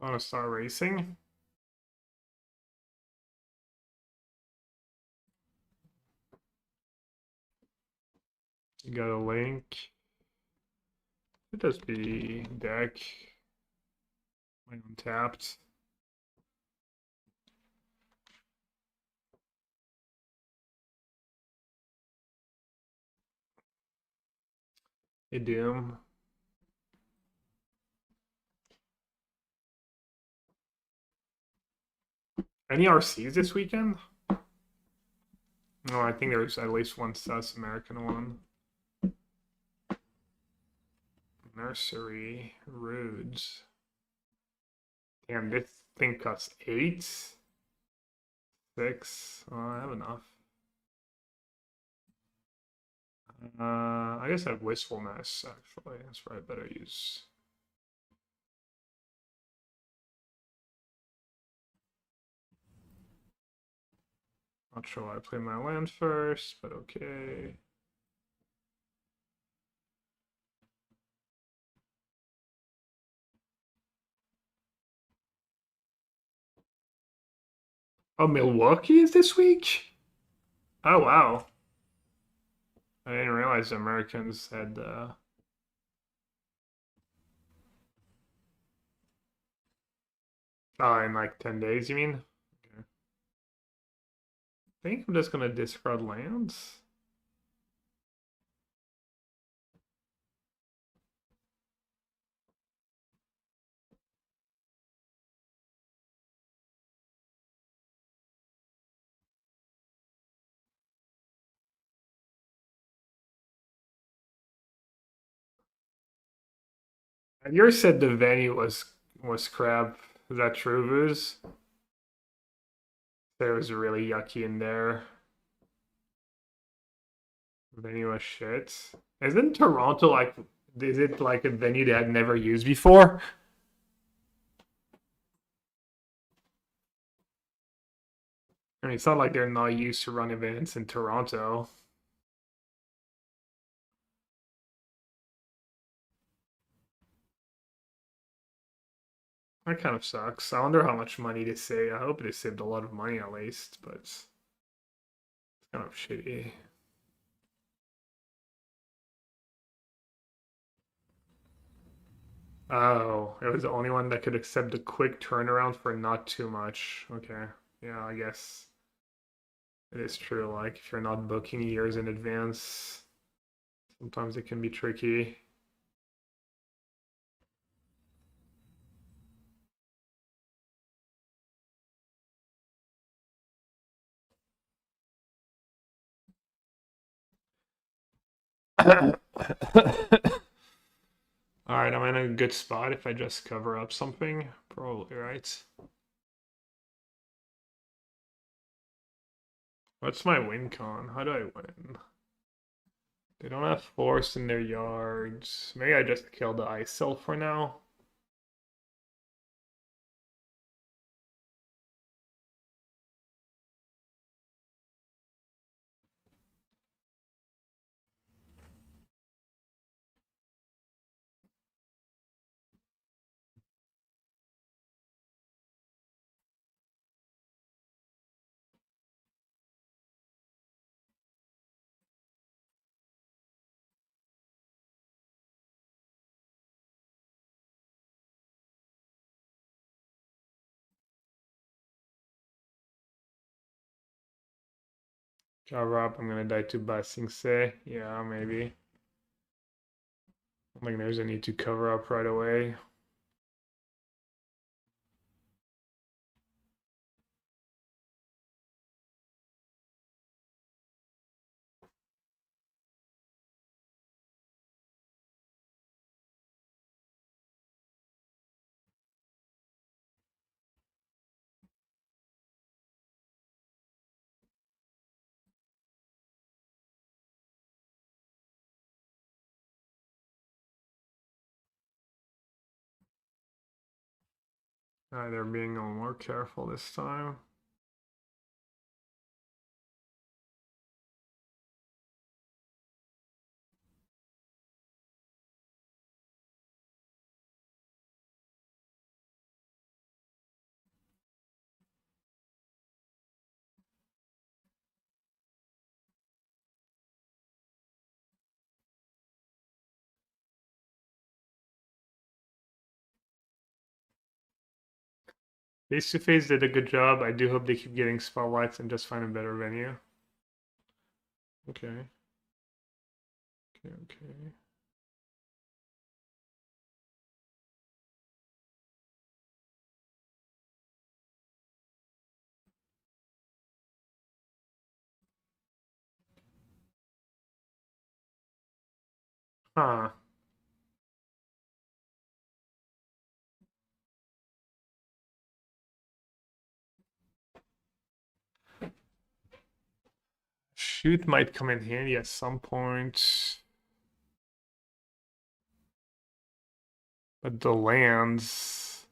I want to start racing. You got a link. It does be deck. My untapped. Hey Doom. Any RCs this weekend? No, I think there's at least one South American one. Nursery, Rudes. Damn, this thing costs 8? 6? Oh, I have enough. I guess I have Wistfulness, actually. That's what I better use. Not sure why I play my land first, but okay. Oh, Milwaukee is this week? Oh, wow. I didn't realize the Americans had Oh, in like 10 days, you mean? Okay. I think I'm just gonna discard lands. And you said the venue was crap. Is that true, Vuz? There was really yucky in there. Venue was shit. Isn't Toronto like? Is it like a venue that I'd never used before? I mean, it's not like they're not used to run events in Toronto. That kind of sucks. I wonder how much money they save. I hope they saved a lot of money at least, but it's kind of shitty. Oh, it was the only one that could accept a quick turnaround for not too much. Okay. Yeah, I guess it is true. Like, if you're not booking years in advance, sometimes it can be tricky. All right, I'm in a good spot if I just cover up something. Probably, right? What's my win con? How do I win? They don't have force in their yards. Maybe I just kill the ice cell for now. Ja Rob, I'm gonna die to Basing Say. Yeah, maybe. I don't think there's a need to cover up right away. They're being a little more careful this time. Face to Face did a good job. I do hope they keep getting spotlights and just find a better venue. Okay. Okay. Huh. Shoot might come in handy at some point. But the lands.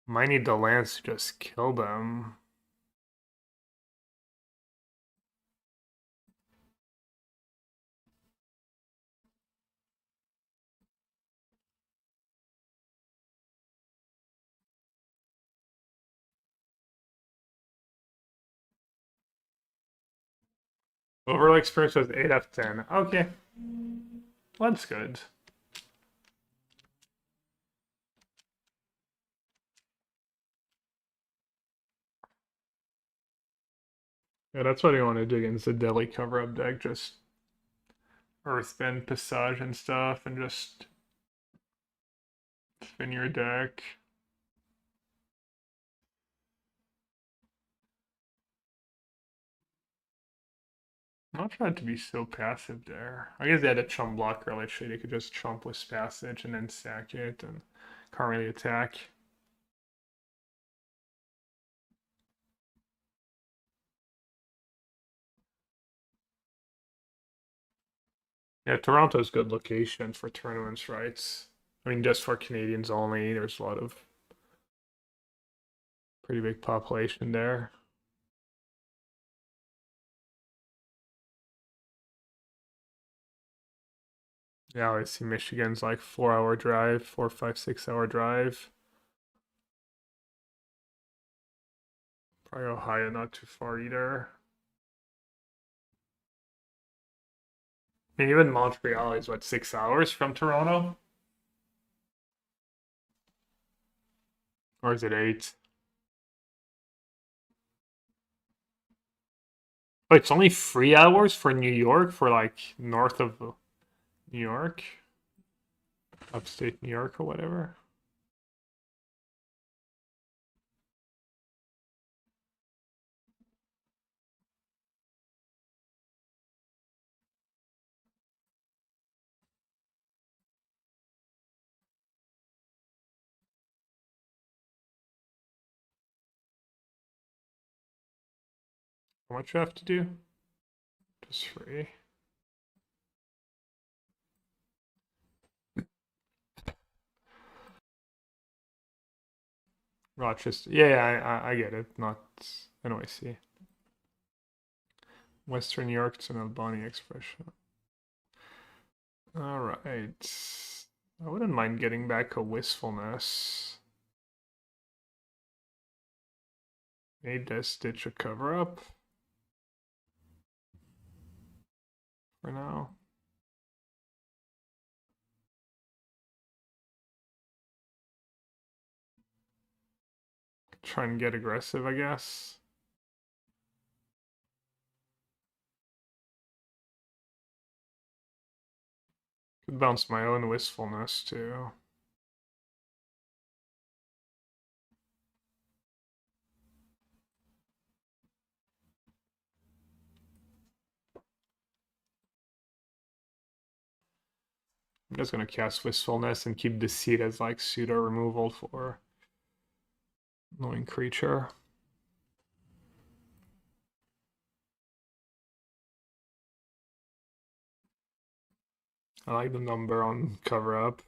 Might need the lands to just kill them. Overall experience was 8 out of 10. Okay. Well, that's good. Yeah, that's what I want to do against the Delhi cover-up deck. Just Earthbend, Passage, and stuff, and just spin your deck. Not trying to be so passive there. I guess they had a chump blocker. Literally, they could just chump with Passage and then sack it, and can't really attack. Yeah, Toronto's a good location for tournaments, right? I mean, just for Canadians only. There's a lot of pretty big population there. Yeah, I see Michigan's like 4 hour drive, 4, 5, 6 hour drive. Probably Ohio not too far either. I mean, even Montreal is what, 6 hours from Toronto? Or is it 8? Oh, it's only 3 hours for New York, for like north of New York, upstate New York or whatever. How much you have to do? Just 3. Rochester. Yeah, I get it. Not NYC. Western New York to an Albany expression. All right. I wouldn't mind getting back a wistfulness. Made this stitch a cover up for now. Try and get aggressive, I guess. Could bounce my own wistfulness too. I'm just gonna cast Wistfulness and keep Deceit as like pseudo removal for annoying creature. I like the number on cover up.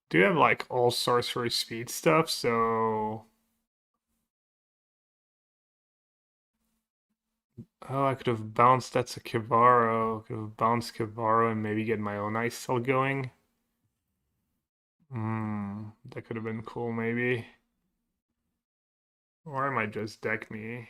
Do have like all sorcery speed stuff, so oh, I could have bounced. That's a Kivaro. Could have bounced Kivaro and maybe get my own ice cell going. That could have been cool, maybe. Or I might just deck me.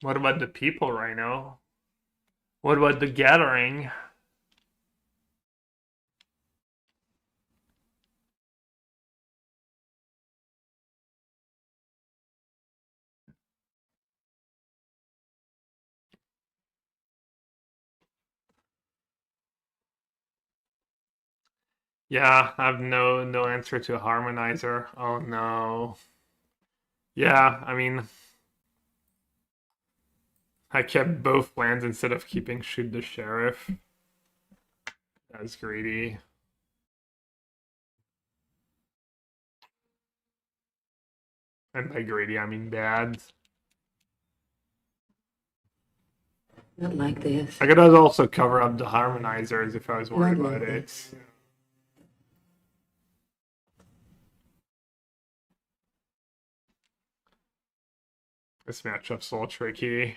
What about the people right now? What about the gathering? Yeah, I have no answer to a harmonizer. Oh no. Yeah, I mean, I kept both lands instead of keeping Shoot the Sheriff. That's greedy. And by greedy, I mean bad. Not like this. I could also cover up the harmonizers if I was worried Not about like it. This matchup's a little tricky.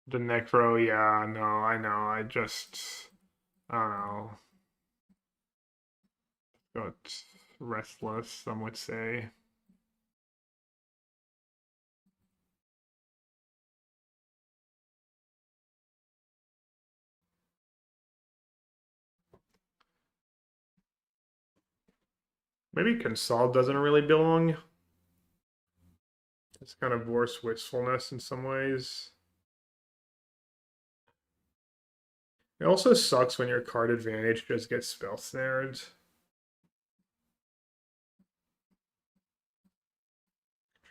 The Necro, yeah, no, I know. I don't know. Got restless, some would say. Maybe Console doesn't really belong. It's kind of worse wistfulness in some ways. It also sucks when your card advantage just gets spell snared.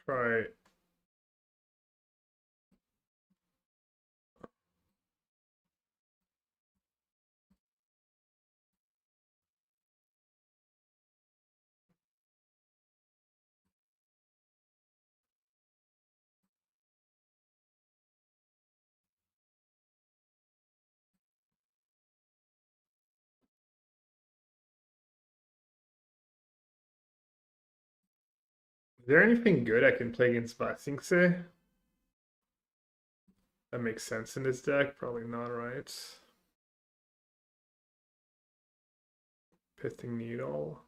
Try. Is there anything good I can play against Basingse? That makes sense in this deck? Probably not, right? Pithing Needle.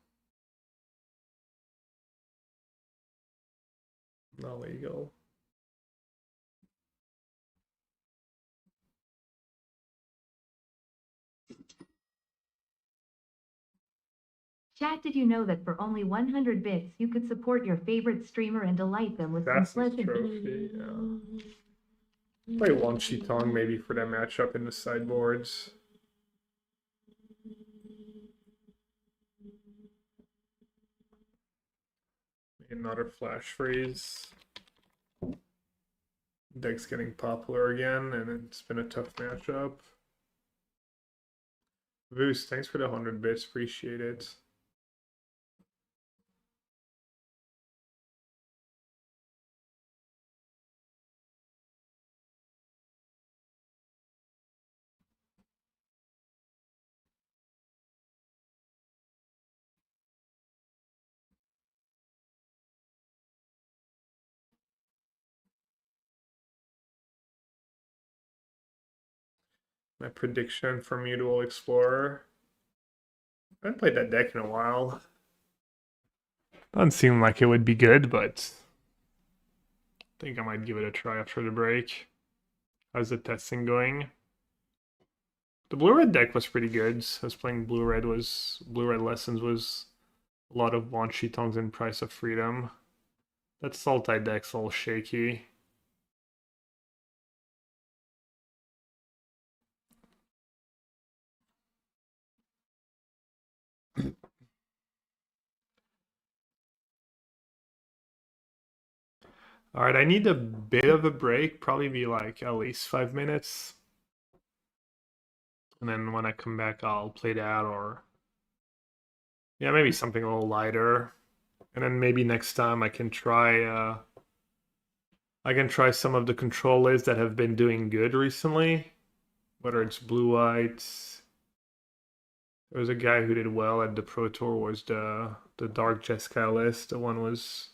Not legal. Chat, did you know that for only 100 bits, you could support your favorite streamer and delight them with some Assassin's pleasant... Trophy, yeah. Play Wan Chitong maybe for that matchup in the sideboards. Another flash freeze. Deck's getting popular again, and it's been a tough matchup. Voos, thanks for the 100 bits, appreciate it. My prediction for Mutual Explorer. I haven't played that deck in a while. Doesn't seem like it would be good, but I think I might give it a try after the break. How's the testing going? The blue-red deck was pretty good. I was playing blue-red lessons was a lot of Wan Shitongs and Price of Freedom. That Sultai deck's all shaky. All right, I need a bit of a break, probably be like at least 5 minutes. And then when I come back, I'll play that or yeah, maybe something a little lighter. And then maybe next time I can try some of the control lists that have been doing good recently, whether it's blue white. There was a guy who did well at the Pro Tour was the Dark Jeskai list. The one was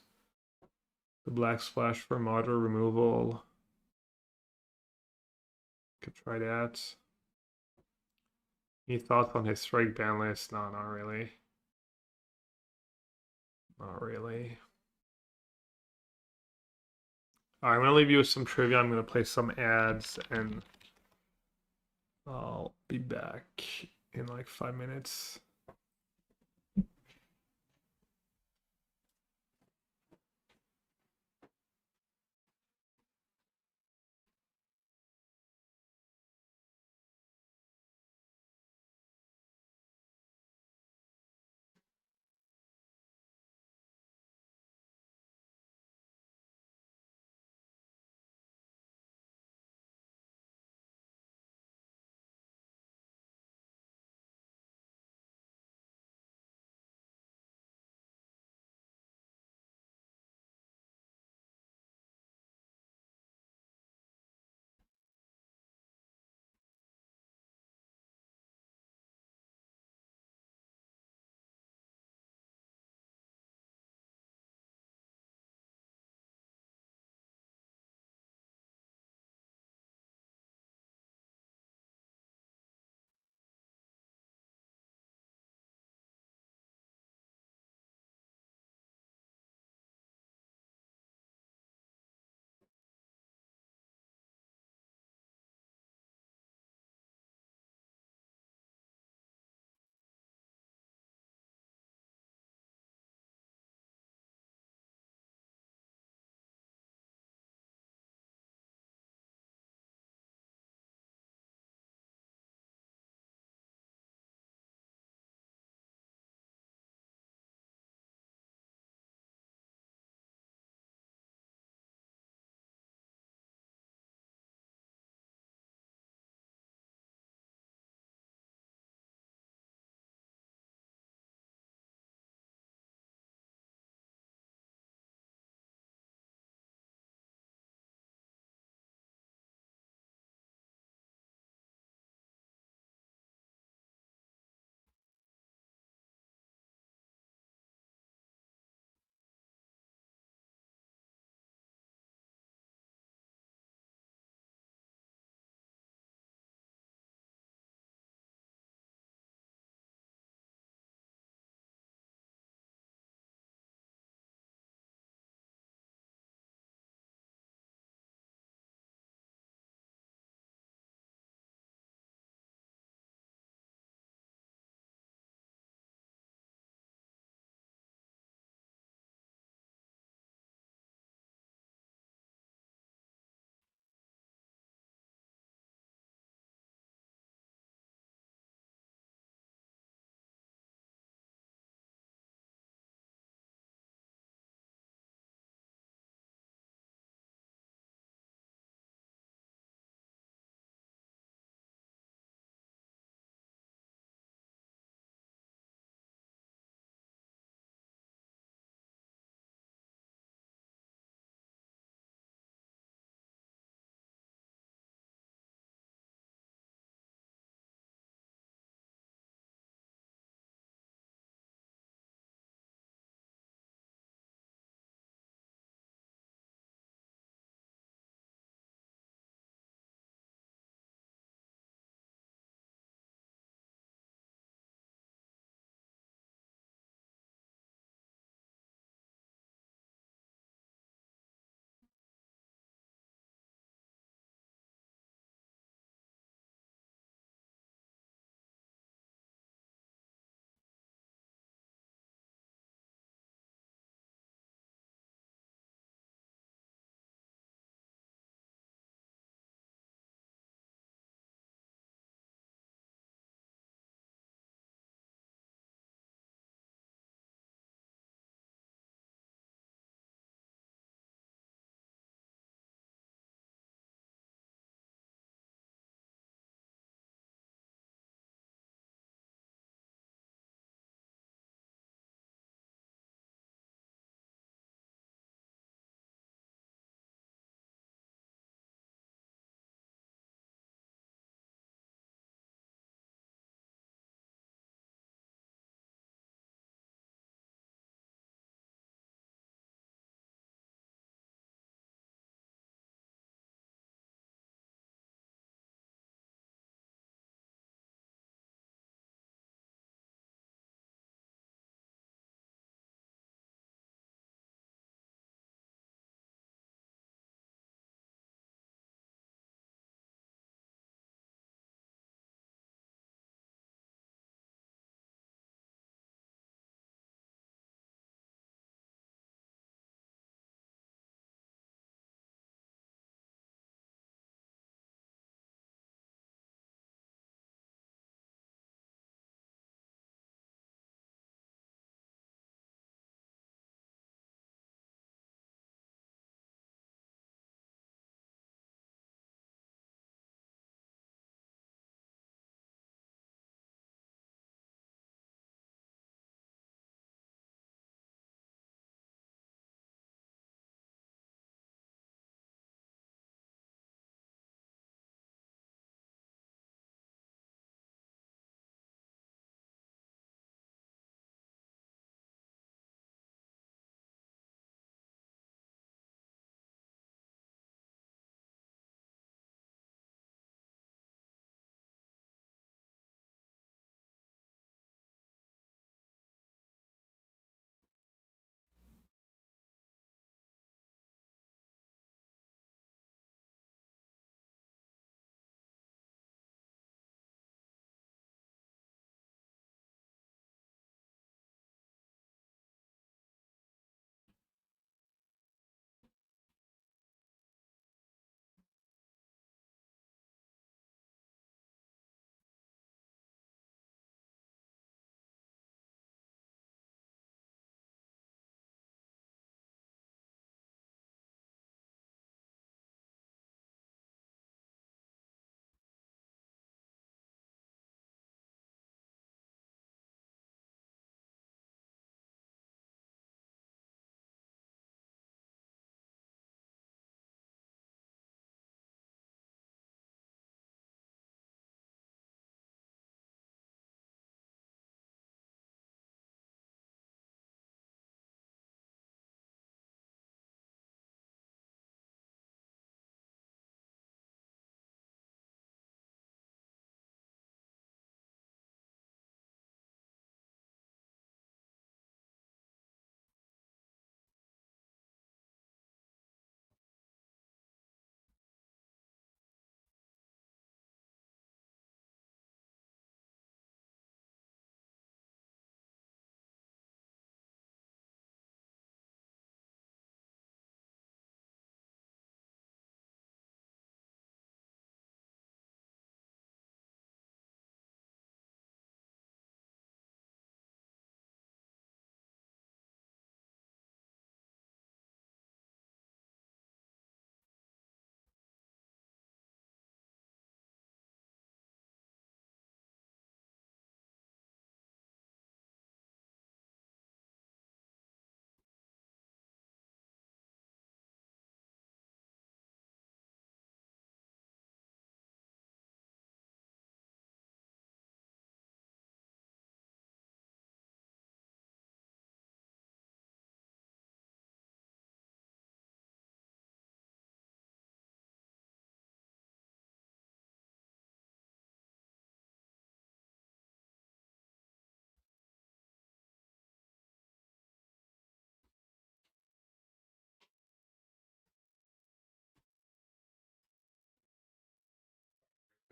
the Black Splash for model removal. Could try that. Any thoughts on his strike ban list? No, not really. Not really. Alright, I'm gonna leave you with some trivia. I'm gonna play some ads and I'll be back in like 5 minutes.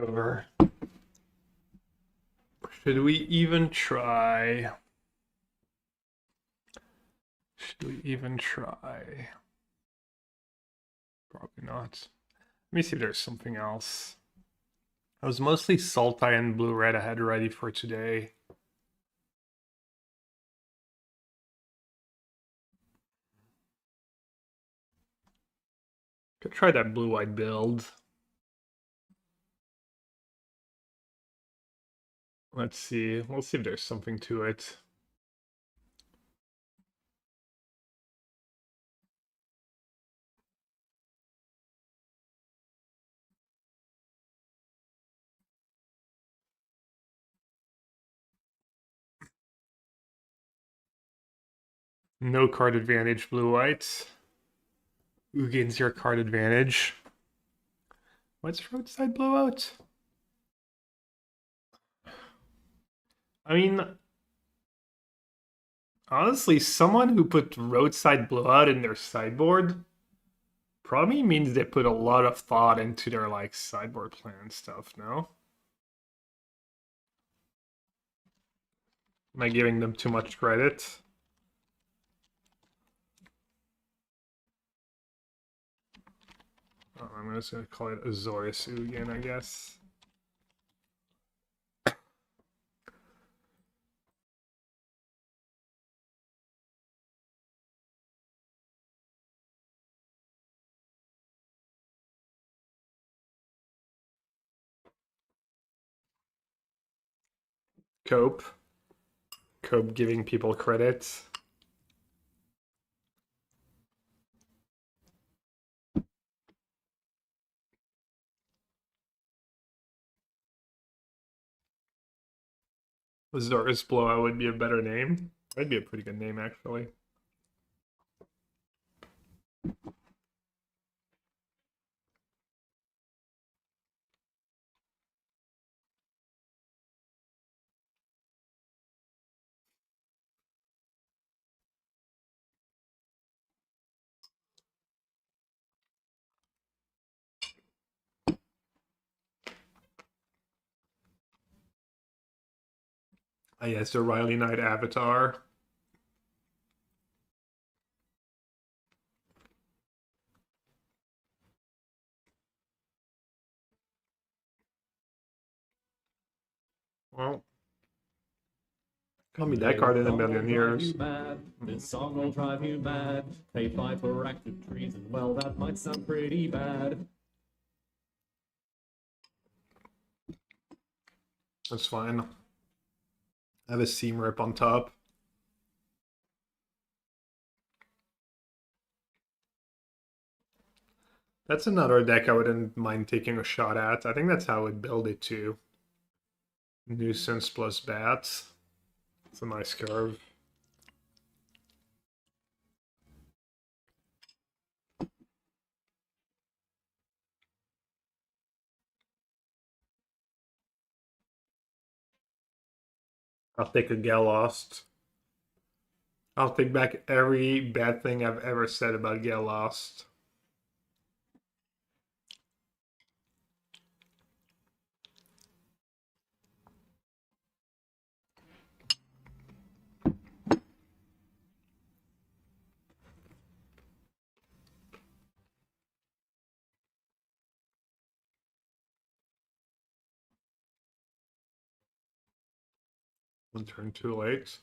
Over. Should we even try? Should we even try? Probably not. Let me see if there's something else. I was mostly Sultai and blue-red I had ready for today. Could try that blue-white build. Let's see. Let's see if there's something to it. No card advantage, blue-white. Who gains your card advantage? What's roadside blowout? I mean, honestly, someone who put roadside blowout in their sideboard probably means they put a lot of thought into their like sideboard plan stuff, no? Am I giving them too much credit? Oh, I'm just gonna call it Azorius again, I guess. Cope. Cope giving people credit. Azorius Blowout would be a better name. That'd be a pretty good name, actually. Ah, yes, the Riley Knight avatar. Well, call me that card in a million years. This song will drive you mad. Pay 5 for active treason. Well, that might sound pretty bad. That's fine. I have a seam rip on top. That's another deck I wouldn't mind taking a shot at. I think that's how I would build it too. Nuisance plus bats. It's a nice curve. I'll take a Gal Lost. I'll take back every bad thing I've ever said about Gal Lost. One turn too late.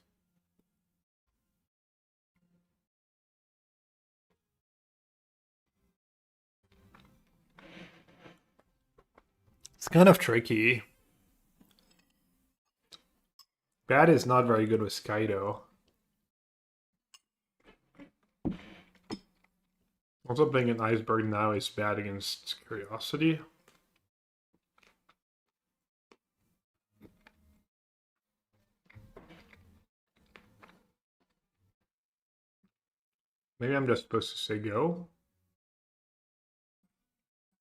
It's kind of tricky. Bad is not very good with Skydo. Also playing an Iceberg now is bad against Curiosity. Maybe I'm just supposed to say go.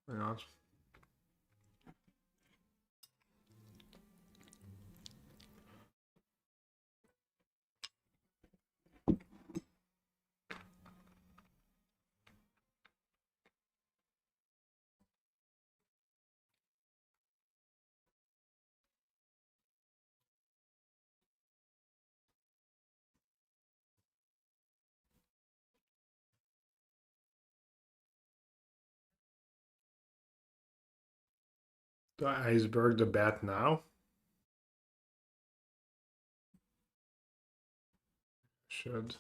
Why not? Do I iceberg the bat now? Should.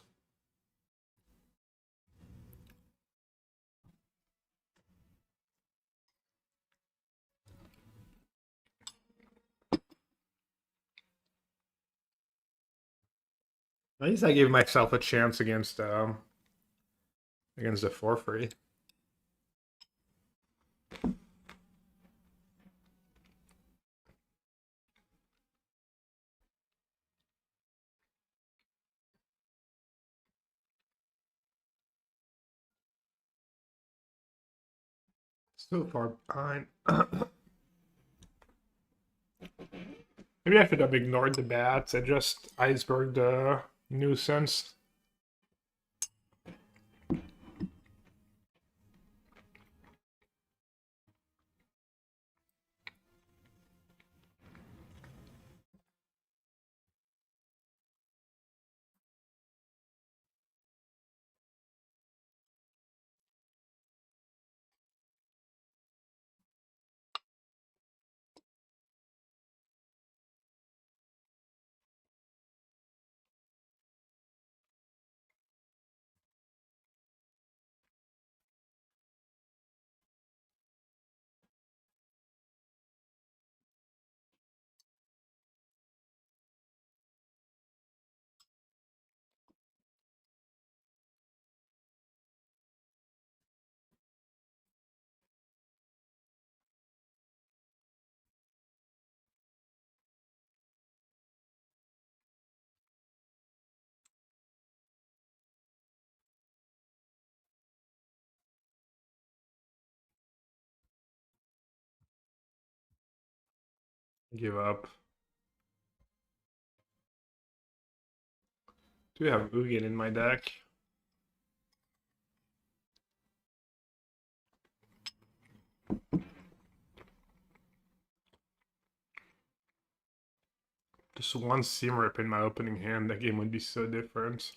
At least I gave myself a chance against the 4-3. So far behind. Maybe I should have ignored the bats and just iceberg the nuisance. Give up. Do have Ugin in my deck. Just one Seam Rip in my opening hand, that game would be so different.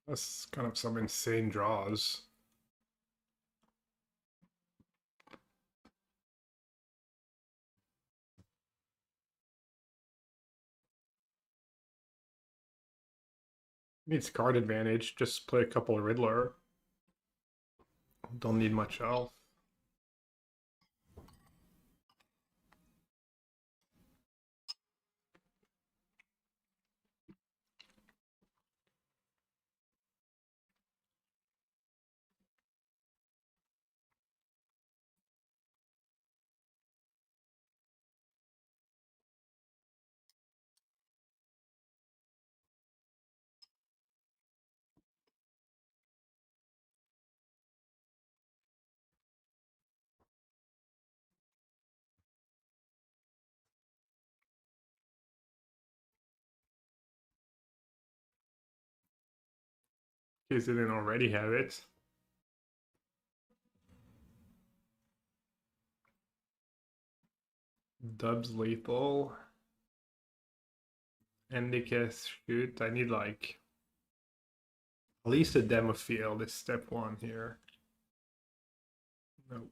That's kind of some insane draws. Needs card advantage, just play a couple of Riddler. Don't need much else. In case they didn't already have it. Dubs lethal. Endicus shoot. I need like at least a demo field is step one here. Nope.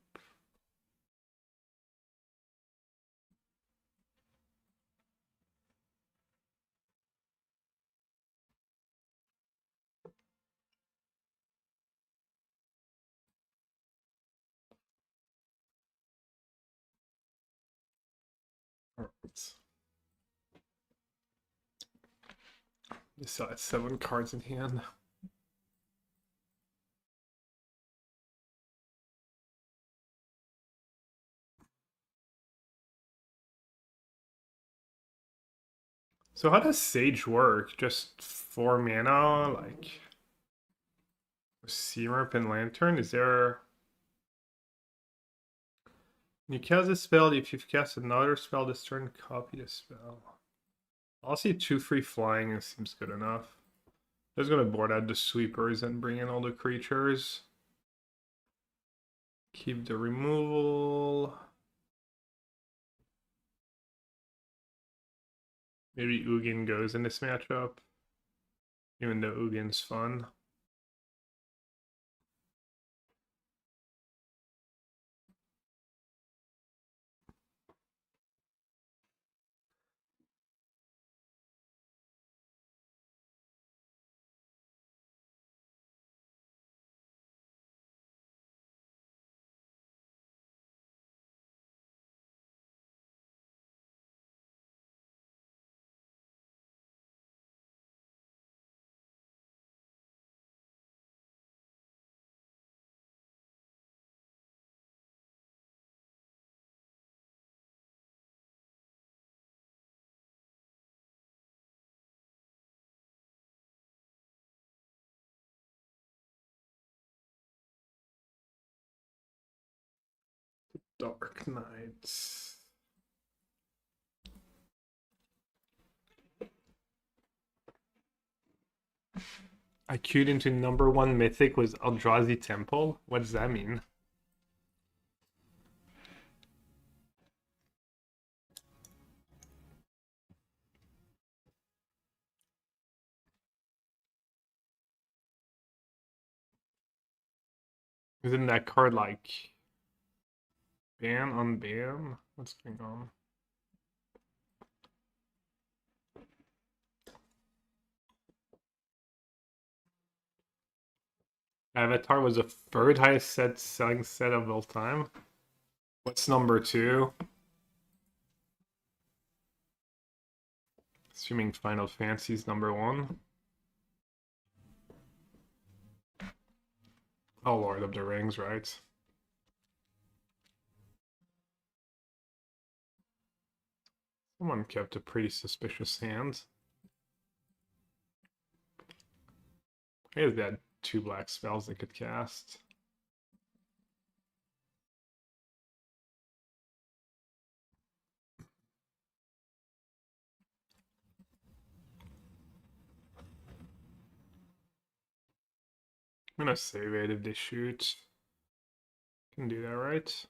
Alright. This still has 7 cards in hand. So how does Sage work? Just 4 mana, like Seamarp and Lantern? Is there... You cast a spell, if you've cast another spell this turn, copy the spell. I'll see 2 free flying, it seems good enough. I'm just gonna board out the sweepers and bring in all the creatures. Keep the removal. Maybe Ugin goes in this matchup. Even though Ugin's fun. Dark Knights. I queued into #1 mythic was Eldrazi Temple. What does that mean? Isn't that card like ban on ban? What's going on? Avatar was the 3rd highest selling set of all time. What's #2? Assuming Final Fantasy's #1. Oh, Lord of the Rings, right? Someone kept a pretty suspicious hand. I guess they had 2 black spells they could cast. I'm gonna save it if they shoot. Can do that, right?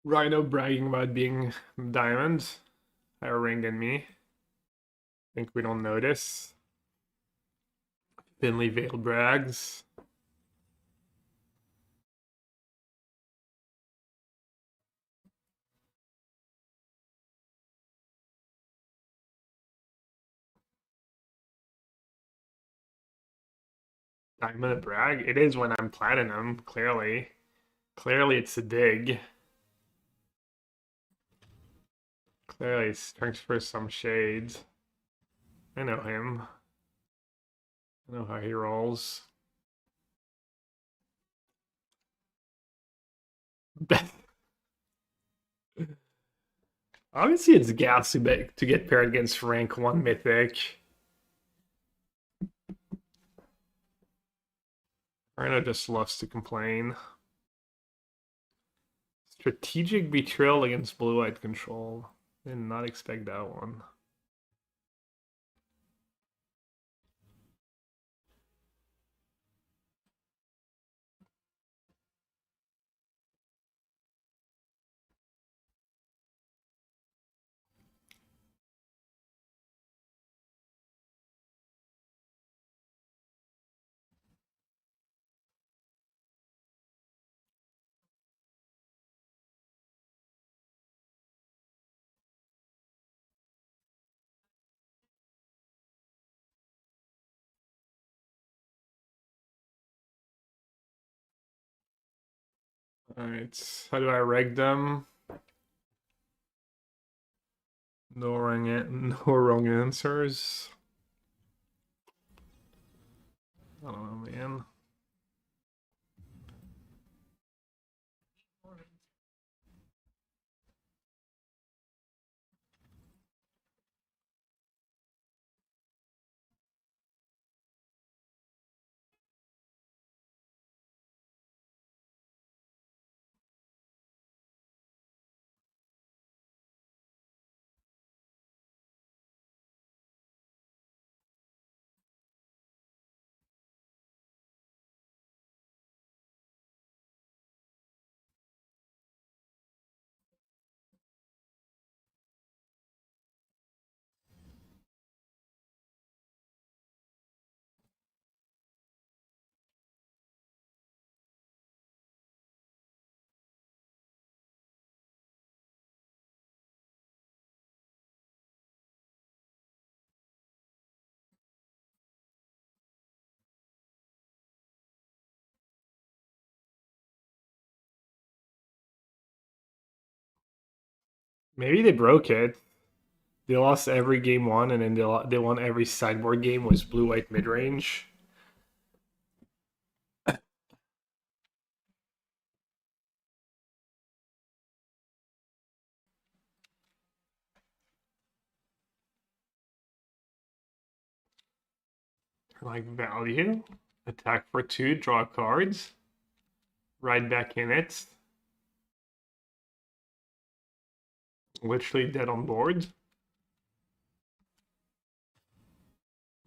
Rhino bragging about being diamond. Higher ring than me. Think we don't notice. Thinly veiled brags. Diamond a brag? It is when I'm platinum, clearly. Clearly it's a dig. Clearly it's transfer some shades. I know him. I know how he rolls. Obviously it's gas to get paired against rank 1 mythic. Rhino just loves to complain. Strategic betrayal against blue-eyed control. Did not expect that one. Alright, how do I reg them? No wrong answers. I don't know, man. Maybe they broke it. They lost every game one, and then they won every sideboard game was blue-white mid-range. Like value, attack for 2, draw cards, ride back in it. Literally dead on board.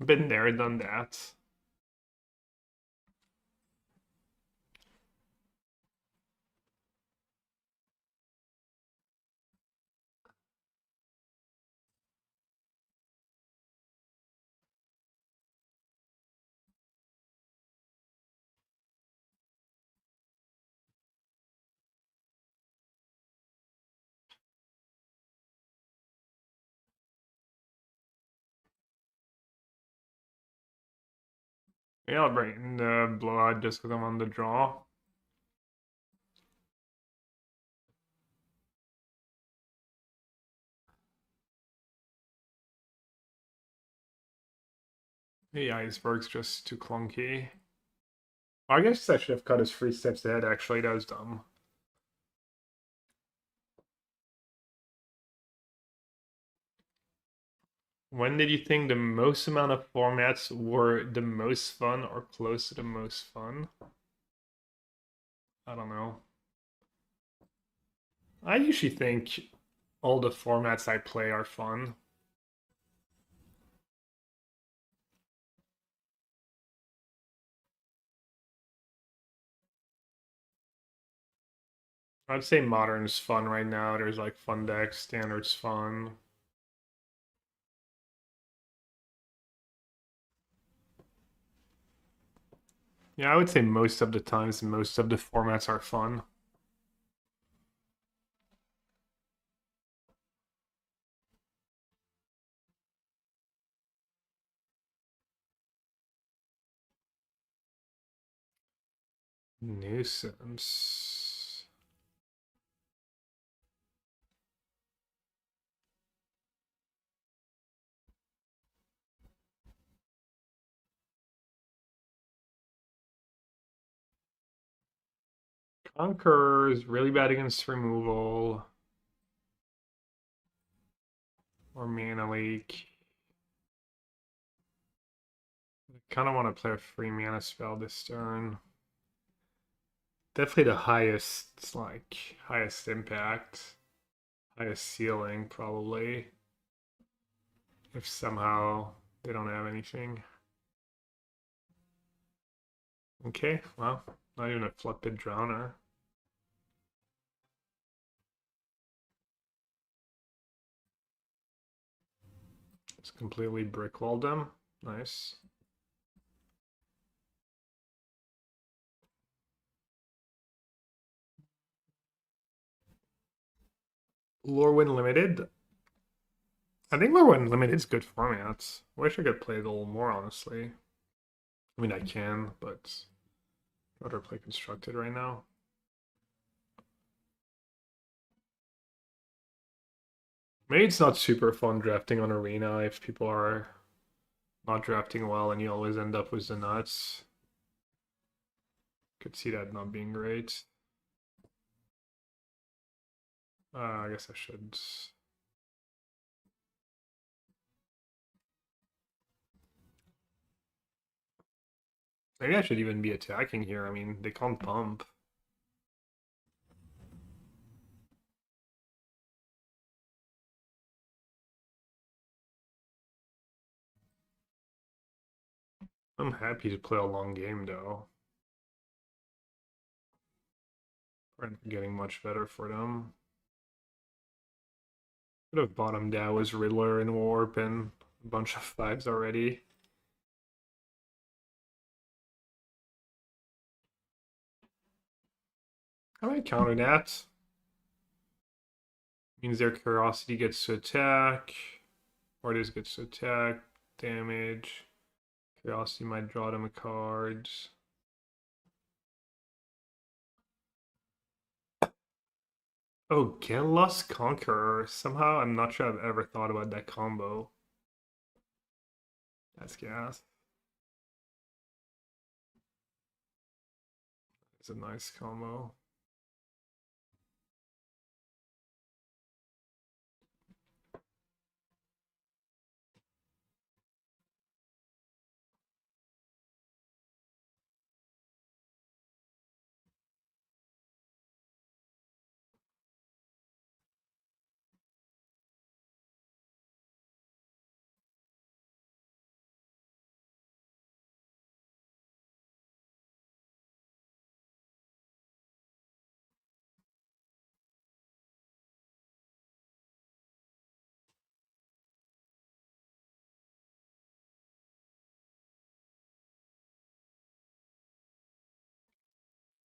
Been there, done that. Yeah, I'll bring in the blowout just because I'm on the draw. The iceberg's just too clunky. I guess I should have cut his 3 steps ahead, actually. That was dumb. When did you think the most amount of formats were the most fun or close to the most fun? I don't know. I usually think all the formats I play are fun. I'd say modern's fun right now. There's like fun decks, standard's fun. Yeah, I would say most of the times, most of the formats are fun. Nuisance. Conqueror is really bad against removal. Or mana leak. I kind of want to play a free mana spell this turn. Definitely the highest, like, highest impact. Highest ceiling, probably. If somehow they don't have anything. Okay, well, not even a Floodpit Drowner. It's completely brickwalled them. Nice. Lorwyn Limited. I think Lorwyn Limited is good formats. Wish I could play it a little more, honestly. I mean, I can, but I'd rather play Constructed right now. Maybe it's not super fun drafting on Arena if people are not drafting well and you always end up with the nuts. Could see that not being great. I guess I should. Maybe I should even be attacking here. I mean, they can't pump. I'm happy to play a long game though. We're getting much better for them. Could have bottomed out with Riddler and Warp and a bunch of fives already. I might counter that. Means their curiosity gets to attack. Or this gets to attack. Damage. Curiosity might draw them a card. Oh, Genlust Conqueror. Somehow I'm not sure I've ever thought about that combo. That's gas. It's a nice combo.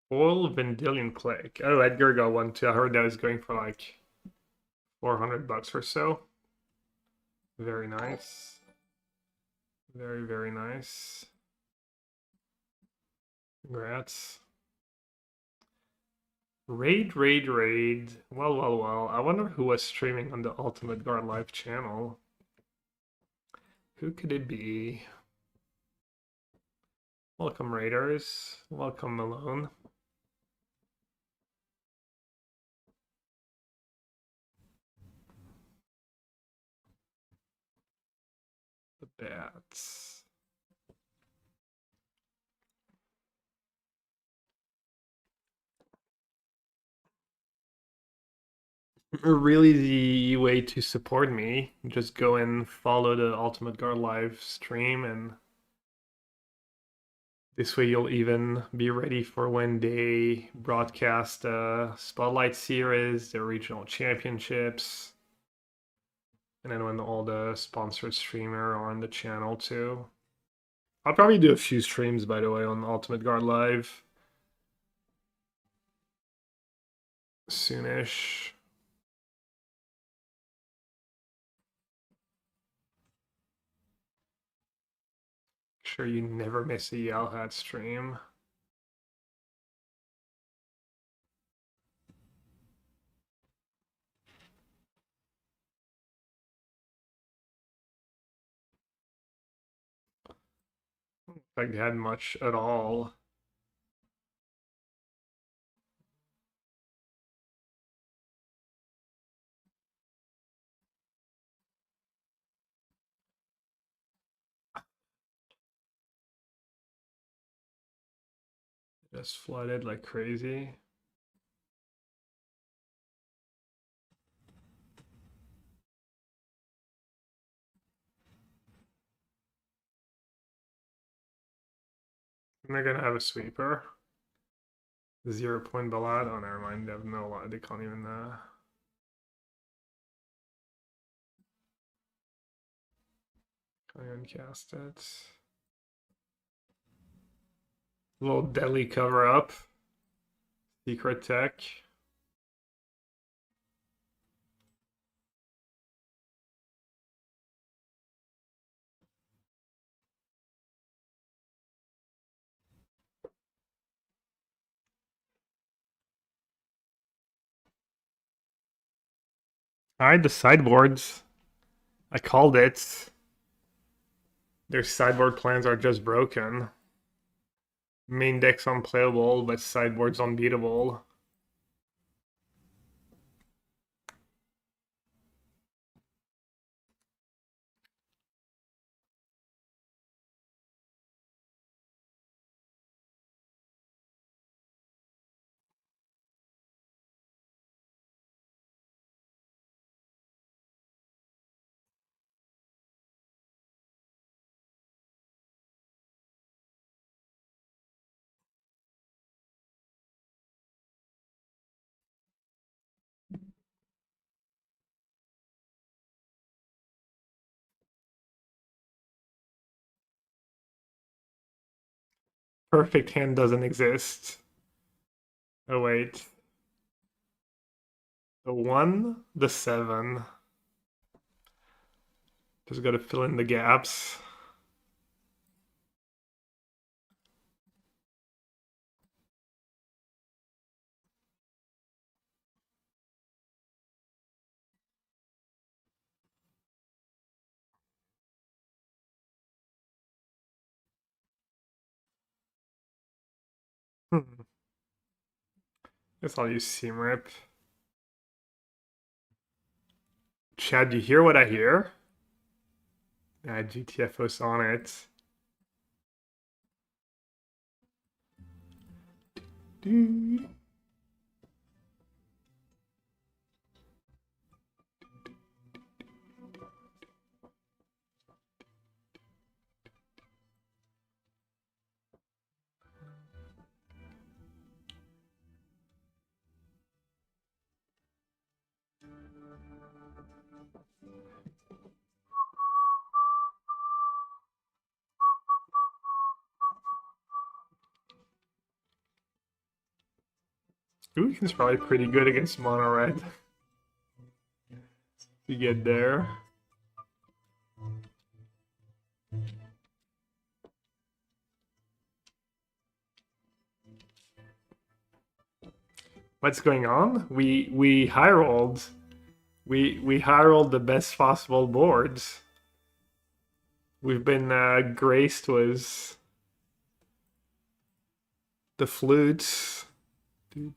Full Vendilion Plague. Oh, Edgar got one too. I heard that was going for like 400 bucks or so. Very nice. Very, very nice. Congrats. Raid, raid, raid. Well, well, well. I wonder who was streaming on the Ultimate Guard Live channel. Who could it be? Welcome, Raiders. Welcome, Malone. The Bats. Really, the way to support me, just go and follow the Ultimate Guard Live stream, and this way you'll even be ready for when they broadcast the Spotlight Series, the regional championships, and then when all the sponsored streamer are on the channel too. I'll probably do a few streams, by the way, on Ultimate Guard Live soonish. Make sure you never miss a Yell Hat stream. Like they had much at all. Just flooded like crazy. And they're gonna have a sweeper. 0 point ballad. Oh, never mind. They have no lot. They can't even. Can't even cast it. Little deadly cover up. Secret tech. Alright, the sideboards. I called it. Their sideboard plans are just broken. Main deck's unplayable, but sideboard's unbeatable. Perfect hand doesn't exist. Oh wait. The 1, the 7. Just gotta fill in the gaps. Guess I'll use Seam Rip. Chad, you hear what I hear? GTFO's on it. Ooh, he's probably pretty good against mono red. You get there. What's going on? We high rolled. We high rolled the best possible boards. We've been graced with the flutes. I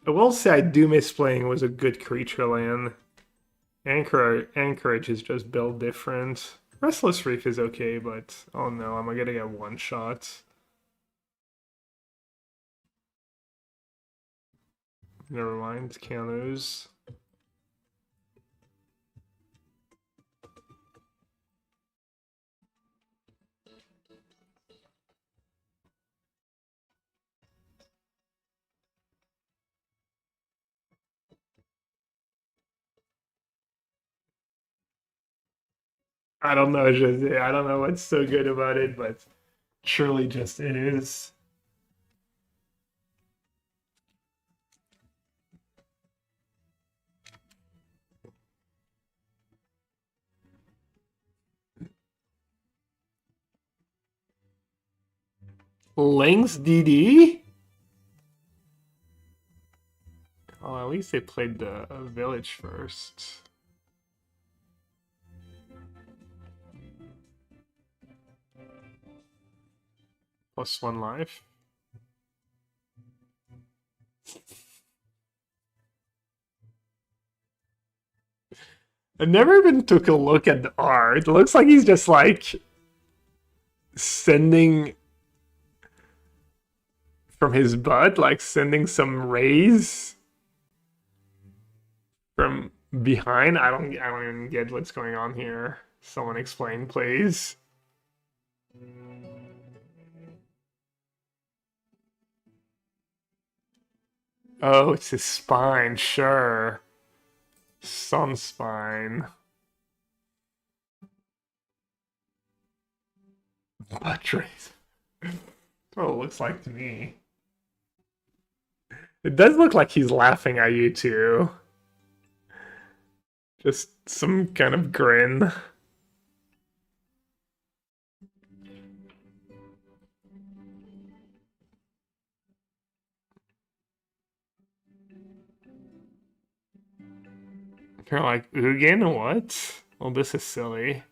will say I do miss playing was a good creature land. Anchorage is just built different. Restless Reef is okay, but oh no, I'm gonna get one shot. Never mind, Canoes. I don't know, Jose. I don't know what's so good about it, but surely just is. Lynx DD? Oh, at least they played the village first. +1 life. I never even took a look at the art. It looks like he's just like sending from his butt, like sending some rays from behind. I don't even get what's going on here. Someone explain, please. Oh, it's his spine, sure. Sun spine. Buttress. That's what it looks like to me. It does look like he's laughing at you too. Just some kind of grin. They're like, Ugin? What? Well, this is silly.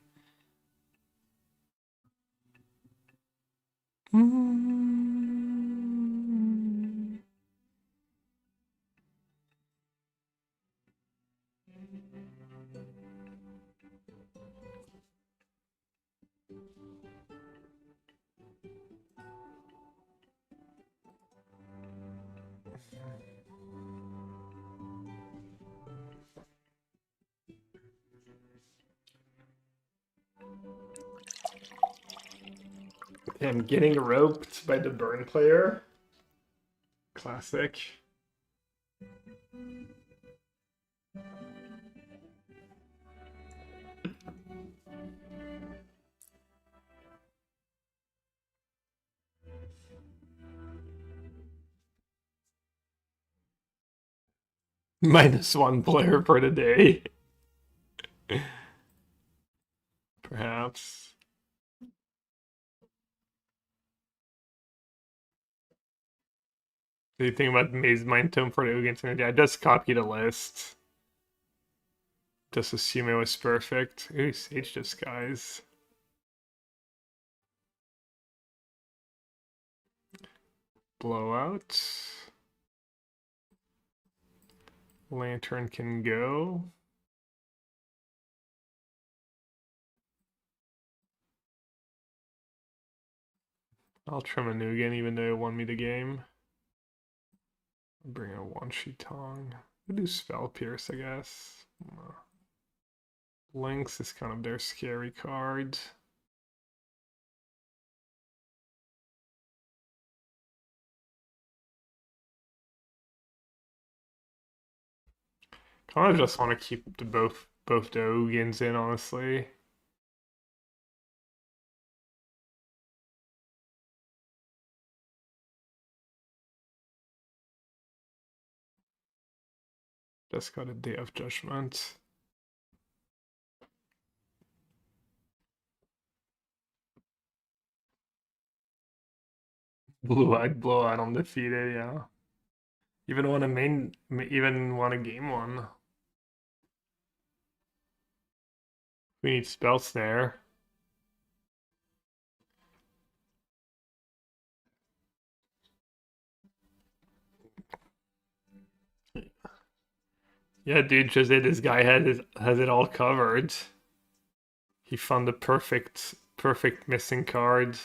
I'm getting roped by the burn player. Classic. -1 player for the day. Perhaps. Do you think about Maze Mind Tome for the Ugin Synergy? I just copied a list. Just assume it was perfect. Ooh, Sage Disguise. Blowout. Lantern can go. I'll trim a Nugan even though it won me the game. Bring a one-sheet tongue. We'll do Spell Pierce, I guess. Lynx is kind of their scary card. Kind of just want to keep the both the Ugins in, honestly. Just got a Day of Judgment. Blue-eyed blowout undefeated, yeah. Even won a game one. We need Spell Snare. Yeah, dude, Jose, this guy has it all covered. He found the perfect missing card.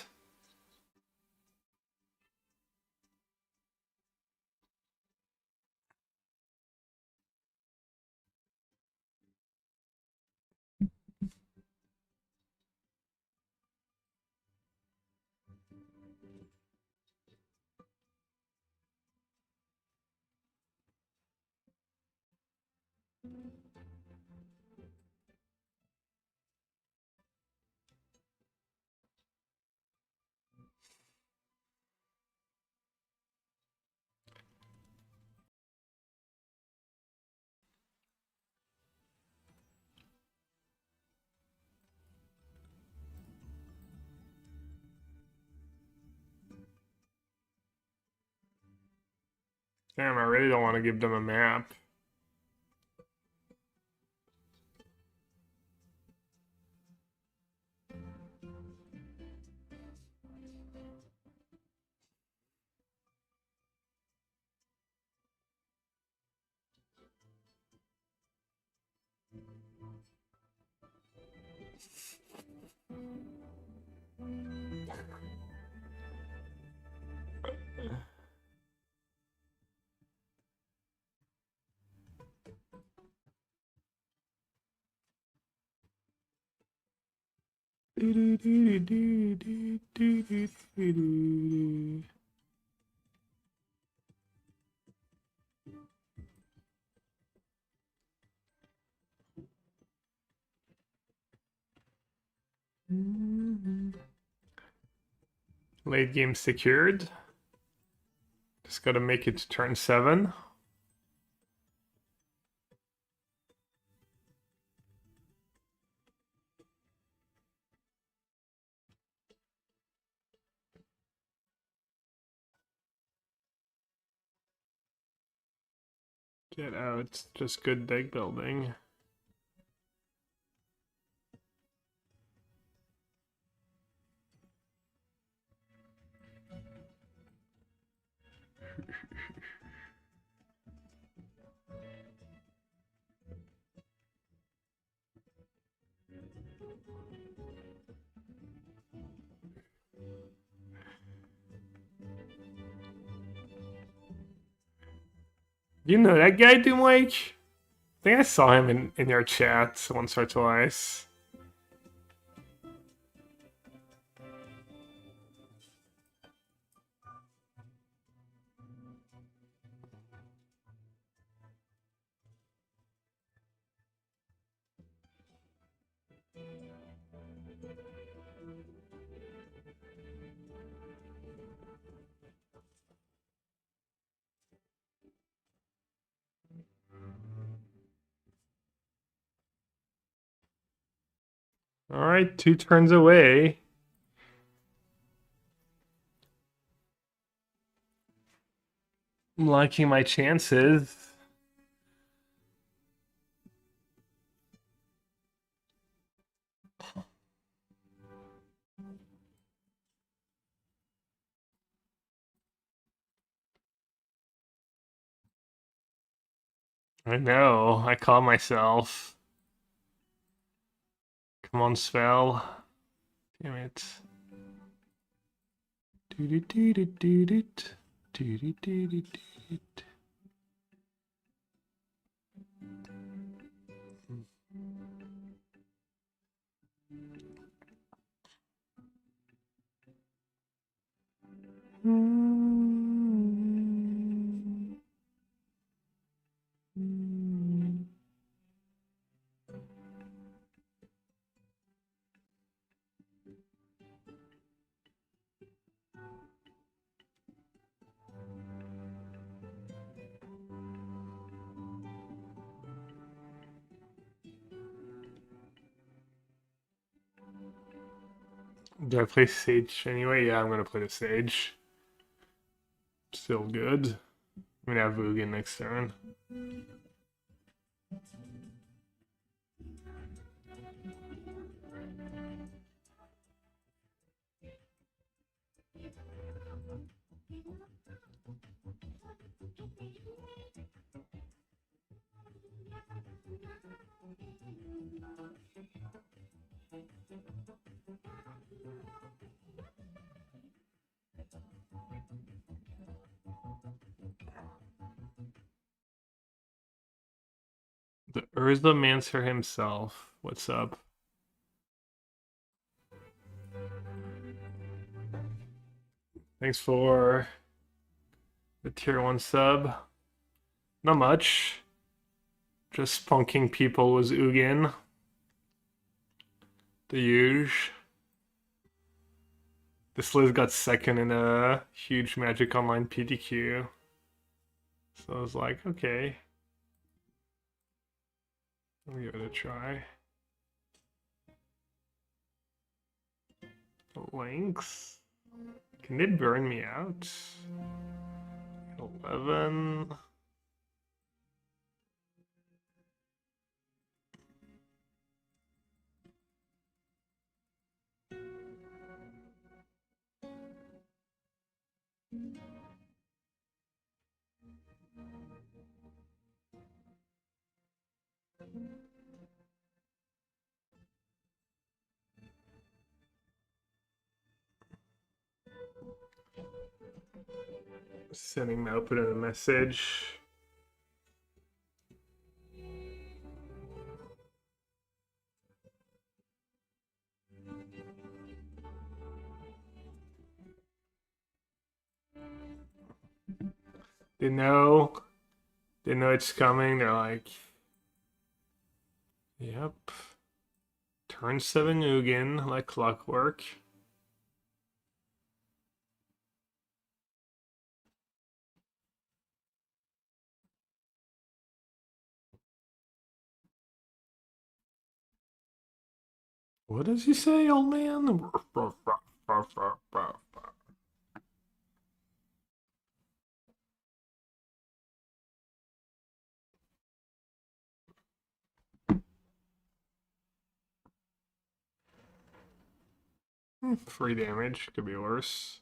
Damn, I really don't want to give them a map. Late game secured. Just gotta make it to turn 7. Get out. Just good deck building. You know that guy, Doomlake? I think I saw him in your chat once or twice. Alright, 2 turns away. I'm liking my chances. I know, I caught myself. Come on, spell. Damn it. Do I play Sage anyway? Yeah, I'm gonna play the Sage. Still good. I'm gonna have Vugan next turn. The Mancer himself. What's up? Thanks for the tier 1 sub. Not much. Just punking people was Ugin. The huge. This Liz got second in a huge Magic Online PTQ. So I was like, okay. I'll give it a try. Lynx. Can it burn me out? 11. Sending my output in a message. They know it's coming. They're like, yep. Turn 7 Ugin like clockwork. What does he say, old man? Free damage, could be worse.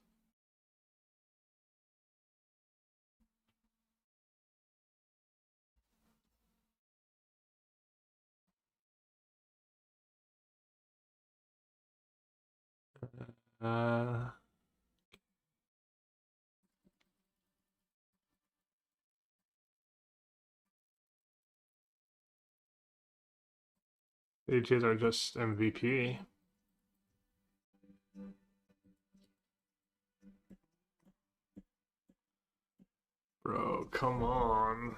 Uh, Ages are just MVP. Bro, come on.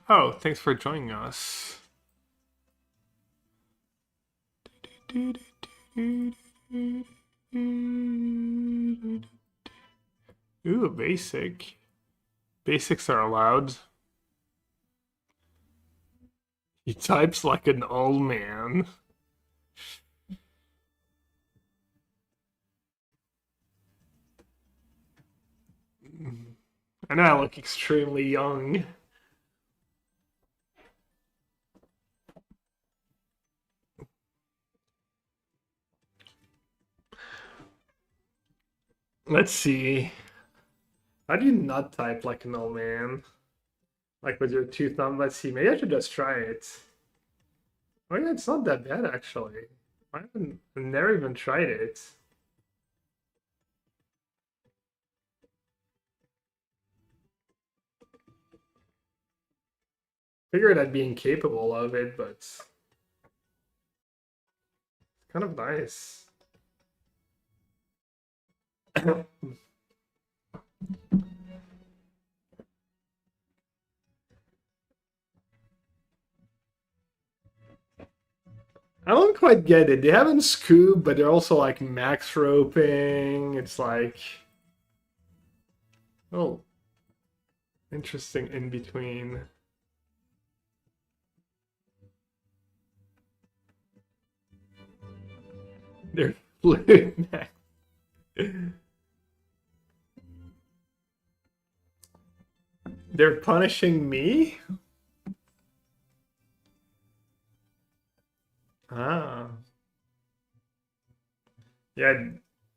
Oh, thanks for joining us. Ooh, basic. Basics are allowed. He types like an old man. I know I look extremely young. Let's see. How do you not type like an old man? Like with your two thumbs? Let's see. Maybe I should just try it. Oh yeah, it's not that bad actually. I've never even tried it. Figured I'd be incapable of it, but it's kind of nice. I don't quite get it. They haven't scooped, but they're also like max roping. It's like, oh, interesting in between. They're fluid max. They're punishing me? Ah. Yeah,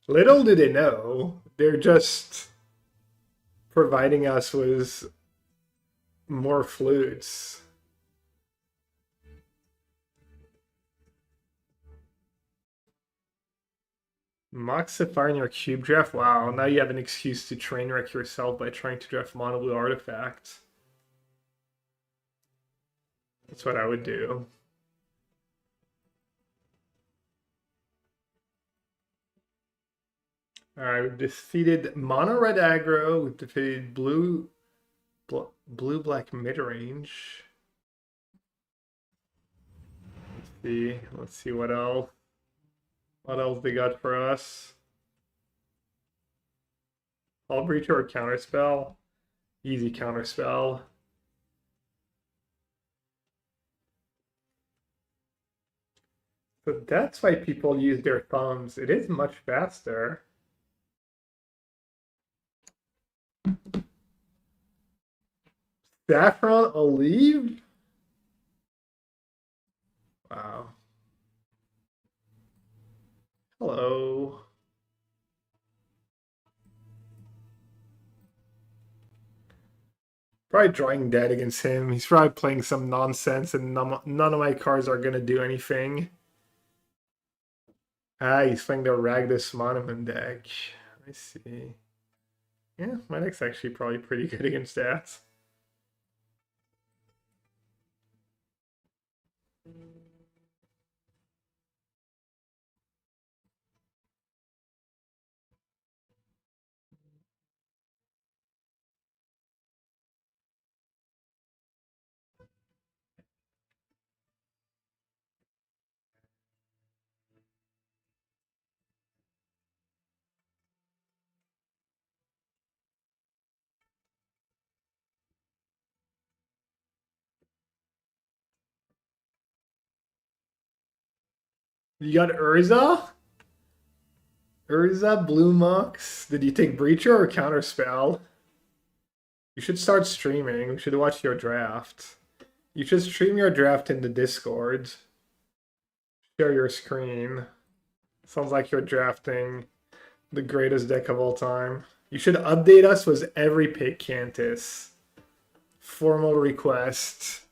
little do they know. They're just providing us with more flutes. Mock Sapphire in your cube draft? Wow, now you have an excuse to train wreck yourself by trying to draft mono blue artifacts. That's what I would do. Alright, we've defeated mono red aggro, we've defeated blue black mid range. Let's see what else. What else they got for us? Hull Breacher or Counterspell? Easy Counterspell. So that's why people use their thumbs. It is much faster. Saffron Olive? Wow. Hello. Probably drawing dead against him. He's probably playing some nonsense and none of my cards are going to do anything. Ah, he's playing the Ragdos Monument deck. I see. Yeah, my deck's actually probably pretty good against that. You got Urza? Urza, Blue Mux. Did you take Breacher or Counterspell? You should start streaming. We should watch your draft. You should stream your draft in the Discord. Share your screen. Sounds like you're drafting the greatest deck of all time. You should update us with every pick, Cantus. Formal request.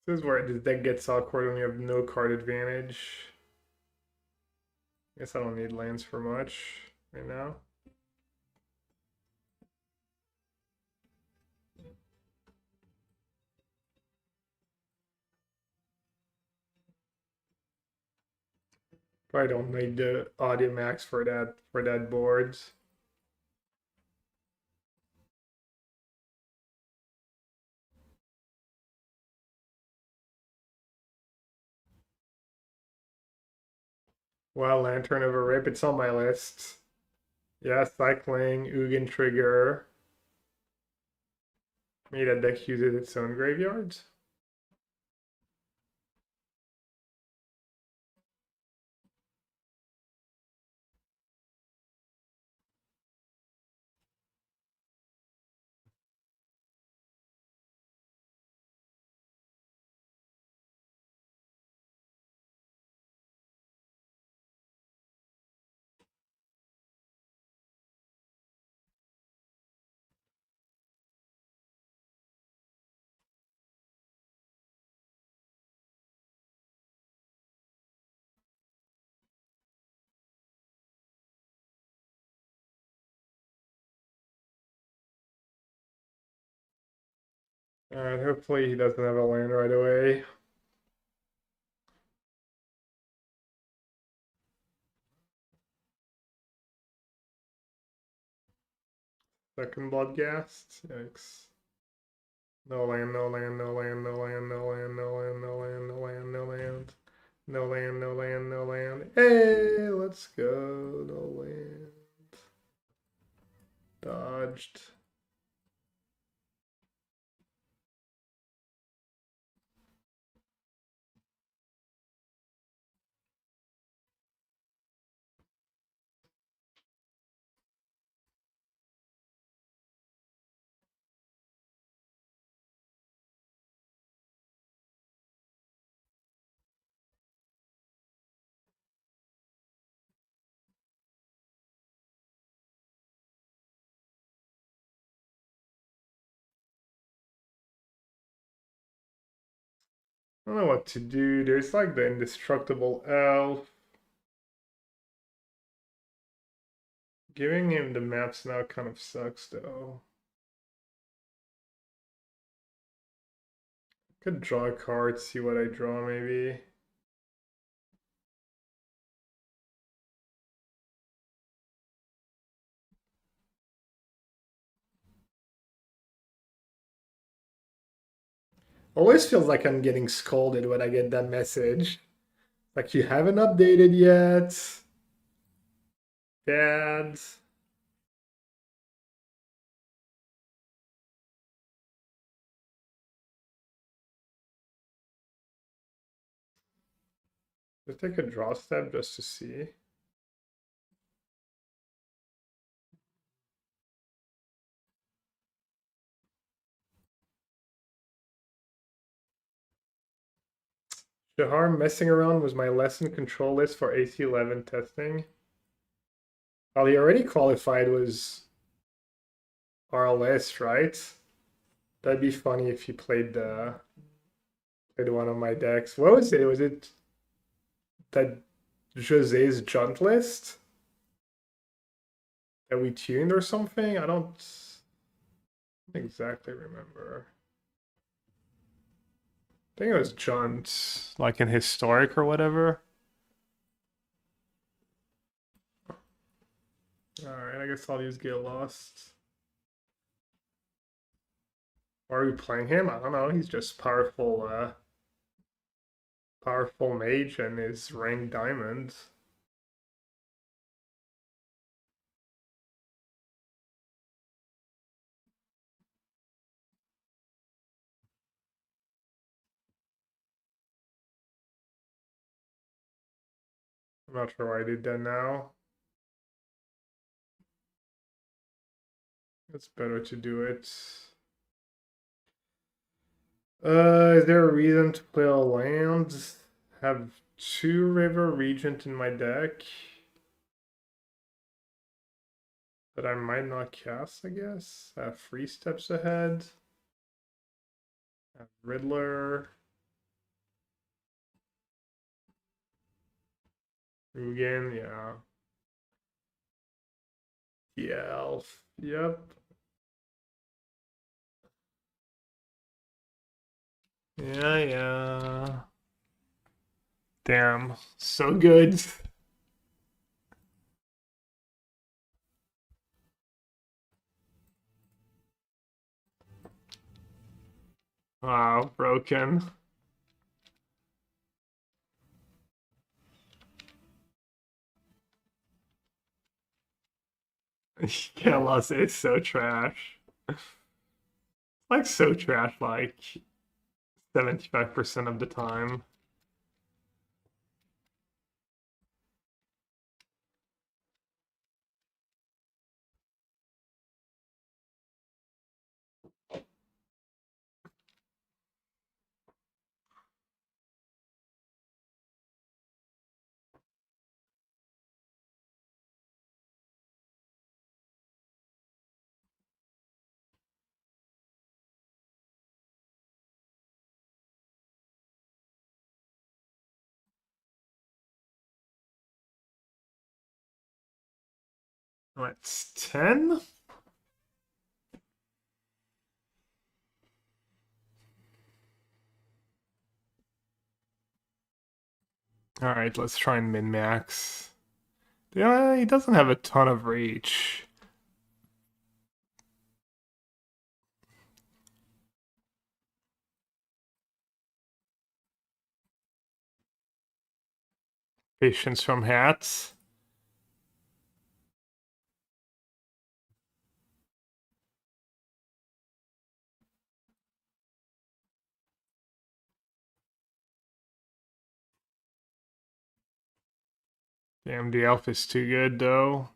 This is where this deck gets awkward when you have no card advantage. Guess I don't need lands for much right now. Probably don't need the audio max for that board. Well, Lantern of a Rip, it's on my list. Yeah, Cycling, Ugin Trigger. Maybe that deck uses its own graveyards. Alright, hopefully he doesn't have a land right away. Second Bloodghast. Yikes. No land, no land, no land, no land, no land, no land, no land, no land, no land. No land, no land, no land. Hey, let's go. No land. Dodged. I don't know what to do. There's like the indestructible elf. Giving him the maps now kind of sucks though. Could draw a card, see what I draw maybe. Always feels like I'm getting scolded when I get that message. Like you haven't updated yet. Bad. Let's take a draw step just to see. Shahar messing around was my lesson control list for AC11 testing. Well, he already qualified was RLS, right? That'd be funny if he played one of my decks. What was it? Was it that Jose's Junt list that we tuned or something? I don't exactly remember. think it was Junt, like in Historic or whatever. Alright, I guess I'll use Get Lost. Why are we playing him? I don't know, he's just powerful, powerful mage and is ranked diamond. I'm not sure why I did that now. It's better to do it. Is there a reason to play a land? Have 2 river regent in my deck that I might not cast, I guess. Have 3 steps ahead. Have Riddler. Rugen, yeah. Yeah, Elf. Yep. Yeah, yeah. Damn, so good. Wow, broken. Kalos is so trash. Like so trash, like 75% of the time. That's 10? Alright, let's try and min-max. Yeah, he doesn't have a ton of reach. Patience from hats. Damn, the elf is too good though.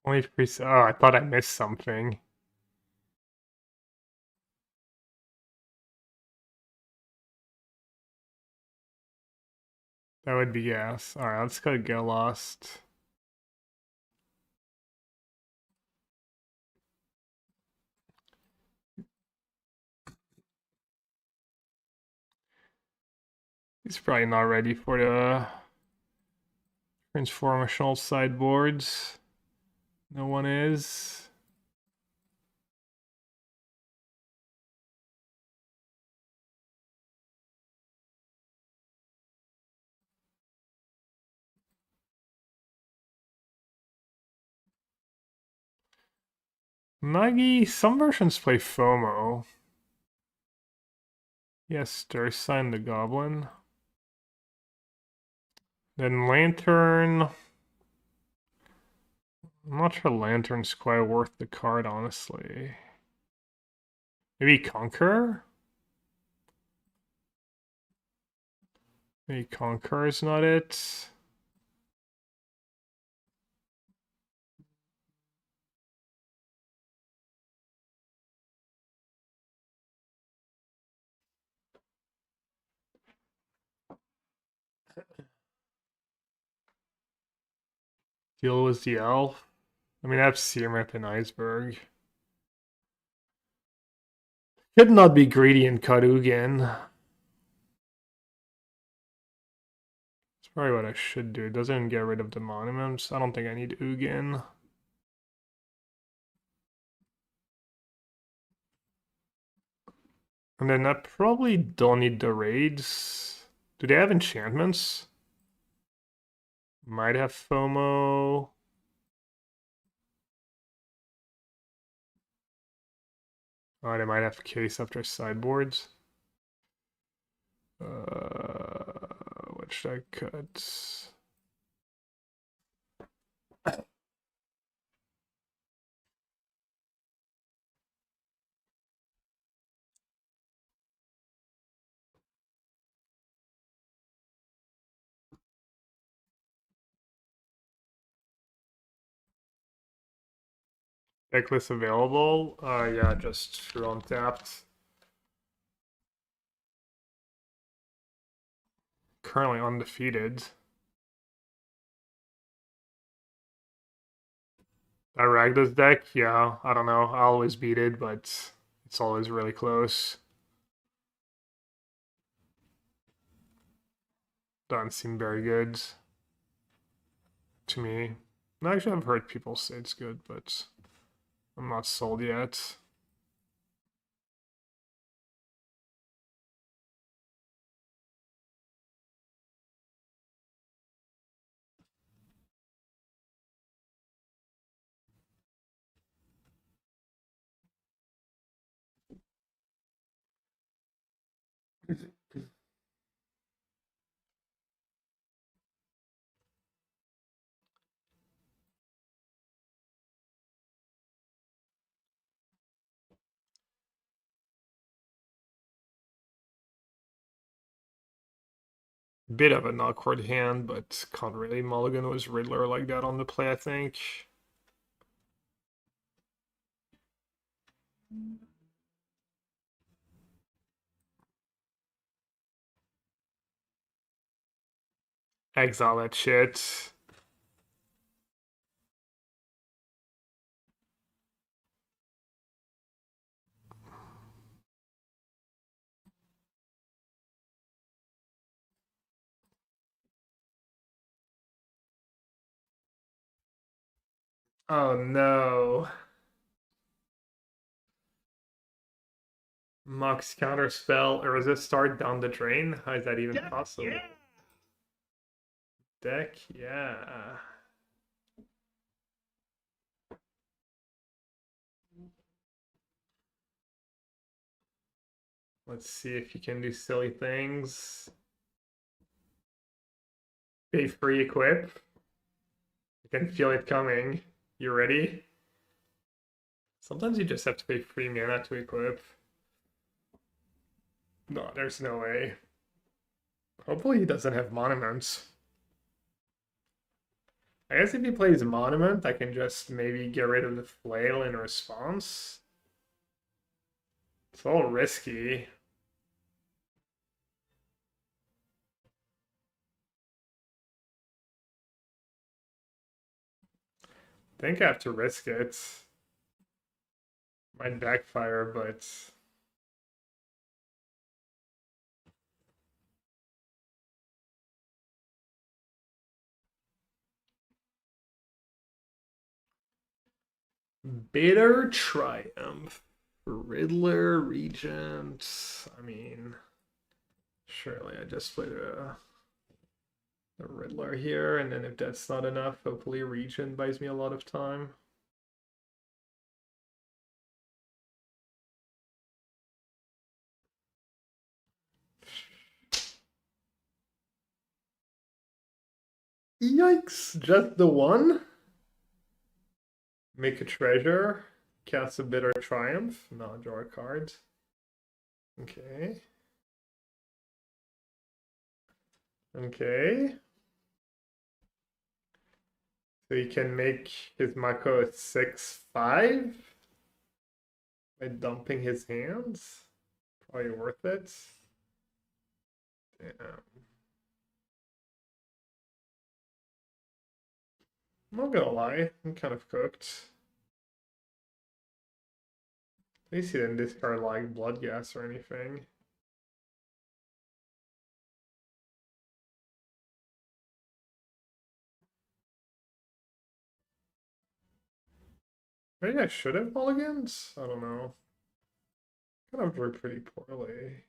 Only oh, I thought I missed something. That would be yes. Alright, let's go Get Lost. He's probably not ready for the transformational sideboards. No one is. Nagi, some versions play FOMO. Yes, Stir Sign the Goblin. Then Lantern. I'm not sure Lantern's quite worth the card, honestly. Maybe Conqueror? Maybe Conqueror is not it. Deal with the elf. I mean, I have Seamrip and Iceberg. Could not be greedy and cut Ugin. That's probably what I should do. It doesn't get rid of the monuments. I don't think I need Ugin. And then I probably don't need the raids. Do they have enchantments? Might have FOMO. Oh, they might have case after sideboards. What should I cut? Decklist available? Yeah, just through untapped. Currently undefeated. That Ragdos deck, yeah, I don't know. I always beat it, but it's always really close. Doesn't seem very good to me. Actually, I've heard people say it's good, but I'm not sold yet. Bit of an awkward hand, but can't really mulligan with Riddler like that on the play, I think. Exile that shit. Oh no. Mox counterspell or resist start down the drain? How is that even possible? Yeah. Deck, yeah. Let's see if you can do silly things. Pay free equip. I can feel it coming. You ready? Sometimes you just have to pay free mana to equip. No, there's no way. Hopefully he doesn't have monuments. I guess if he plays monument, I can just maybe get rid of the flail in response. It's a little risky. I think I have to risk it. Might backfire, but Bitter Triumph. Riddler, Regent. I mean, surely I just played a Riddler here, and then if that's not enough, hopefully Regent buys me a lot of time. Yikes, just the one? Make a treasure, cast a Bitter Triumph, no, draw a card. Okay. Okay. So you can make his Mako a 6/5 by dumping his hands. Probably worth it. Damn. I'm not gonna lie, I'm kind of cooked. At least he didn't discard like blood gas or anything. Maybe I should have mulligans? I don't know. Kind of drew pretty poorly.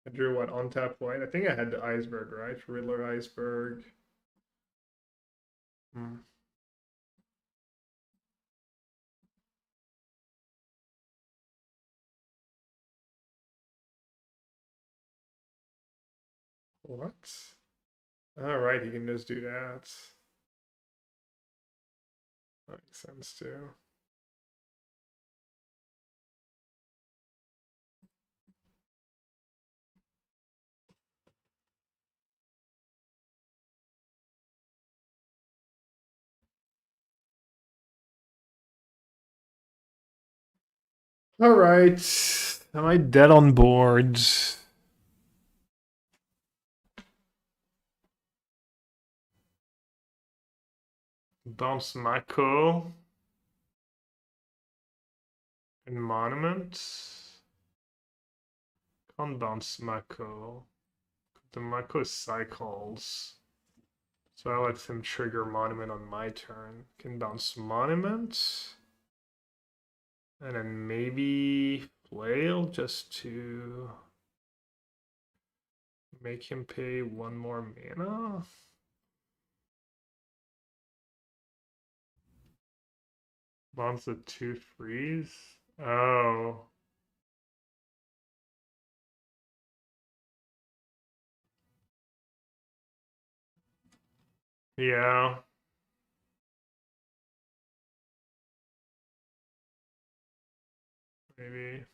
I drew what, on tap white? I think I had the iceberg, right? Riddler iceberg. Hmm. What? Alright, he can just do that. That makes sense too. Alright. Am I dead on board? Bounce Mako. And Monument. Can't bounce Mako. The Mako cycles. So I let him trigger Monument on my turn. Can bounce Monument. And then maybe Flail just to make him pay one more mana. Bounce a 2 freeze. Oh. Yeah. Maybe.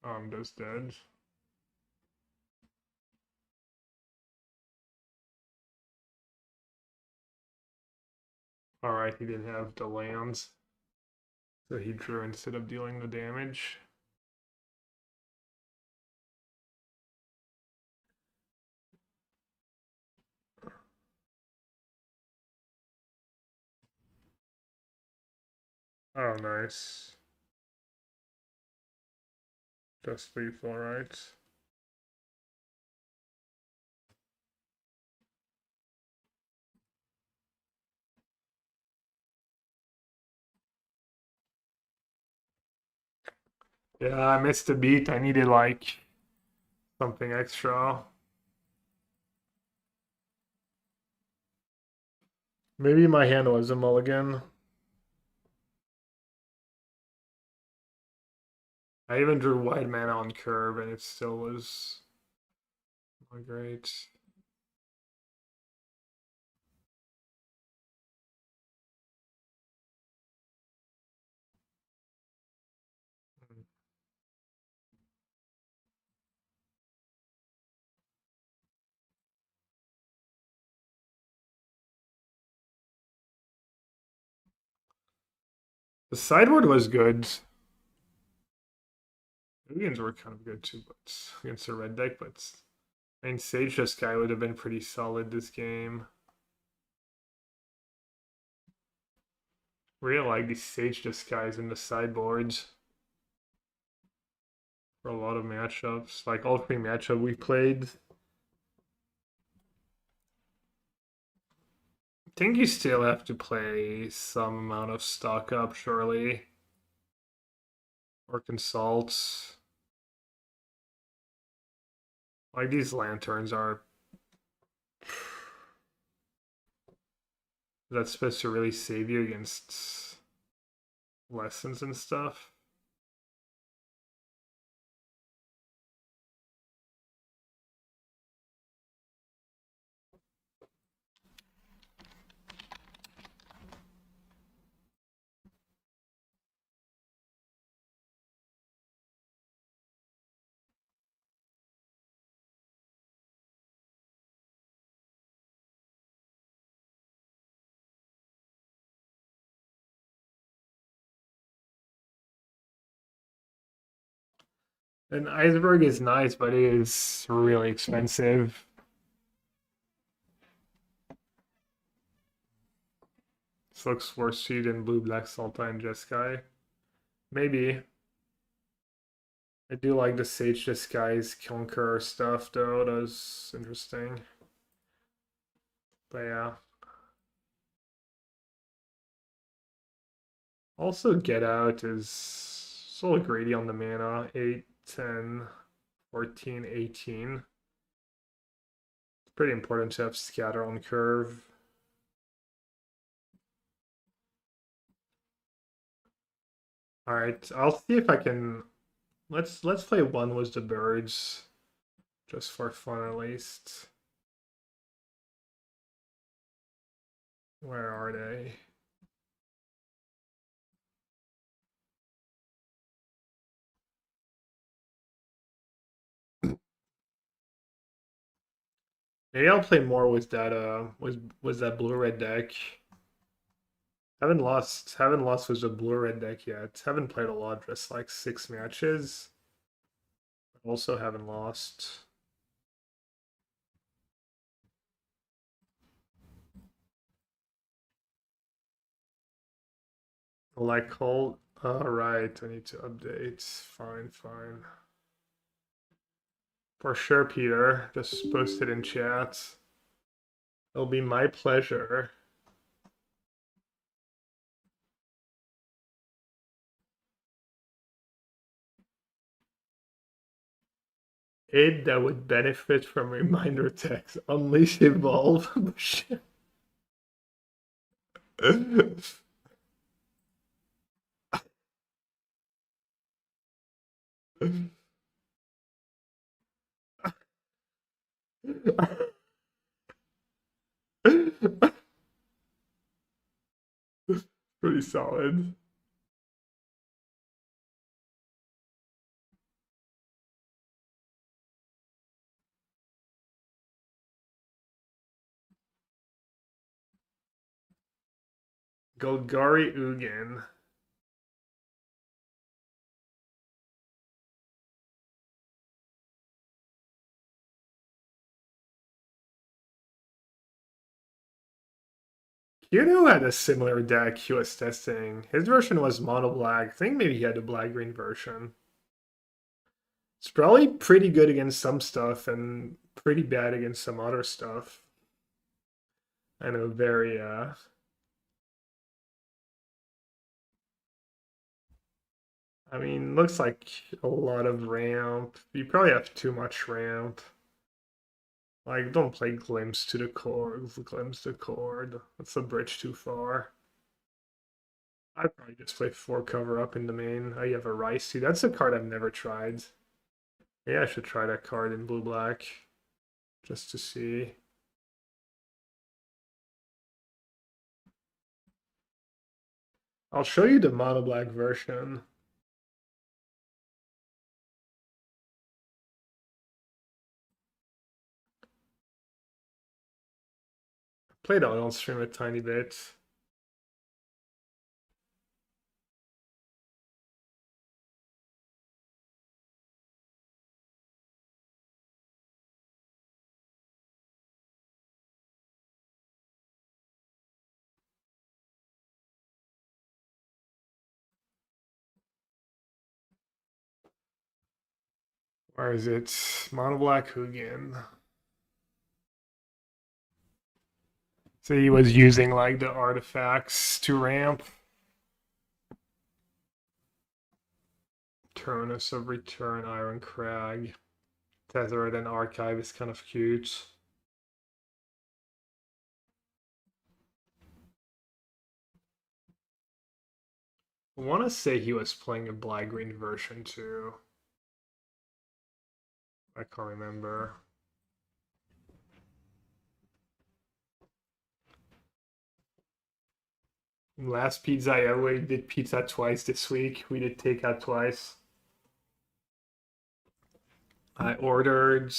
I'm just dead. Alright, he didn't have the lands. So he drew instead of dealing the damage. Oh, nice. Just lethal, right? Yeah, I missed a beat. I needed like something extra. Maybe my hand was a mulligan. I even drew white mana on curve and it still was not great. The sideboard was good. Mulligans were kind of good too, but against a red deck, but I mean Sage this guy would have been pretty solid this game. Really like these Sage Disguise in the sideboards for a lot of matchups. Like all three matchup we played. I think you still have to play some amount of stock up, surely. Or consult. Like these lanterns are. That's supposed to really save you against lessons and stuff. And Iceberg is nice, but it is really expensive. This looks worse to you than blue, black, Sultai, and Jeskai. Maybe. I do like the Sage Disguise Conqueror stuff though, that was interesting. But yeah. Also, Get Out is so greedy on the mana. 8, 10, 14, 18. It's pretty important to have Scatter on curve. Alright, I'll see if I can... Let's play One Was the Birds. Just for fun at least. Where are they? Maybe I'll play more with that was that blue red deck. Haven't lost with the blue red deck yet. Haven't played a lot, just like 6 matches. Also haven't lost. Like cold. Alright, I need to update. Fine, fine. For sure, Peter. Just post it in chat. It'll be my pleasure. Aid that would benefit from reminder text. Unleash Evolve. Pretty solid. Golgari Ugin. Kyoto had a similar deck he was testing. His version was mono black. I think maybe he had a black green version. It's probably pretty good against some stuff and pretty bad against some other stuff. I know, very I mean, looks like a lot of ramp. You probably have too much ramp. Like, don't play Glimpse to the cord. Glimpse the cord. That's a bridge too far. I'd probably just play 4 cover up in the main. Oh, you have a Rice too. That's a card I've never tried. Yeah, I should try that card in blue black. Just to see. I'll show you the mono black version. Played on stream a tiny bit. Where is it? Mono black Hugin. So he was using like the artifacts to ramp. Turnus of Return, Iron Crag. Tethered and Archive is kind of cute. I want to say he was playing a black-green version too. I can't remember. Last pizza, yeah, we did pizza twice this week. We did takeout twice. I ordered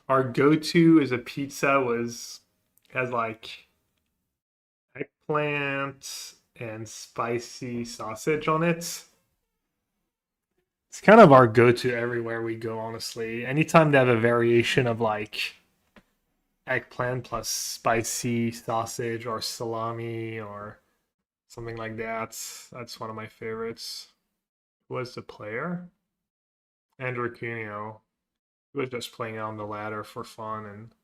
our go-to is a pizza has like eggplant and spicy sausage on it. It's kind of our go-to everywhere we go, honestly. Anytime they have a variation of like eggplant plus spicy sausage or salami or Something like that. That's one of my favorites. Who was the player? Andrew Cuneo. He was just playing on the ladder for fun and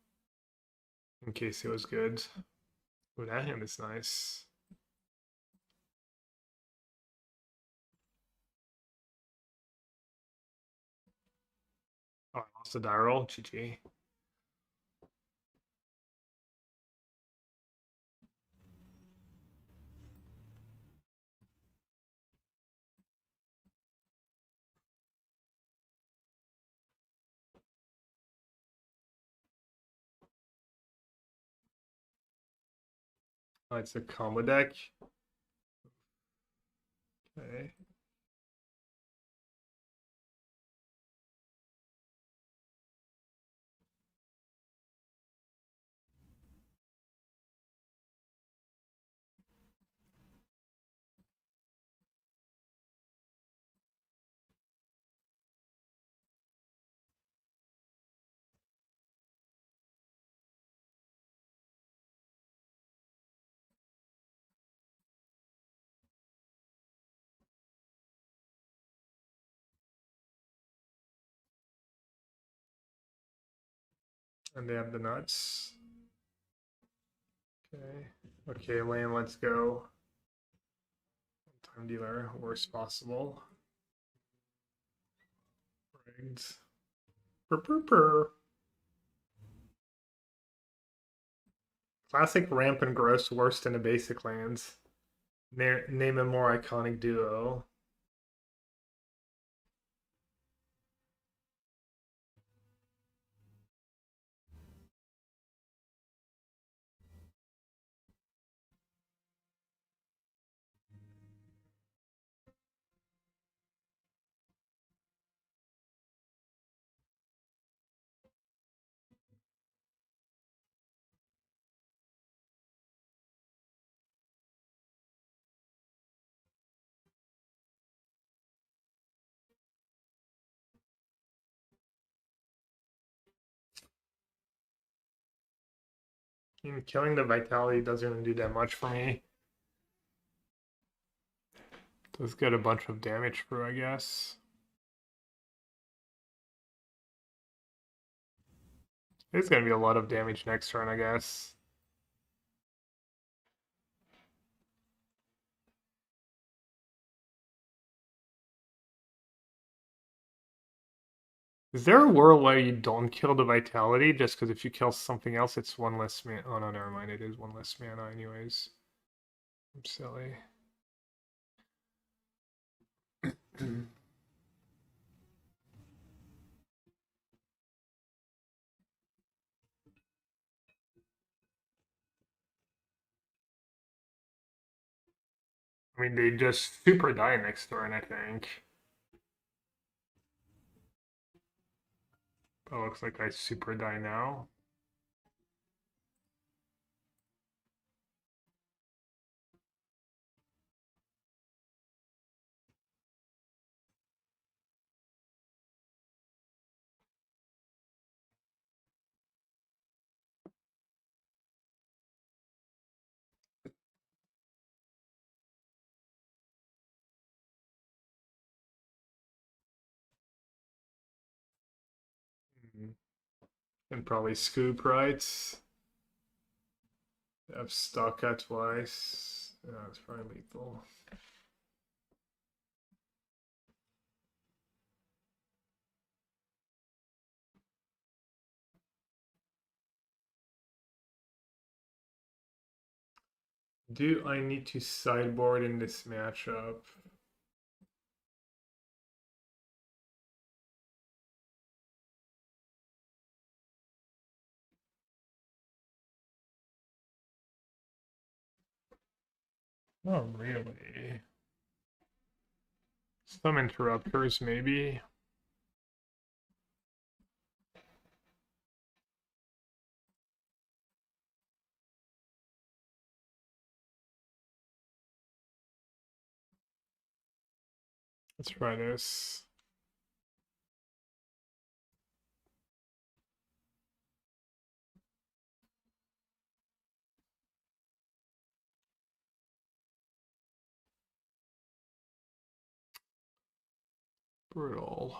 in case it was good. Ooh, that hand is nice. Oh, I lost the die roll. GG. Oh, it's a combo deck. Okay. And they have the nuts. Okay. Okay, Lane, let's go. Time dealer, worst possible. Rigged. Purr. Classic ramp and gross worse than a basic lands. Name a more iconic duo. Killing the vitality doesn't even do that much for me. Does get a bunch of damage through, I guess. It's gonna be a lot of damage next turn, I guess. Is there a world where you don't kill the vitality just because if you kill something else, it's one less mana? Oh no, never mind. It is one less mana, anyways. I'm silly. I mean, they just super die next turn, I think. But looks like I super die now. And probably scoop, right? Have stuck at twice. Yeah, it's probably lethal. Do I need to sideboard in this matchup? Not really. Some interrupters, maybe. Let's try this. Brutal.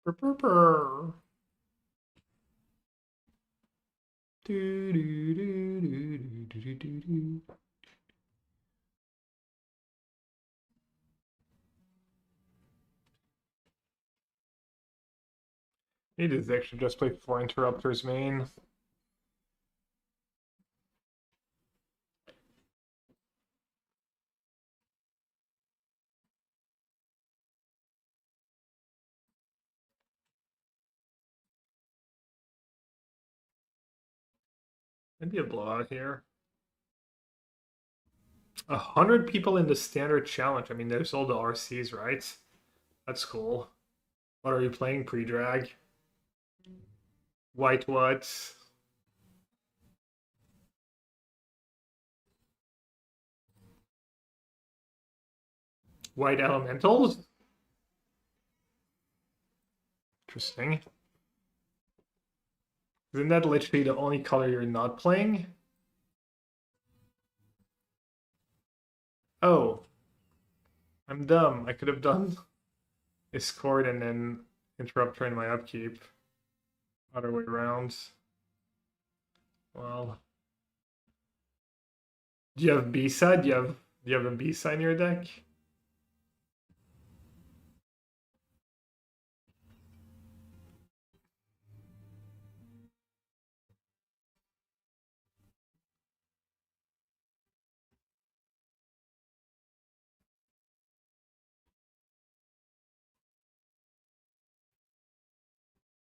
Brr, brr, brr. Do, do, do, do, do, do, do, do. It is actually just play 4 interrupters main. Maybe a blowout here. 100 people in the standard challenge. I mean, there's all the RCs, right? That's cool. What are you playing pre-drag? White what? White elementals? Interesting. Isn't that literally the only color you're not playing? Oh. I'm dumb. I could have done Escort and then Interrupter in my upkeep. Other way around. Well. Do you have B-side? Do you have a B-side in your deck?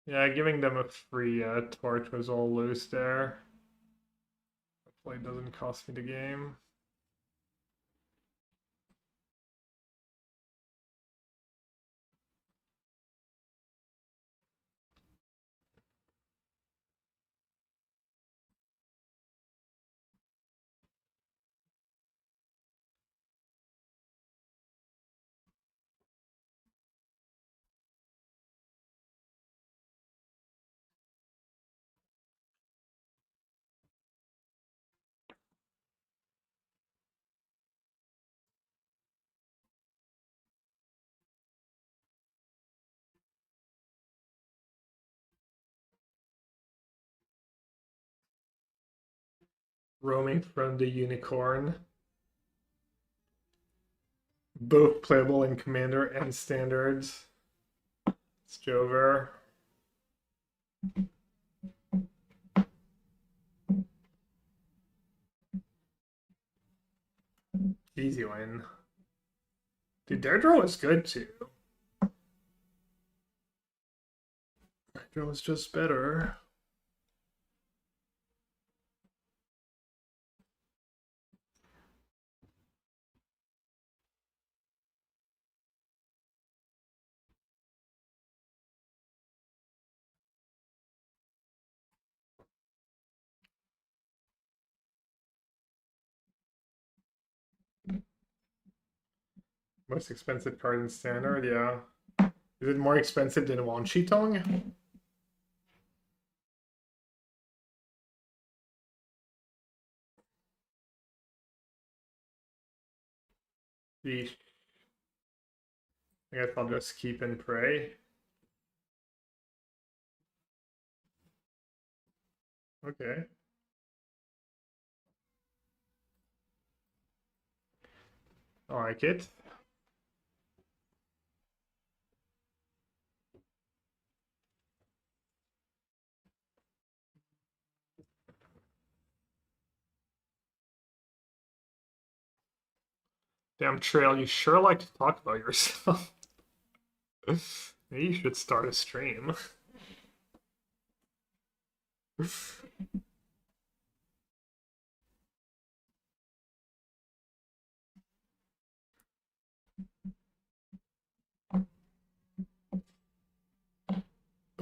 Yeah, giving them a free torch was all loose there. Hopefully it doesn't cost me the game. Roaming from the Unicorn. Both playable in Commander and Standards. It's Jover. Easy win. Dude, their draw is good too. My draw is just better. Most expensive card in Standard, yeah. Is it more expensive than Wan Tong? I guess I'll just keep and pray. Okay. I like it. Damn, Trail, you sure like to talk about yourself. Maybe you should start a stream.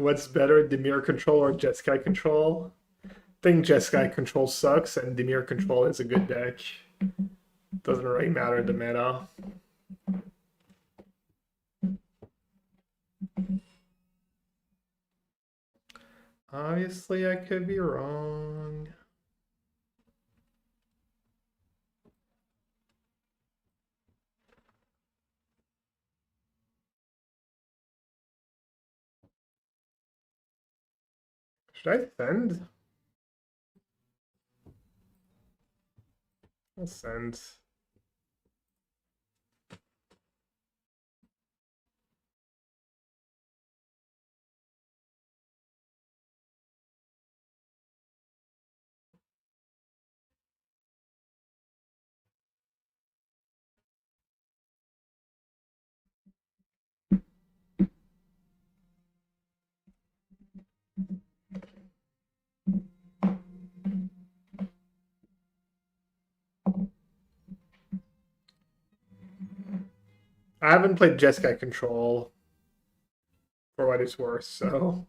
what's better, Dimir control or Jeskai control? I think Jeskai control sucks and Dimir control is a good deck. Doesn't really matter the meta. Obviously, I could be wrong. Should I send? I'll send. I haven't played Jeskai Control for what it's worth, so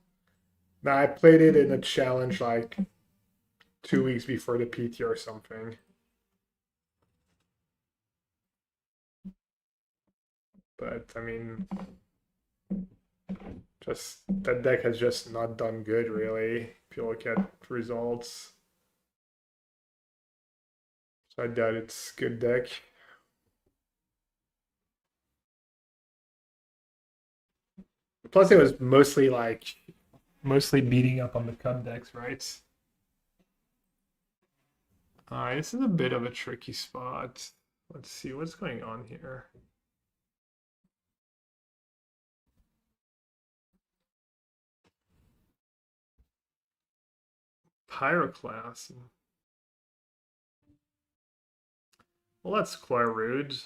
now I played it in a challenge like 2 weeks before the PT or something. But I mean, just that deck has just not done good really. If you look at results, so I doubt it's good deck. Plus, it was mostly beating up on the cup decks, right? Alright, this is a bit of a tricky spot. Let's see what's going on here. Pyroclast. Well, that's quite rude.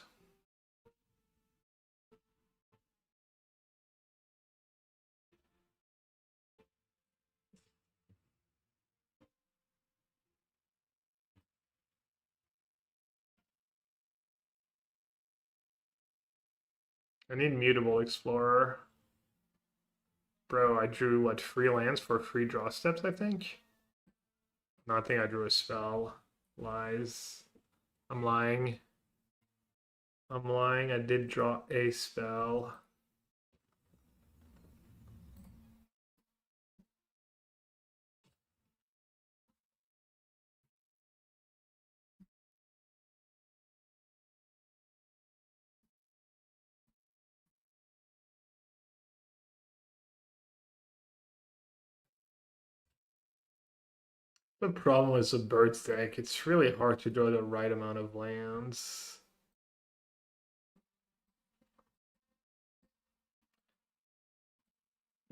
I need Mutable Explorer. Bro, I drew, what, 3 lands for 3 draw steps, I think? No, I think I drew a spell. Lies. I'm lying. I'm lying. I did draw a spell. The problem is the Birds deck. It's really hard to draw the right amount of lands.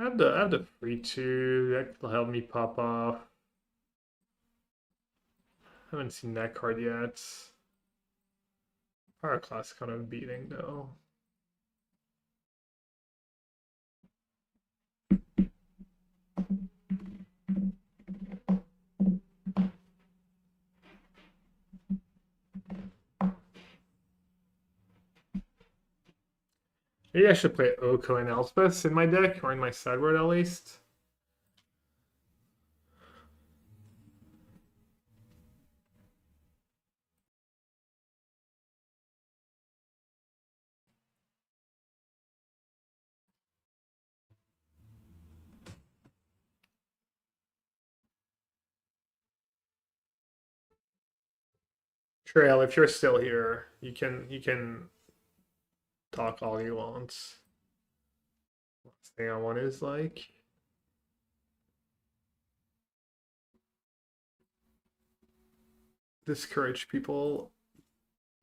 I have the free 2. That will help me pop off. Haven't seen that card yet. Power class kind of beating though. Maybe I should play Oko and Elspeth in my deck, or in my sideboard at least. Trail, if you're still here, you can talk all you want. Last thing I want is like discourage people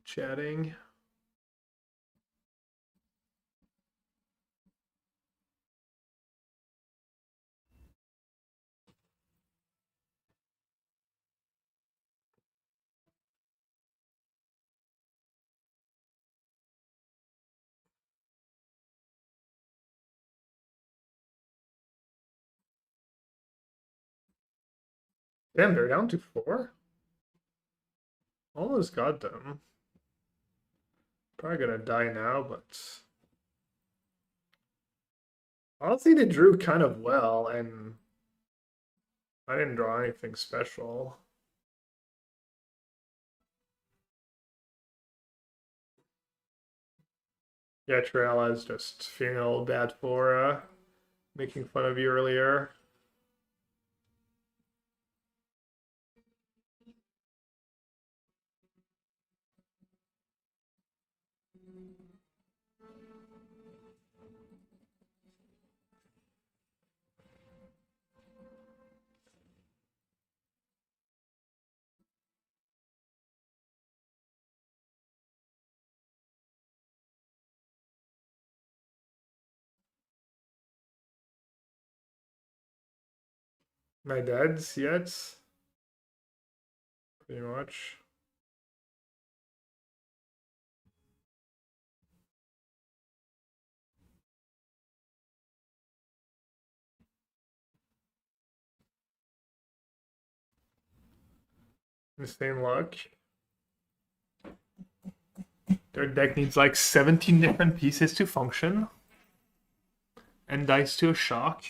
chatting. Damn, they're down to 4? Almost got them. Probably gonna die now, but Honestly, they drew kind of well, and I didn't draw anything special. Yeah, Trail, I was just feeling a little bad for making fun of you earlier. My dad's yet, pretty much. The same luck. Their deck needs like 17 different pieces to function. And dice to a shock.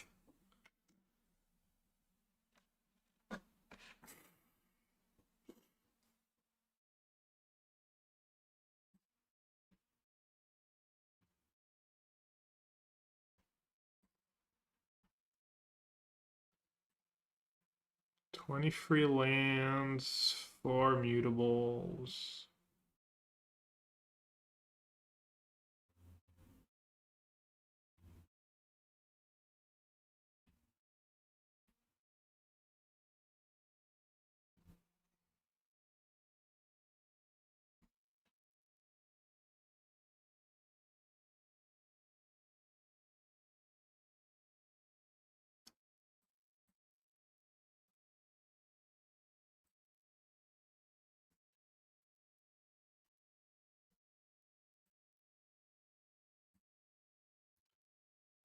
"23 lands, 4 mutables."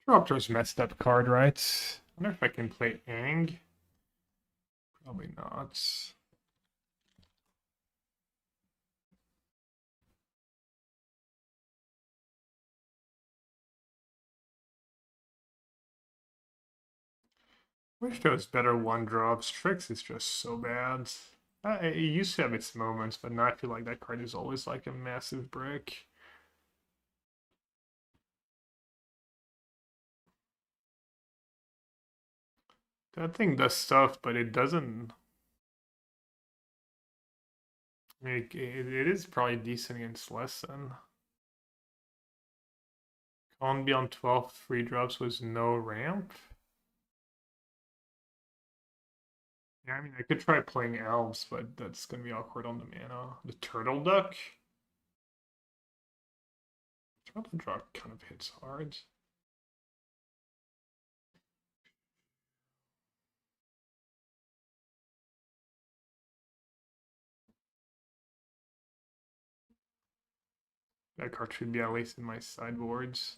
Disruptor's messed up card, right? I wonder if I can play Ang. Probably not. Wish there was better one drops. Tricks is just so bad. It used to have its moments, but now I feel like that card is always like a massive brick. That thing does stuff, but it doesn't. It is probably decent against Lesson. Can't be on 12 free drops with no ramp. Yeah, I mean, I could try playing elves, but that's gonna be awkward on the mana. The turtle duck? Turtle duck kind of hits hard. That card should be at least in my sideboards.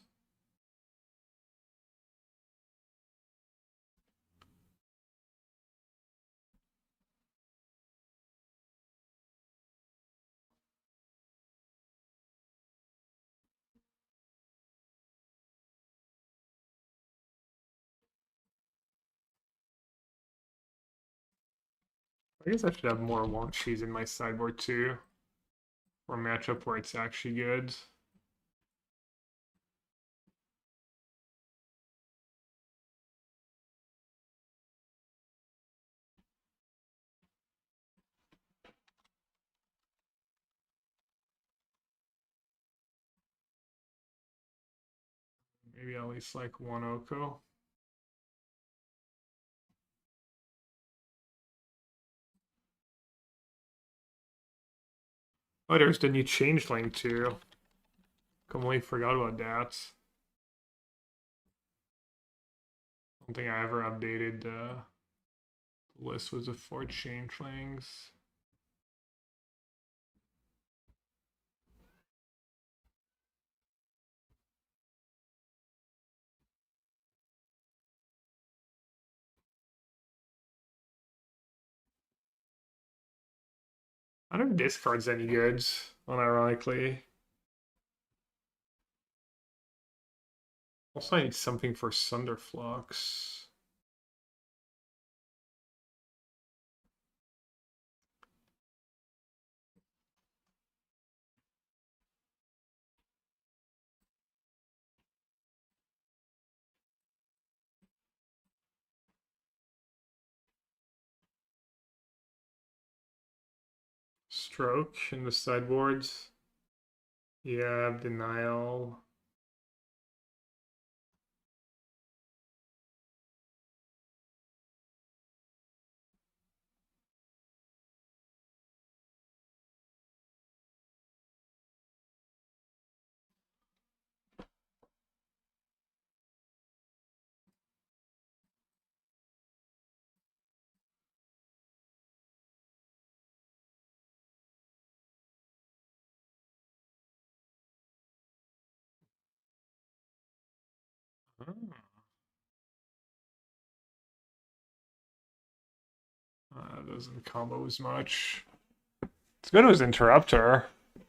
I guess I should have more won't she's in my sideboard too. For a matchup where it's actually good. Maybe at least like one Oko. Oh, there's the new changeling too. Completely forgot about that. I don't think I ever updated the list with the 4 changelings. I don't think this card's any good, unironically. Also, I need something for Sunderflux. Stroke in the sideboards. Yeah, denial. Doesn't combo as much. It's good as Interrupter.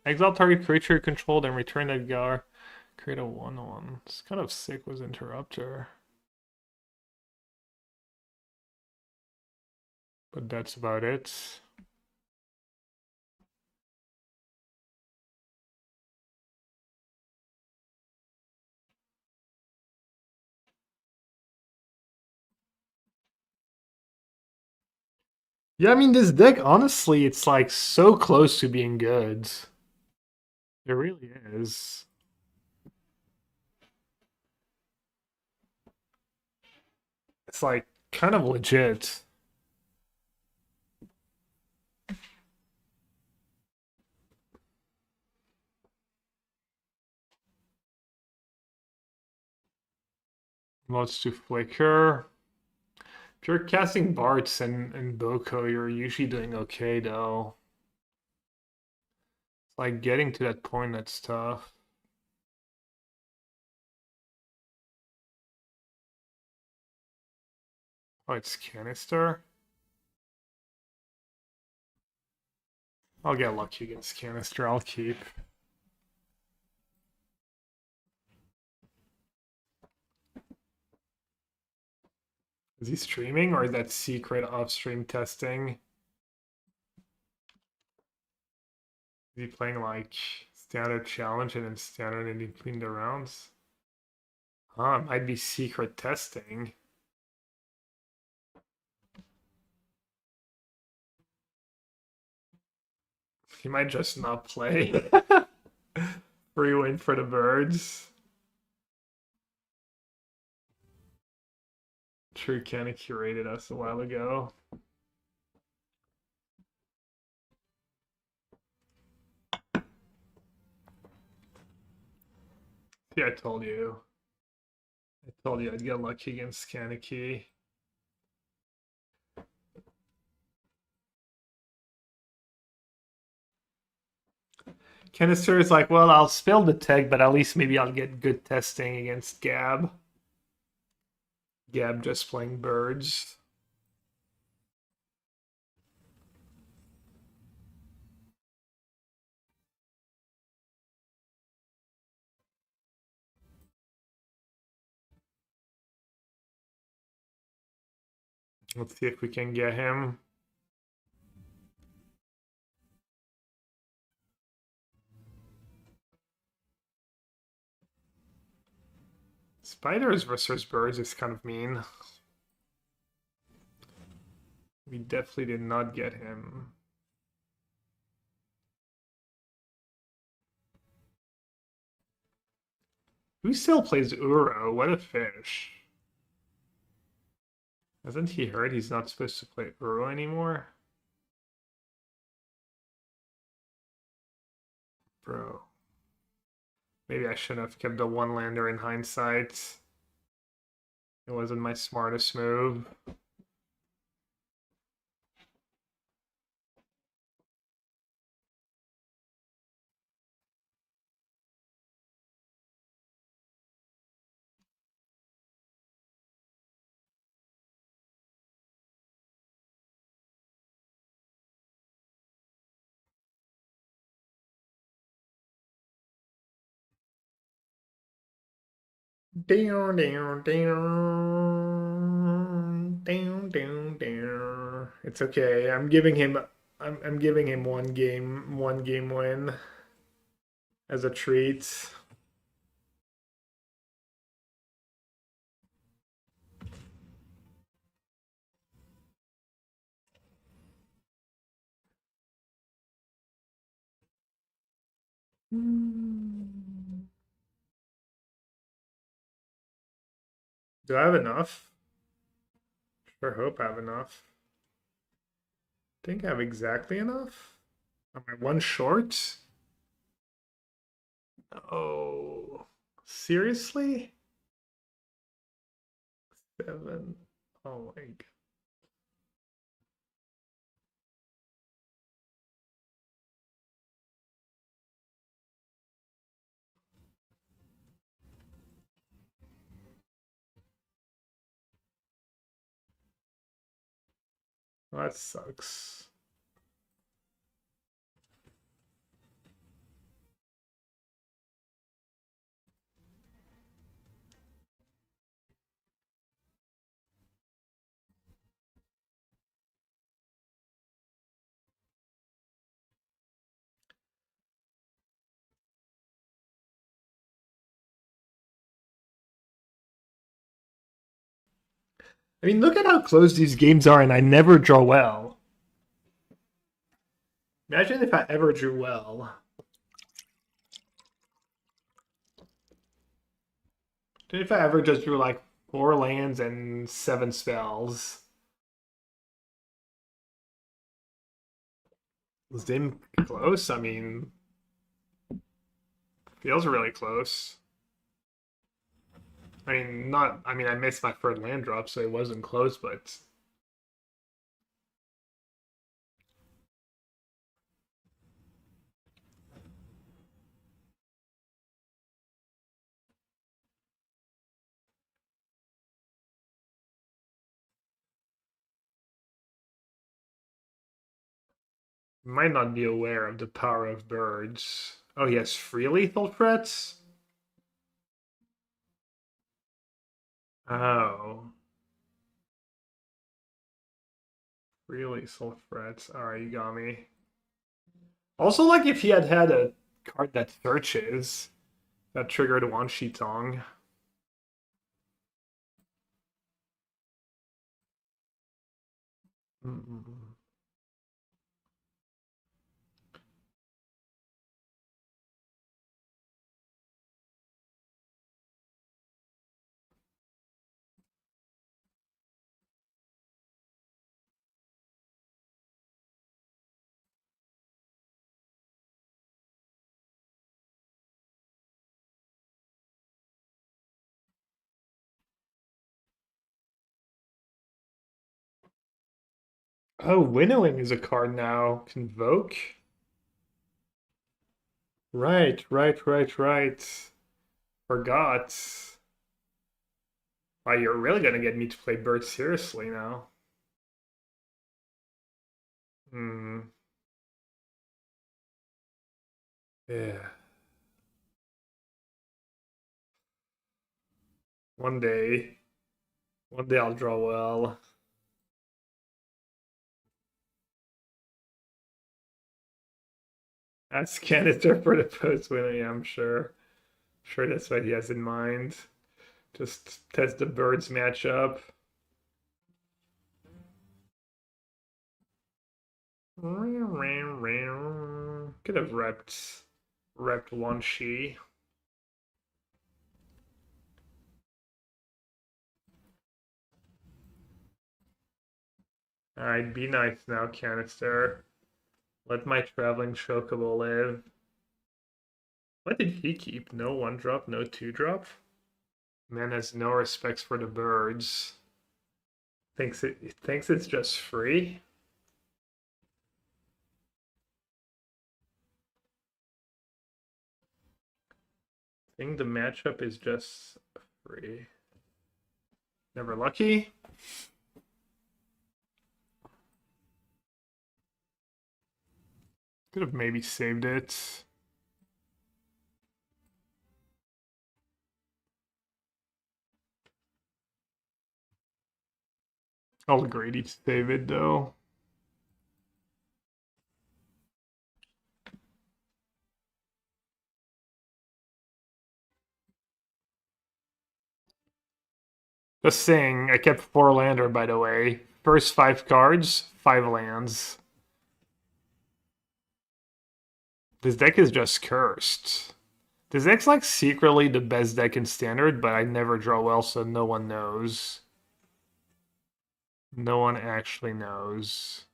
Exile target creature controlled and return that Gar. Create a 1/1. It's kind of sick with Interrupter. But that's about it. Yeah, I mean, this deck, honestly, it's like so close to being good. It really is. It's like kind of legit. Lots to flicker. If you're casting Barts and Boko, you're usually doing okay though. It's like getting to that point that's tough. Oh, it's Canister. I'll get lucky against Canister. I'll keep. Is he streaming or is that secret off-stream testing? Is he playing like standard challenge and then standard in between the rounds? Huh, it might be secret testing. He might just not play. Free win for the birds. True kind of curated us a while ago. Yeah, I told you. I told you I'd get lucky against Kaneki. Canister is like, well, I'll spill the tech, but at least maybe I'll get good testing against Gab. Gab just playing birds. Let's see if we can get him. Spiders versus birds is kind of mean. We definitely did not get him. Who still plays Uro? What a fish. Hasn't he heard he's not supposed to play Uro anymore? Bro. Maybe I shouldn't have kept the one lander in hindsight. It wasn't my smartest move. Down, down, down, down, down, down. It's okay. I'm giving him one game win as a treat. Do I have enough? Sure hope I have enough. Think I have exactly enough? Am I one short? Oh, seriously? 7. Oh my god. That sucks. I mean, look at how close these games are, and I never draw well. Imagine if I ever drew well. If I ever just drew like 4 lands and 7 spells. Was Dim close? I mean, feels really close. I mean, not. I mean, I missed my third land drop, so it wasn't close, but might not be aware of the power of birds. Oh, he has 3 lethal threats? Oh. 3 lethal threats. Alright, you got me. Also, like, if he had had a card that searches, that triggered Wan Shi Tong. Mm-mm. Oh, Winnowing is a card now. Convoke? Right, right, right, right. Forgot. Wow, you're really gonna get me to play Bird seriously now. Hmm. Yeah. One day. One day I'll draw well. Ask Canister for the post winner, yeah, I'm sure. Sure that's what he has in mind. Just test the Birds matchup. Could have repped one she. Alright, be nice now, Canister. Let my traveling chocobo live. What did he keep? No 1-drop, no 2-drop? Man has no respects for the birds. Thinks it's just free. Think the matchup is just free. Never lucky. Could have maybe saved it. I'll greedy save it though. Just saying, I kept 4 lander by the way. First 5 cards, 5 lands. This deck is just cursed. This deck's like secretly the best deck in standard, but I never draw well, so no one knows. No one actually knows.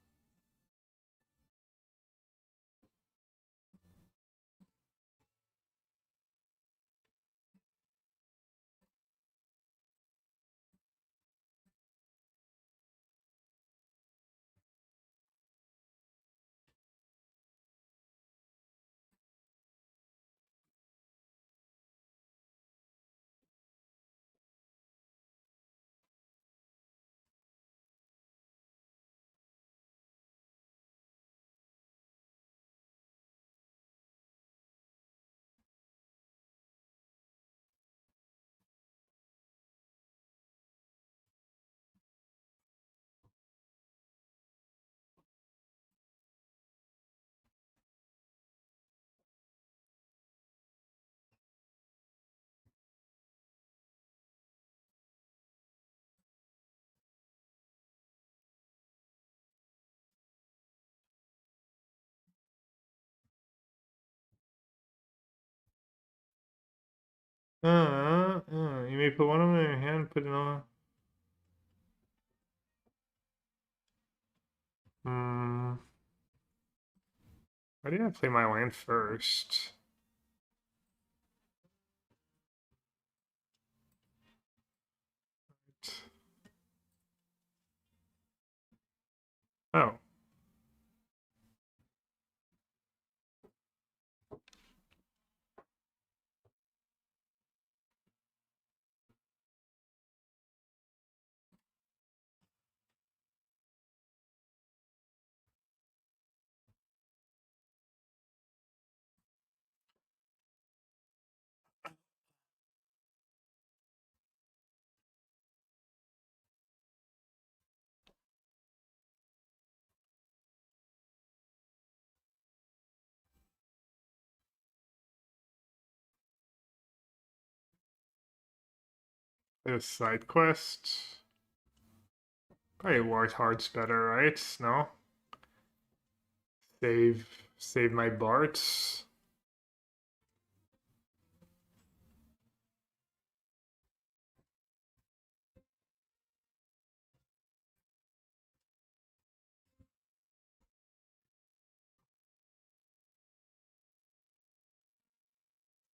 You may put one of them in your hand, put it on. Hmm. Why did I play my land first? Oh. There's side quest. Probably War Heart's better, right? No? Save my Barts.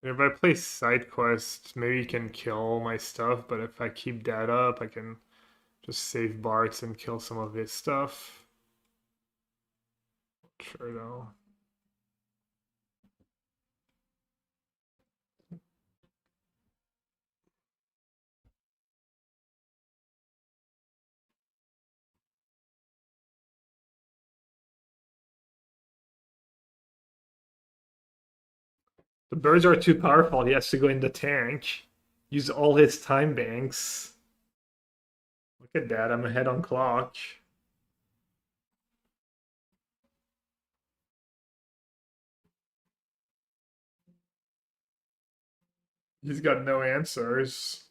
If I play side quest, maybe you can kill my stuff, but if I keep that up, I can just save Barts and kill some of his stuff. Sure though. The birds are too powerful. He has to go in the tank. Use all his time banks. Look at that, I'm ahead on clock. He's got no answers.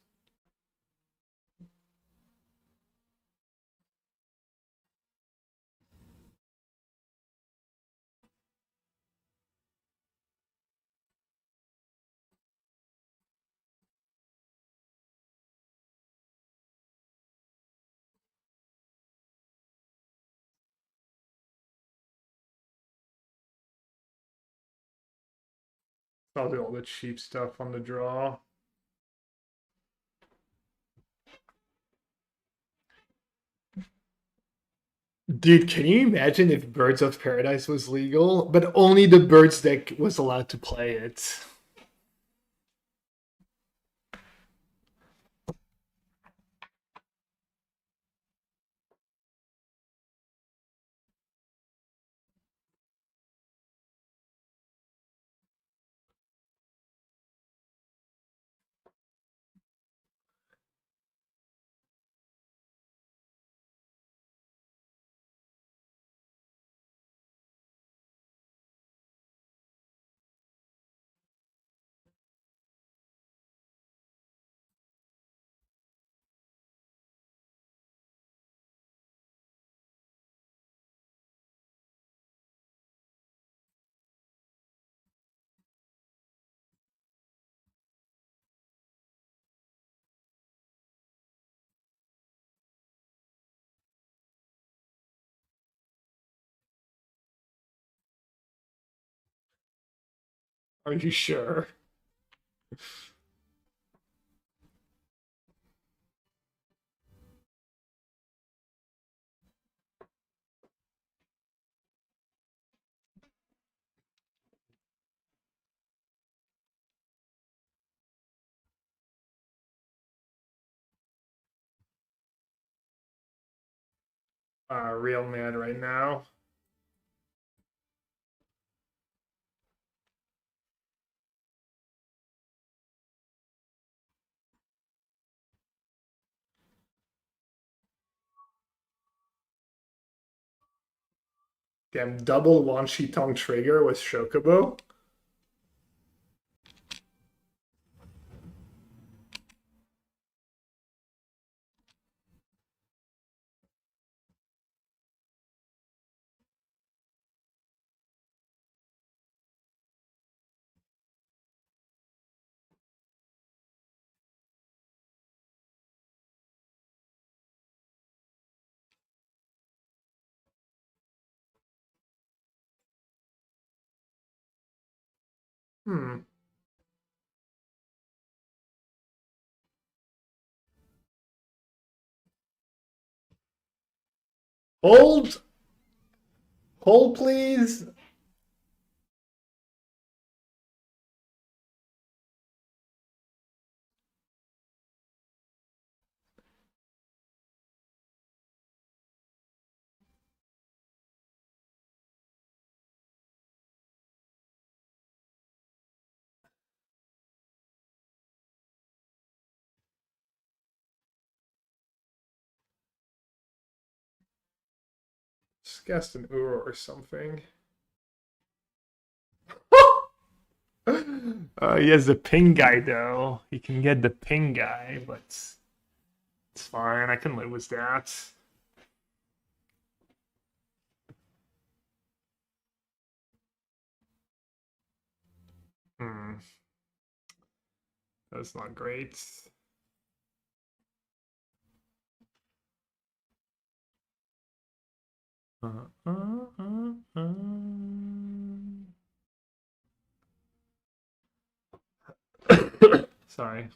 I'll do all the cheap stuff on the draw. Dude, can you imagine if Birds of Paradise was legal, but only the Birds deck was allowed to play it? Are you sure? Real mad right now. Damn, double Wan Shi Tong trigger with Shokubo. Hmm. Hold! Hold, please! Just guessed an Uro or something. He has the ping guy though. He can get the ping guy, but it's fine. I can live with that. Hmm. That's not great. Uh, uh, uh, uh. Sorry.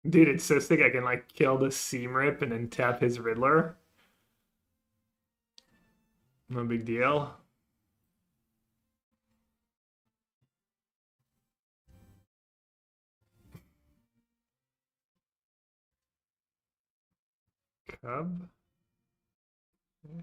Dude, it's so sick I can like kill the seam rip and then tap his Riddler. No big deal. Cub. Yeah.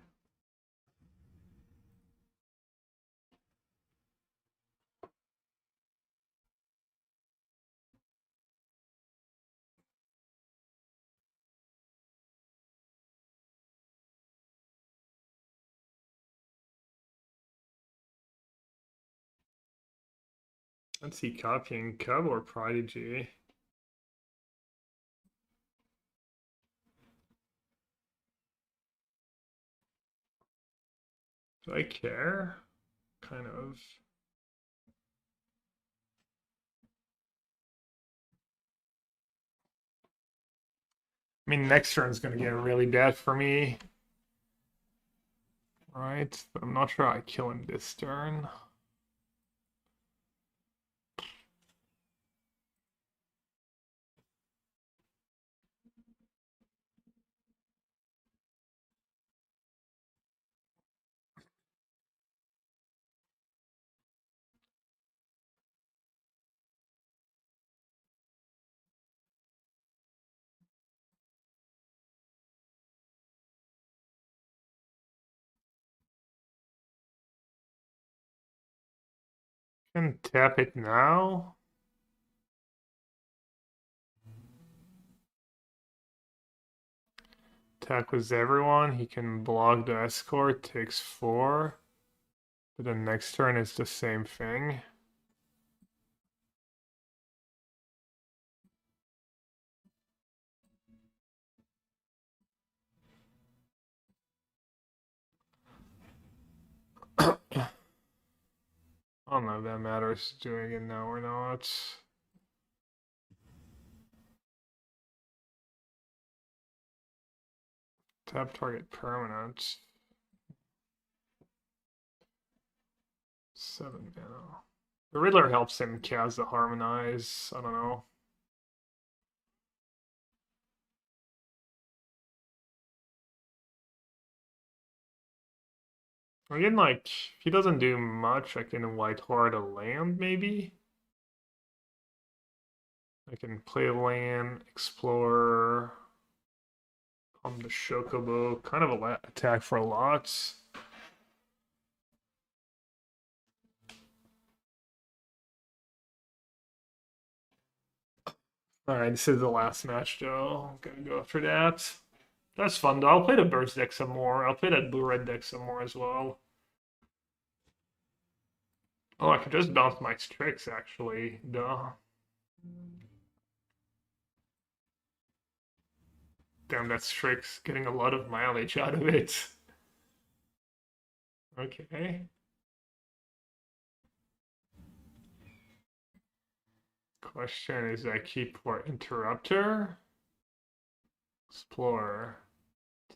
Let's see, copying Cub or Prodigy. Do I care? Kind of. I mean, next turn's gonna get really bad for me. Right, but I'm not sure I kill him this turn. Can tap it now. Attack with everyone. He can block the escort, takes 4. But the next turn is the same thing. I don't know if that matters doing it now or not. Tap target permanent. 7 mana. The Riddler helps him cast the Harmonize. I don't know. Again, like, if he doesn't do much, I can White Heart a land, maybe? I can play land, explore, on the Chocobo, kind of a attack for a lot. Alright, this is the last match, Joe. I'm gonna go after that. That's fun, though. I'll play the Burst deck some more. I'll play that Blue-Red deck some more as well. Oh, I could just bounce my Strix, actually. Duh. Damn, that Strix getting a lot of mileage out of it. Okay. Question is, I keep for Interrupter? Explorer.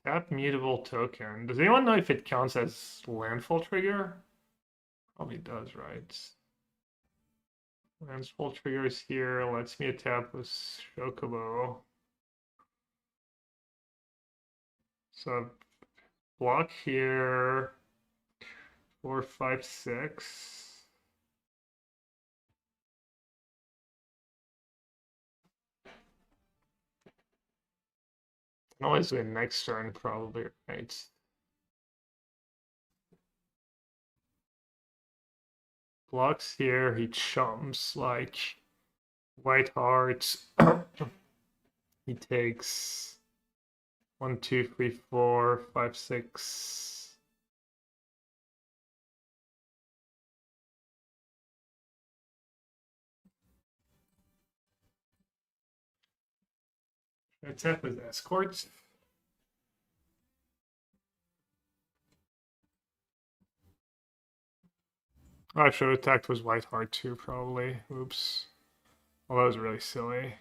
Tap mutable token. Does anyone know if it counts as landfall trigger? Probably does, right? Landfall triggers here. Lets me tap with Chocobo. So block here. 4, 5, 6. Can always win next turn, probably, right? Blocks here, he chumps like White Heart. He takes 1, 2, 3, 4, 5, 6. Attack with escorts. Oh, I should have attacked with White Heart too, probably. Oops. Well, that was really silly.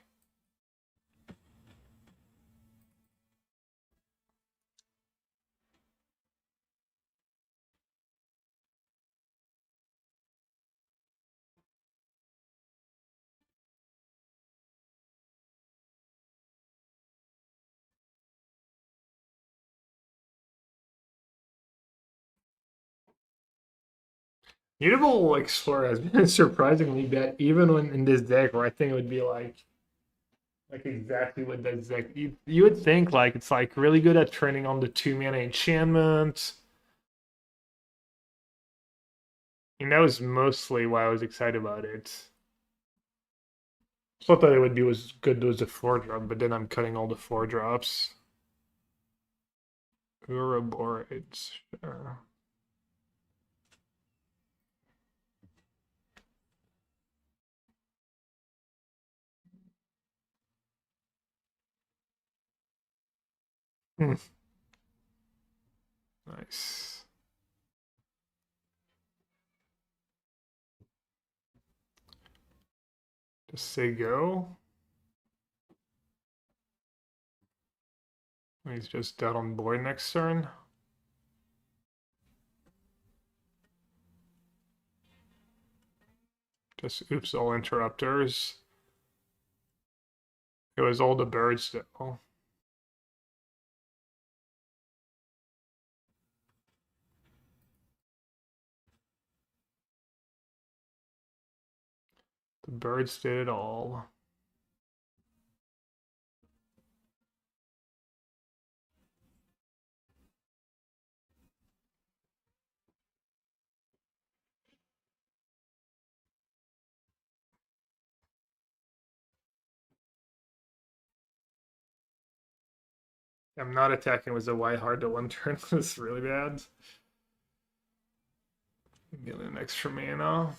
Mutable Explorer has been surprisingly bad, even when in this deck, where I think it would be like exactly what that deck. You would think like it's like really good at turning on the 2-mana enchantment. And that was mostly why I was excited about it. Thought that it would be was good as a 4-drop, but then I'm cutting all the 4-drops. Ouroboros, sure. Nice. Just say go. He's just dead on board next turn. Just oops all interrupters. It was all the birds though. The birds did it all. I'm not attacking with a white hard to one turn. This is really bad. Million extra mana.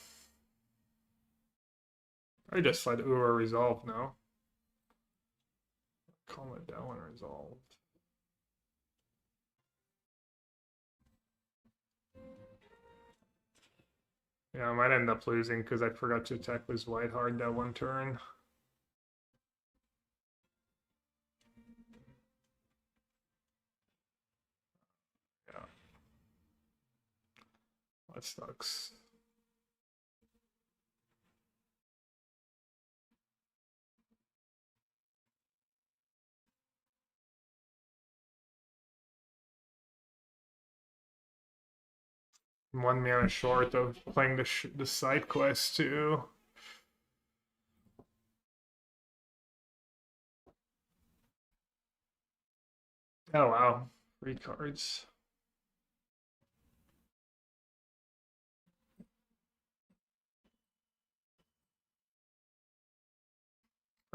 I just let Ura resolve now. Call it down when resolved. Yeah, I might end up losing because I forgot to attack with white hard that one turn. Yeah. That sucks. One mana short of playing the side quest too. Oh wow, free cards.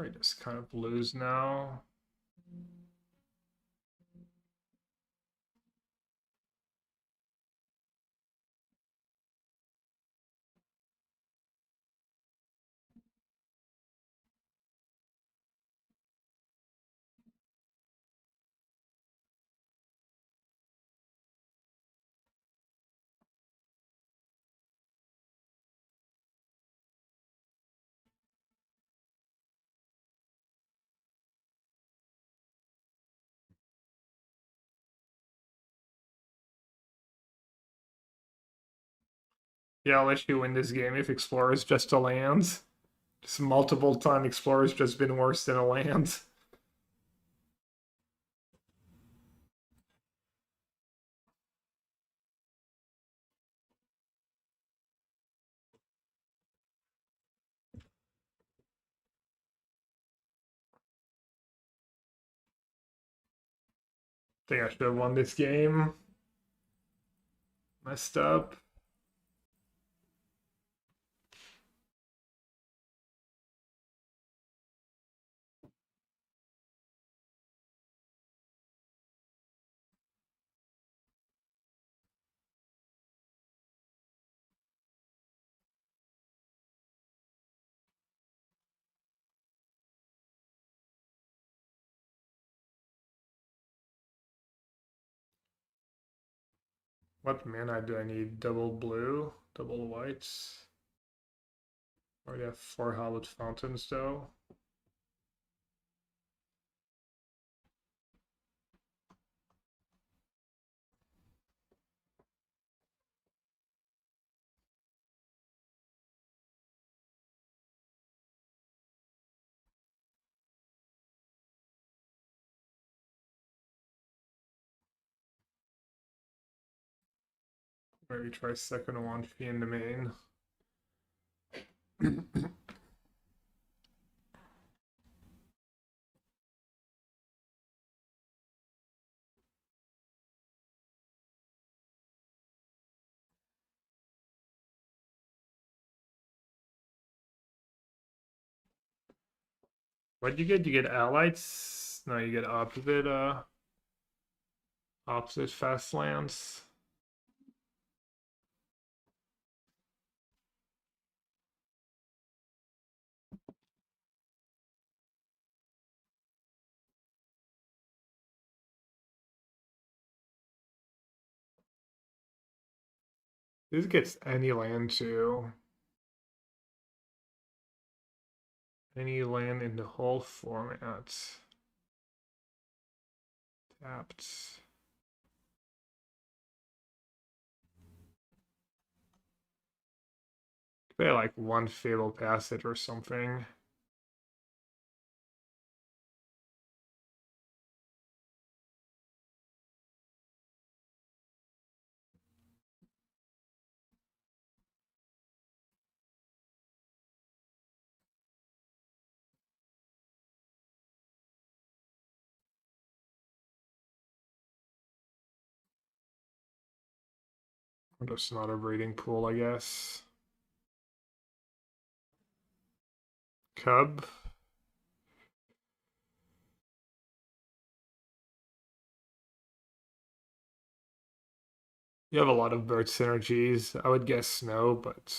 I just kind of lose now. Yeah, I'll let you win this game if Explorer's just a land. Just multiple time Explorer's just been worse than a land. Think I should have won this game. Messed up. What mana do I need? Double blue? Double whites? Already have 4 Hallowed Fountains though. Maybe try second one fee in the main. What'd you get? You get allies? No, you get opposite fast lands. This gets any land too. Any land in the whole format. Tapped. Play like one Fabled Passage or something. Just not a breeding pool, I guess. Cub. You have a lot of bird synergies. I would guess snow, but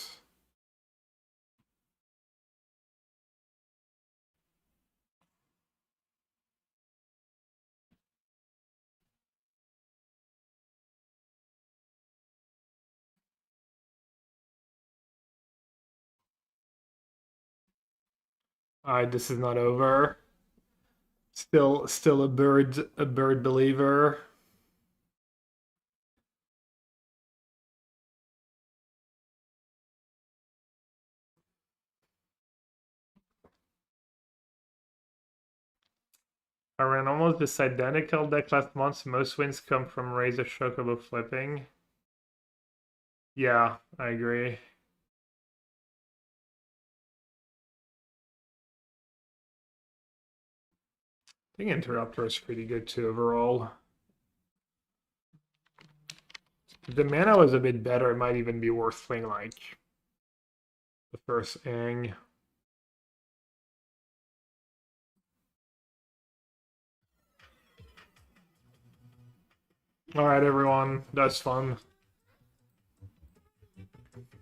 alright, this is not over. Still a bird believer. I ran almost this identical deck last month, so most wins come from Razor Chocobo flipping. Yeah, I agree. I think Interruptor is pretty good too overall. If the mana was a bit better, it might even be worth playing like the first Ang. Alright, everyone, that's fun.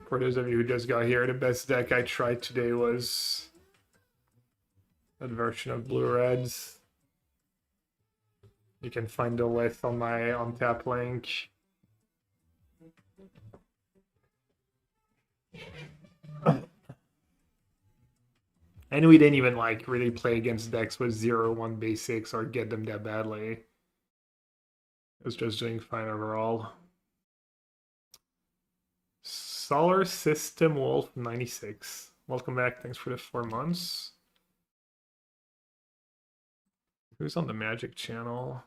For those of you who just got here, the best deck I tried today was that version of Blue Reds. You can find the list on my Untap link. And we didn't even like really play against decks with 0-1 basics or get them that badly. It was just doing fine overall. Solar System Wolf 96. Welcome back. Thanks for the 4 months. Who's on the Magic channel?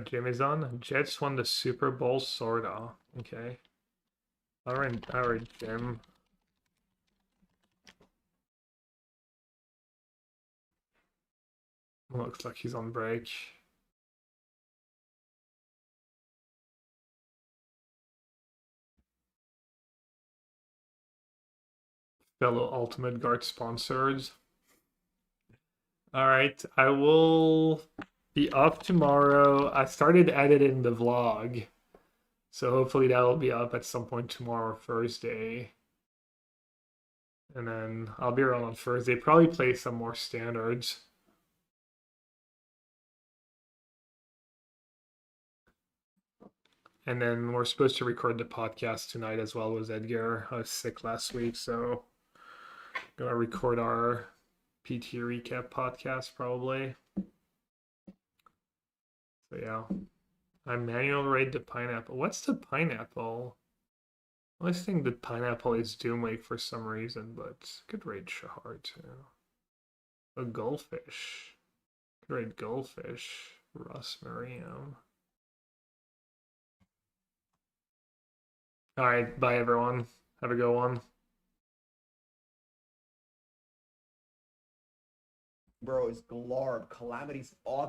Jim is on. Jets won the Super Bowl, sorta. Okay. Alright, Jim. Looks like he's on break. Fellow Ultimate Guard sponsored. Alright, I will be up tomorrow. I started editing the vlog. So hopefully that will be up at some point tomorrow or Thursday. And then I'll be around on Thursday. Probably play some more standards. And then we're supposed to record the podcast tonight as well with Edgar. I was sick last week, so gonna record our PT recap podcast probably. So yeah. I manual raid the pineapple. What's the pineapple? I always think the pineapple is Doomwake for some reason, but could raid Shahar too. A goldfish. Could raid goldfish. Russ Mariam. Alright, bye everyone. Have a good one. Bro, it's Glarb. Calamity's off.